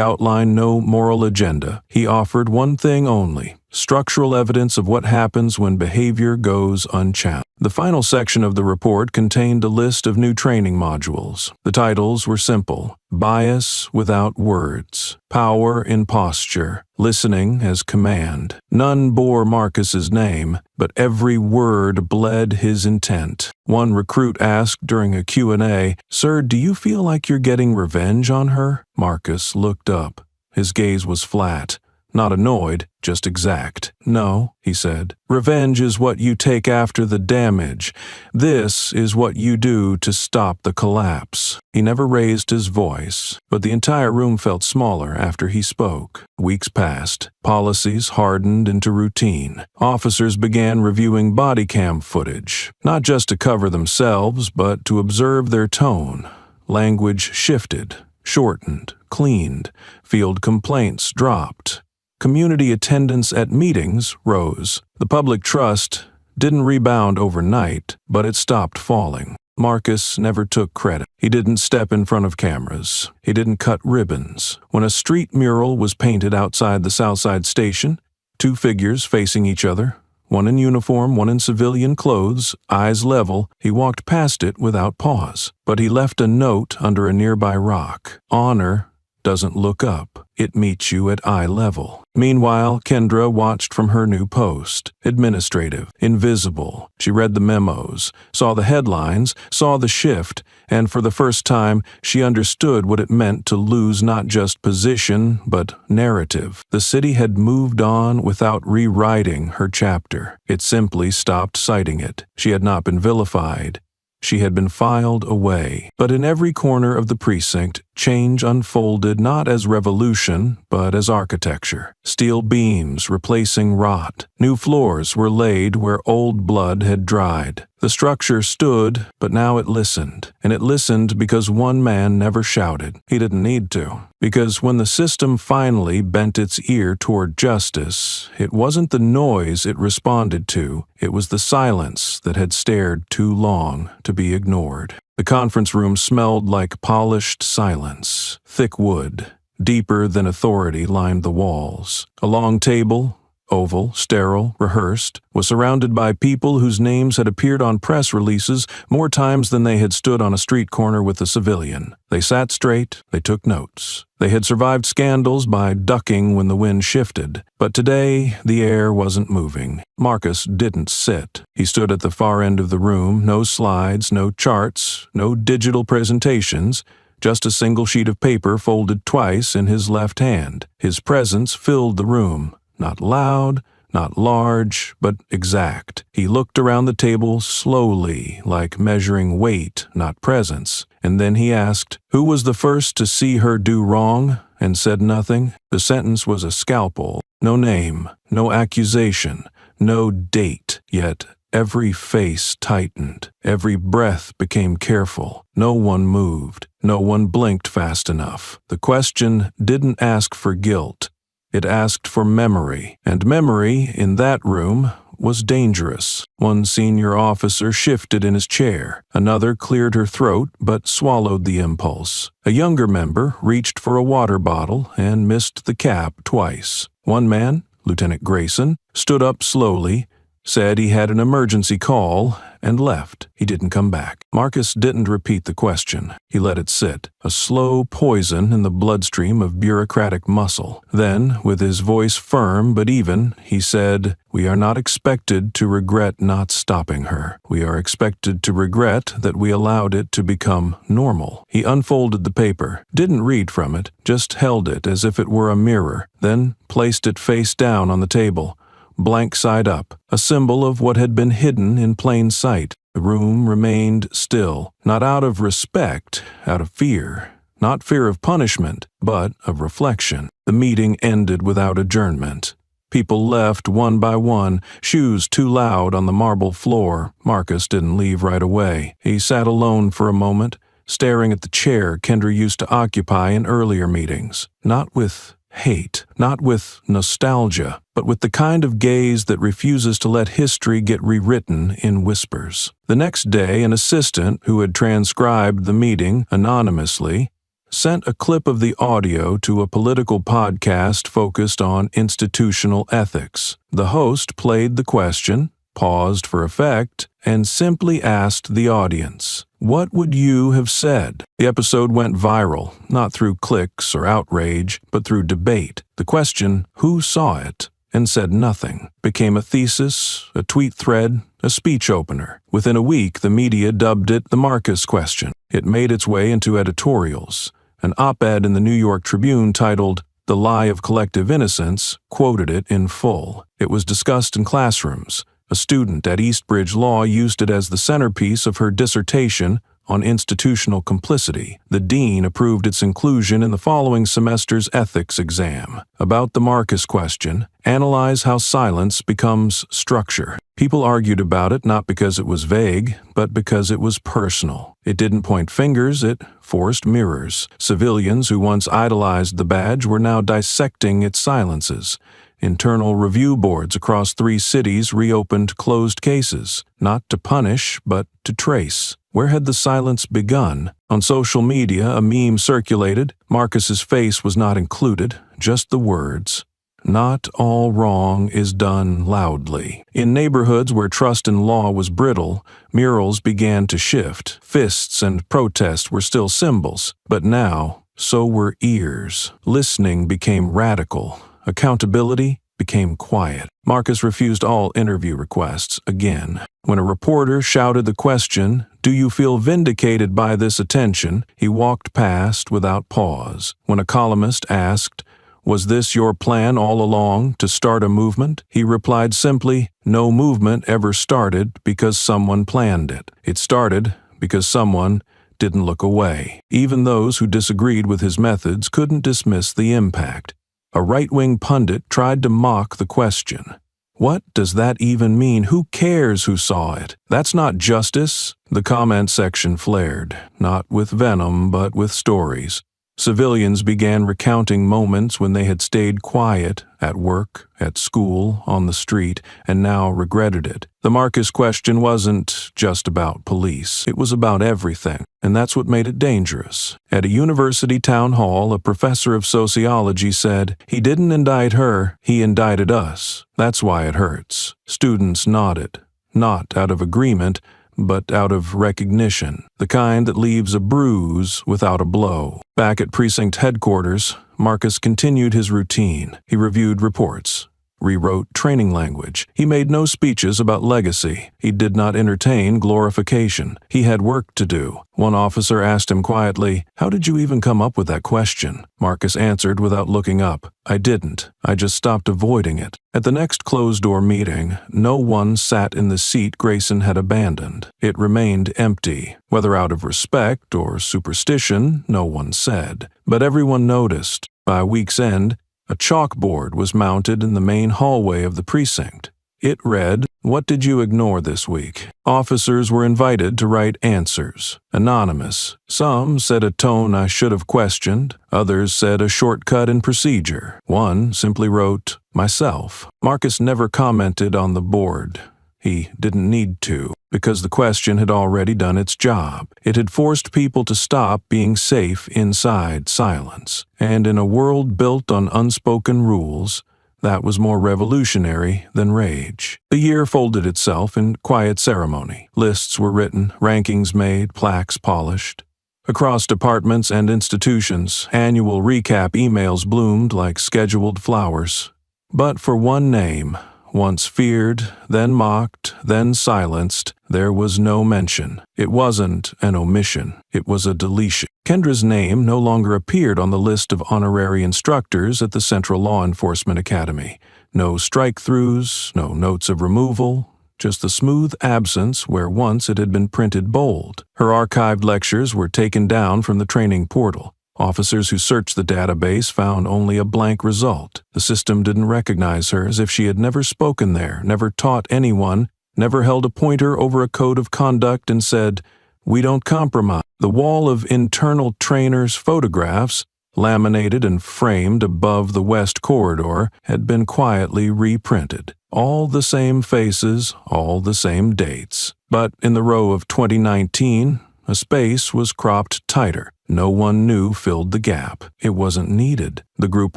outlined no moral agenda. He offered one thing only: structural evidence of what happens when behavior goes unchallenged. The final section of the report contained a list of new training modules. The titles were simple: Bias Without Words, Power in Posture, Listening as Command. None bore Marcus's name, but every word bled his intent. One recruit asked during a Q&A, "Sir, do you feel like you're getting revenge on her?" Marcus looked up. His gaze was flat. Not annoyed, just exact. "No," he said. "Revenge is what you take after the damage. This is what you do to stop the collapse." He never raised his voice, but the entire room felt smaller after he spoke. Weeks passed. Policies hardened into routine. Officers began reviewing body cam footage, not just to cover themselves, but to observe their tone. Language shifted, shortened, cleaned. Field complaints dropped. Community attendance at meetings rose. The public trust didn't rebound overnight, but it stopped falling. Marcus never took credit. He didn't step in front of cameras. He didn't cut ribbons. When a street mural was painted outside the Southside station, 2 figures facing each other, one in uniform, one in civilian clothes, eyes level, he walked past it without pause. But he left a note under a nearby rock. Honor doesn't look up. It meets you at eye level. Meanwhile, Kendra watched from her new post. Administrative, invisible. She read the memos, saw the headlines, saw the shift, and for the first time, she understood what it meant to lose not just position, but narrative. The city had moved on without rewriting her chapter. It simply stopped citing it. She had not been vilified. She had been filed away. But in every corner of the precinct, change unfolded not as revolution, but as architecture. Steel beams replacing rot. New floors were laid where old blood had dried. The structure stood, but now it listened. And it listened because one man never shouted. He didn't need to. Because when the system finally bent its ear toward justice, it wasn't the noise it responded to, it was the silence that had stared too long to be ignored. The conference room smelled like polished silence. Thick wood, deeper than authority, lined the walls. A long table, oval, sterile, rehearsed, was surrounded by people whose names had appeared on press releases more times than they had stood on a street corner with a civilian. They sat straight, they took notes. They had survived scandals by ducking when the wind shifted, but today the air wasn't moving. Marcus didn't sit. He stood at the far end of the room, no slides, no charts, no digital presentations, just a single sheet of paper folded twice in his left hand. His presence filled the room. Not loud, not large, but exact. He looked around the table slowly, like measuring weight, not presence. And then he asked, "Who was the first to see her do wrong?" and said nothing. The sentence was a scalpel. No name, no accusation, no date. Yet every face tightened. Every breath became careful. No one moved. No one blinked fast enough. The question didn't ask for guilt. It asked for memory, and memory in that room was dangerous. One senior officer shifted in his chair. Another cleared her throat but swallowed the impulse. A younger member reached for a water bottle and missed the cap twice. One man, Lieutenant Grayson, stood up slowly, said he had an emergency call, and left. He didn't come back. Marcus didn't repeat the question. He let it sit, a slow poison in the bloodstream of bureaucratic muscle. Then, with his voice firm but even, he said, "We are not expected to regret not stopping her. We are expected to regret that we allowed it to become normal." He unfolded the paper, didn't read from it, just held it as if it were a mirror, then placed it face down on the table, blank side up, a symbol of what had been hidden in plain sight. The room remained still, not out of respect, out of fear. Not fear of punishment, but of reflection. The meeting ended without adjournment. People left one by one, shoes too loud on the marble floor. Marcus didn't leave right away. He sat alone for a moment, staring at the chair Kendra used to occupy in earlier meetings. Not with hate, not with nostalgia, but with the kind of gaze that refuses to let history get rewritten in whispers. The next day, an assistant who had transcribed the meeting anonymously sent a clip of the audio to a political podcast focused on institutional ethics. The host played the question, paused for effect, and simply asked the audience, "What would you have said?" The episode went viral, not through clicks or outrage, but through debate. The question, "Who saw it?" and said nothing, became a thesis, a tweet thread, a speech opener. Within a week, the media dubbed it the Marcus question. It made its way into editorials. An op-ed in the New York Tribune titled "The Lie of Collective Innocence" quoted it in full. It was discussed in classrooms. A student at Eastbridge Law used it as the centerpiece of her dissertation on institutional complicity. The dean approved its inclusion in the following semester's ethics exam. About the Marcus question, analyze how silence becomes structure. People argued about it not because it was vague, but because it was personal. It didn't point fingers, it forced mirrors. Civilians who once idolized the badge were now dissecting its silences. Internal review boards across 3 cities reopened closed cases, not to punish, but to trace. Where had the silence begun? On social media, a meme circulated. Marcus's face was not included, just the words, "Not all wrong is done loudly." In neighborhoods where trust in law was brittle, murals began to shift. Fists and protest were still symbols, but now, so were ears. Listening became radical. Accountability became quiet. Marcus refused all interview requests again. When a reporter shouted the question, "Do you feel vindicated by this attention?" he walked past without pause. When a columnist asked, "Was this your plan all along, to start a movement?" he replied simply, "No movement ever started because someone planned it. It started because someone didn't look away." Even those who disagreed with his methods couldn't dismiss the impact. A right-wing pundit tried to mock the question. What does that even mean? Who cares who saw it? That's not justice. The comment section flared, not with venom, but with stories. Civilians began recounting moments when they had stayed quiet, at work, at school, on the street, and now regretted it. The Marcus question wasn't just about police. It was about everything, and that's what made it dangerous. At a university town hall, a professor of sociology said, "He didn't indict her, he indicted us. That's why it hurts." Students nodded, not out of agreement, but out of recognition, the kind that leaves a bruise without a blow. Back at precinct headquarters, Marcus continued his routine. He reviewed reports, rewrote training language. He made no speeches about legacy. He did not entertain glorification. He had work to do. One officer asked him quietly, "How did you even come up with that question?" Marcus answered without looking up, "I didn't. I just stopped avoiding it." At the next closed-door meeting, no one sat in the seat Grayson had abandoned. It remained empty. Whether out of respect or superstition, no one said. But everyone noticed. By week's end, a chalkboard was mounted in the main hallway of the precinct. It read, "What did you ignore this week?" Officers were invited to write answers. Anonymous. Some said a tone I should have questioned. Others said a shortcut in procedure. One simply wrote, "Myself." Marcus never commented on the board. He didn't need to, because the question had already done its job. It had forced people to stop being safe inside silence. And in a world built on unspoken rules, that was more revolutionary than rage. The year folded itself in quiet ceremony. Lists were written, rankings made, plaques polished. Across departments and institutions, annual recap emails bloomed like scheduled flowers. But for one name, once feared, then mocked, then silenced, there was no mention. It wasn't an omission. It was a deletion. Kendra's name no longer appeared on the list of honorary instructors at the Central Law Enforcement Academy. No strike-throughs, no notes of removal, just the smooth absence where once it had been printed bold. Her archived lectures were taken down from the training portal. Officers who searched the database found only a blank result. The system didn't recognize her, as if she had never spoken there, never taught anyone, never held a pointer over a code of conduct and said, "We don't compromise." The wall of internal trainers' photographs, laminated and framed above the West Corridor, had been quietly reprinted. All the same faces, all the same dates. But in the row of 2019, a space was cropped tighter. No one new filled the gap. It wasn't needed. The group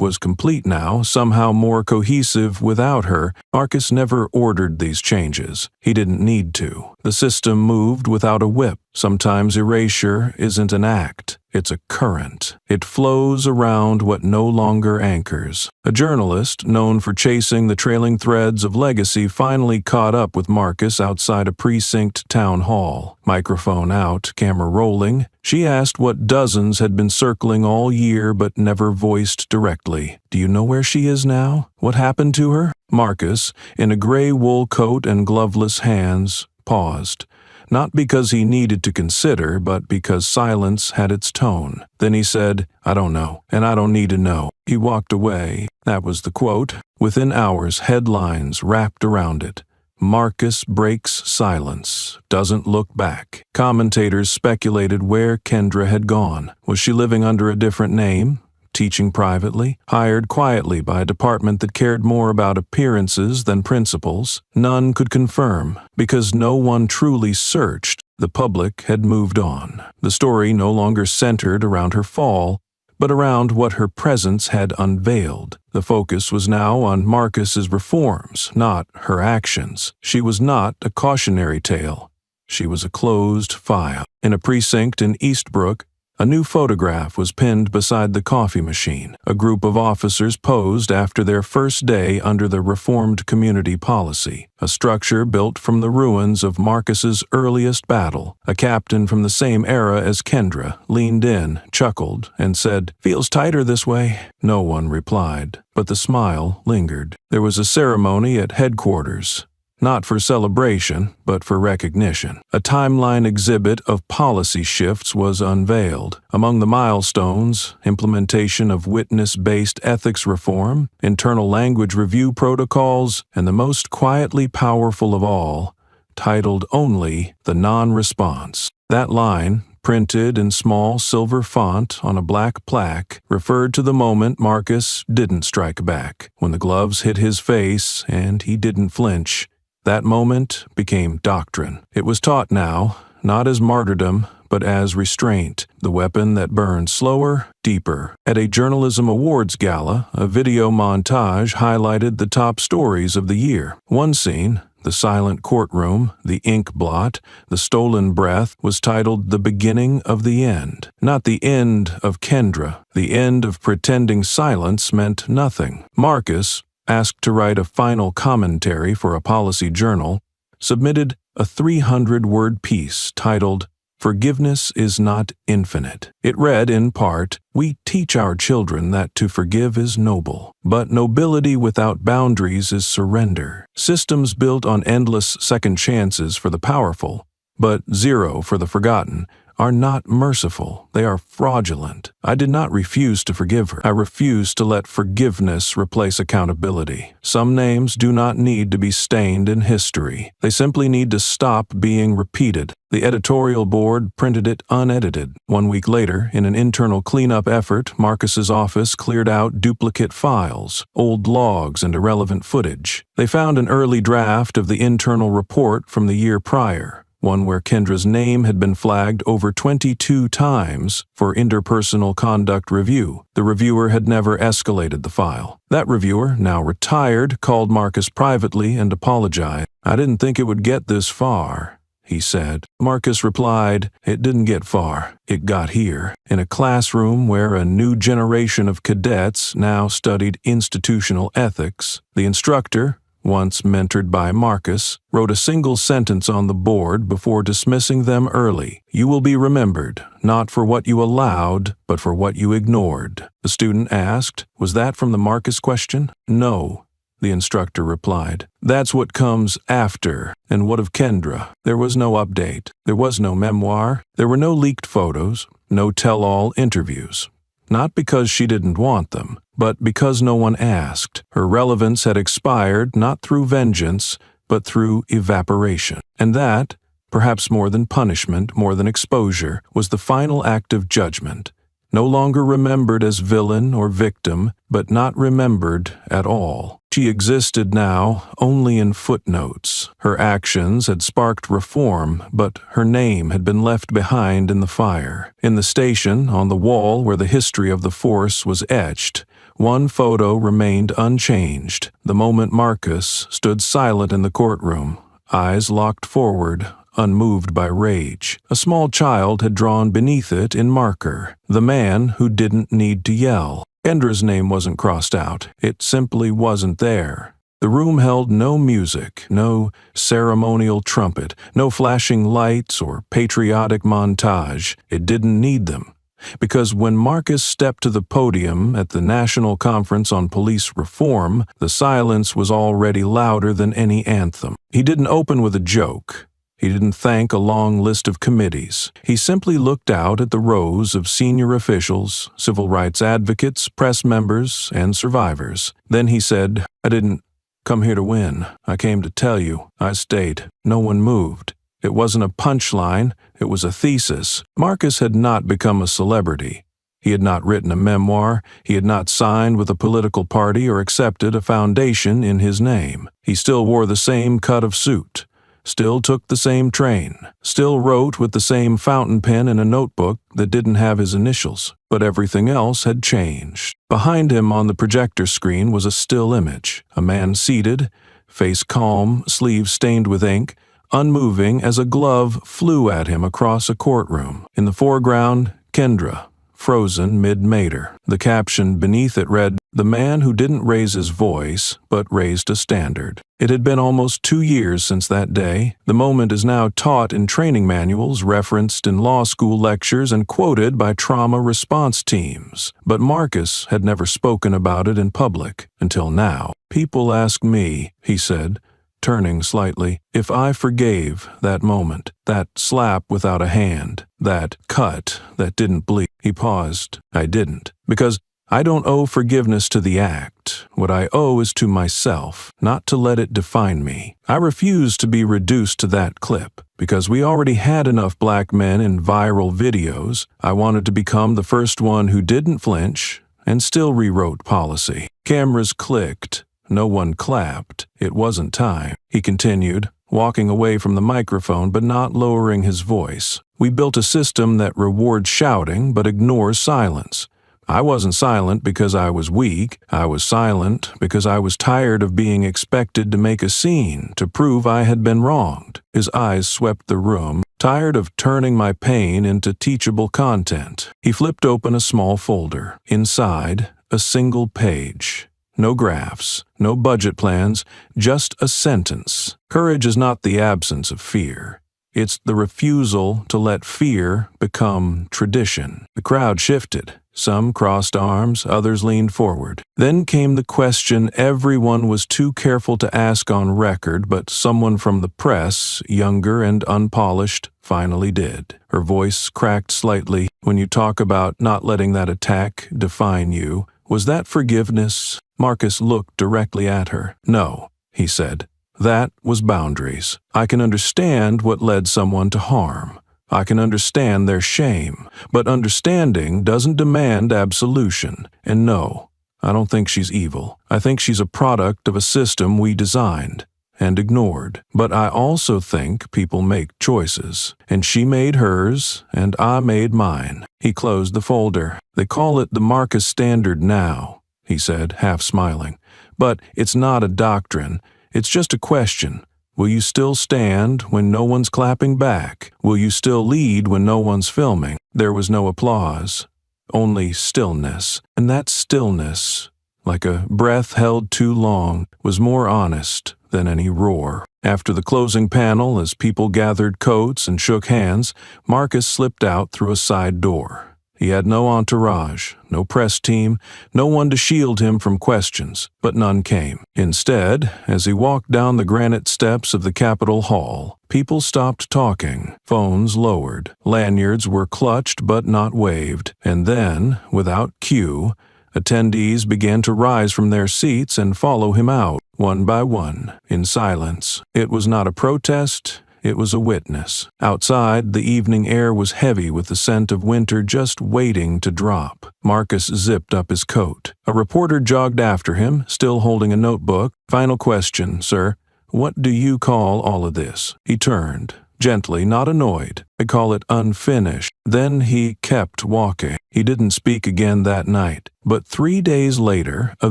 was complete now, somehow more cohesive without her. Marcus never ordered these changes. He didn't need to. The system moved without a whip. Sometimes erasure isn't an act. It's a current. It flows around what no longer anchors. A journalist, known for chasing the trailing threads of legacy, finally caught up with Marcus outside a precinct town hall. Microphone out, camera rolling. She asked what dozens had been circling all year but never voiced directly. "Do you know where she is now? What happened to her?" Marcus, in a gray wool coat and gloveless hands, paused. Not because he needed to consider, but because silence had its tone. Then he said, "I don't know, and I don't need to know." He walked away. That was the quote. Within hours, headlines wrapped around it. Marcus breaks silence, doesn't look back. Commentators speculated where Kendra had gone. Was she living under a different name? Teaching privately? Hired quietly by a department that cared more about appearances than principles? None could confirm, because no one truly searched. The public had moved on. The story no longer centered around her fall, but around what her presence had unveiled. The focus was now on Marcus's reforms, not her actions. She was not a cautionary tale. She was a closed file. In a precinct in Eastbrook, a new photograph was pinned beside the coffee machine. A group of officers posed after their first day under the reformed community policy, a structure built from the ruins of Marcus's earliest battle. A captain from the same era as Kendra leaned in, chuckled, and said, "Feels tighter this way." No one replied, but the smile lingered. There was a ceremony at headquarters. Not for celebration, but for recognition. A timeline exhibit of policy shifts was unveiled. Among the milestones, implementation of witness-based ethics reform, internal language review protocols, and the most quietly powerful of all, titled only "The Non-Response." That line, printed in small silver font on a black plaque, referred to the moment Marcus didn't strike back, when the gloves hit his face and he didn't flinch. That moment became doctrine. It was taught now, not as martyrdom, but as restraint, the weapon that burned slower, deeper. At a journalism awards gala, a video montage highlighted the top stories of the year. One scene, the silent courtroom, the ink blot, the stolen breath, was titled "The Beginning of the End." Not the end of Kendra. The end of pretending silence meant nothing. Marcus, asked to write a final commentary for a policy journal, submitted a 300-word piece titled, "Forgiveness is not infinite." It read in part, "We teach our children that to forgive is noble, but nobility without boundaries is surrender. Systems built on endless second chances for the powerful, but zero for the forgotten, are not merciful. They are fraudulent. I did not refuse to forgive her. I refused to let forgiveness replace accountability. Some names do not need to be stained in history. They simply need to stop being repeated. The editorial board printed it unedited. 1 week later, in an internal cleanup effort, Marcus's office cleared out duplicate files, old logs, and irrelevant footage. They found an early draft of the internal report from the year prior, one where Kendra's name had been flagged over 22 times for interpersonal conduct review. The reviewer had never escalated the file. That reviewer, now retired, called Marcus privately and apologized. "I didn't think it would get this far," he said. Marcus replied, "It didn't get far. It got here." In a classroom where a new generation of cadets now studied institutional ethics, the instructor, once mentored by Marcus, wrote a single sentence on the board before dismissing them early. "You will be remembered, not for what you allowed, but for what you ignored." The student asked, "Was that from the Marcus question?" "No," the instructor replied. "That's what comes after." And what of Kendra? There was no update. There was no memoir. There were no leaked photos, no tell-all interviews. Not because she didn't want them, but because no one asked. Her relevance had expired not through vengeance, but through evaporation. And that, perhaps more than punishment, more than exposure, was the final act of judgment. No longer remembered as villain or victim, but not remembered at all. She existed now only in footnotes. Her actions had sparked reform, but her name had been left behind in the fire. In the station, on the wall where the history of the force was etched, one photo remained unchanged. The moment Marcus stood silent in the courtroom, eyes locked forward, unmoved by rage. A small child had drawn beneath it in marker, "The man who didn't need to yell." Kendra's name wasn't crossed out. It simply wasn't there. The room held no music, no ceremonial trumpet, no flashing lights or patriotic montage. It didn't need them. Because when Marcus stepped to the podium at the National Conference on Police Reform, the silence was already louder than any anthem. He didn't open with a joke. He didn't thank a long list of committees. He simply looked out at the rows of senior officials, civil rights advocates, press members, and survivors. Then he said, "I didn't come here to win. I came to tell you. I stayed." No one moved. It wasn't a punchline. It was a thesis. Marcus had not become a celebrity. He had not written a memoir. He had not signed with a political party or accepted a foundation in his name. He still wore the same cut of suit, still took the same train, still wrote with the same fountain pen in a notebook that didn't have his initials. But everything else had changed. Behind him on the projector screen was a still image, a man seated, face calm, sleeves stained with ink, unmoving as a glove flew at him across a courtroom. In the foreground, Kendra, frozen mid-mater. The caption beneath it read, "The man who didn't raise his voice, but raised a standard." It had been almost 2 years since that day. The moment is now taught in training manuals, referenced in law school lectures, and quoted by trauma response teams. But Marcus had never spoken about it in public until now. "People ask me," he said, turning slightly, "if I forgave that moment, that slap without a hand, that cut that didn't bleed." He paused. "I didn't. Because I don't owe forgiveness to the act. What I owe is to myself, not to let it define me. I refuse to be reduced to that clip. Because we already had enough black men in viral videos, I wanted to become the first one who didn't flinch and still rewrote policy." Cameras clicked. No one clapped. It wasn't time. He continued, walking away from the microphone but not lowering his voice. "We built a system that rewards shouting but ignores silence. I wasn't silent because I was weak. I was silent because I was tired of being expected to make a scene to prove I had been wronged." His eyes swept the room, tired of turning my pain into teachable content. He flipped open a small folder. Inside, a single page. No graphs, no budget plans, just a sentence. "Courage is not the absence of fear. It's the refusal to let fear become tradition." The crowd shifted. Some crossed arms, others leaned forward. Then came the question everyone was too careful to ask on record, but someone from the press, younger and unpolished, finally did. Her voice cracked slightly. When you talk about not letting that attack define you, was that forgiveness? Marcus looked directly at her. No, he said. That was boundaries. I can understand what led someone to harm. I can understand their shame, but understanding doesn't demand absolution. And no, I don't think she's evil. I think she's a product of a system we designed and ignored. But I also think people make choices, and she made hers, and I made mine. He closed the folder. They call it the Marcus Standard now, he said, half smiling. But it's not a doctrine. It's just a question. Will you still stand when no one's clapping back? Will you still lead when no one's filming? There was no applause, only stillness. And that stillness, like a breath held too long, was more honest than any roar. After the closing panel, as people gathered coats and shook hands, Marcus slipped out through a side door. He had no entourage, no press team, no one to shield him from questions, but none came. Instead, as he walked down the granite steps of the Capitol Hall, people stopped talking, phones lowered, lanyards were clutched but not waved, and then, without cue, attendees began to rise from their seats and follow him out, one by one, in silence. It was not a protest. It was a witness. Outside, the evening air was heavy with the scent of winter just waiting to drop. Marcus zipped up his coat. A reporter jogged after him, still holding a notebook. Final question, sir. What do you call all of this? He turned, gently, not annoyed. I call it unfinished. Then he kept walking. He didn't speak again that night. But 3 days later, a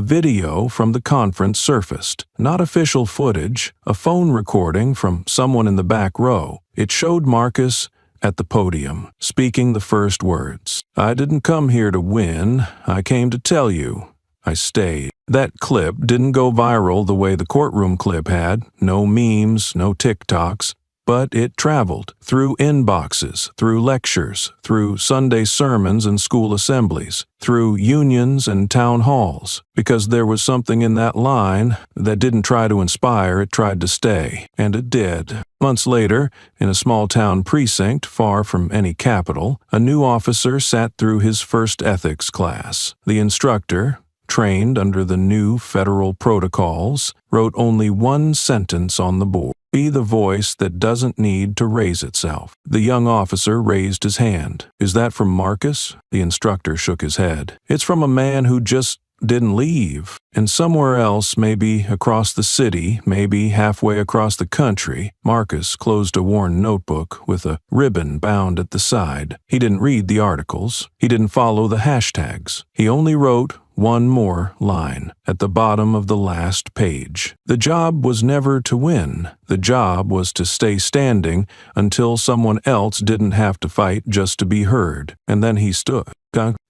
video from the conference surfaced. Not official footage, a phone recording from someone in the back row. It showed Marcus at the podium, speaking the first words. I didn't come here to win. I came to tell you. I stayed. That clip didn't go viral the way the courtroom clip had. No memes, no TikToks. But it traveled through inboxes, through lectures, through Sunday sermons and school assemblies, through unions and town halls, because there was something in that line that didn't try to inspire, it tried to stay, and it did. Months later, in a small-town precinct far from any capital, a new officer sat through his first ethics class. The instructor, trained under the new federal protocols, wrote only one sentence on the board. Be the voice that doesn't need to raise itself. The young officer raised his hand. Is that from Marcus? The instructor shook his head. It's from a man who just didn't leave. And somewhere else, maybe across the city, maybe halfway across the country, Marcus closed a worn notebook with a ribbon bound at the side. He didn't read the articles. He didn't follow the hashtags. He only wrote one more line at the bottom of the last page. The job was never to win. The job was to stay standing until someone else didn't have to fight just to be heard. And then he stood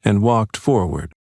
and walked forward.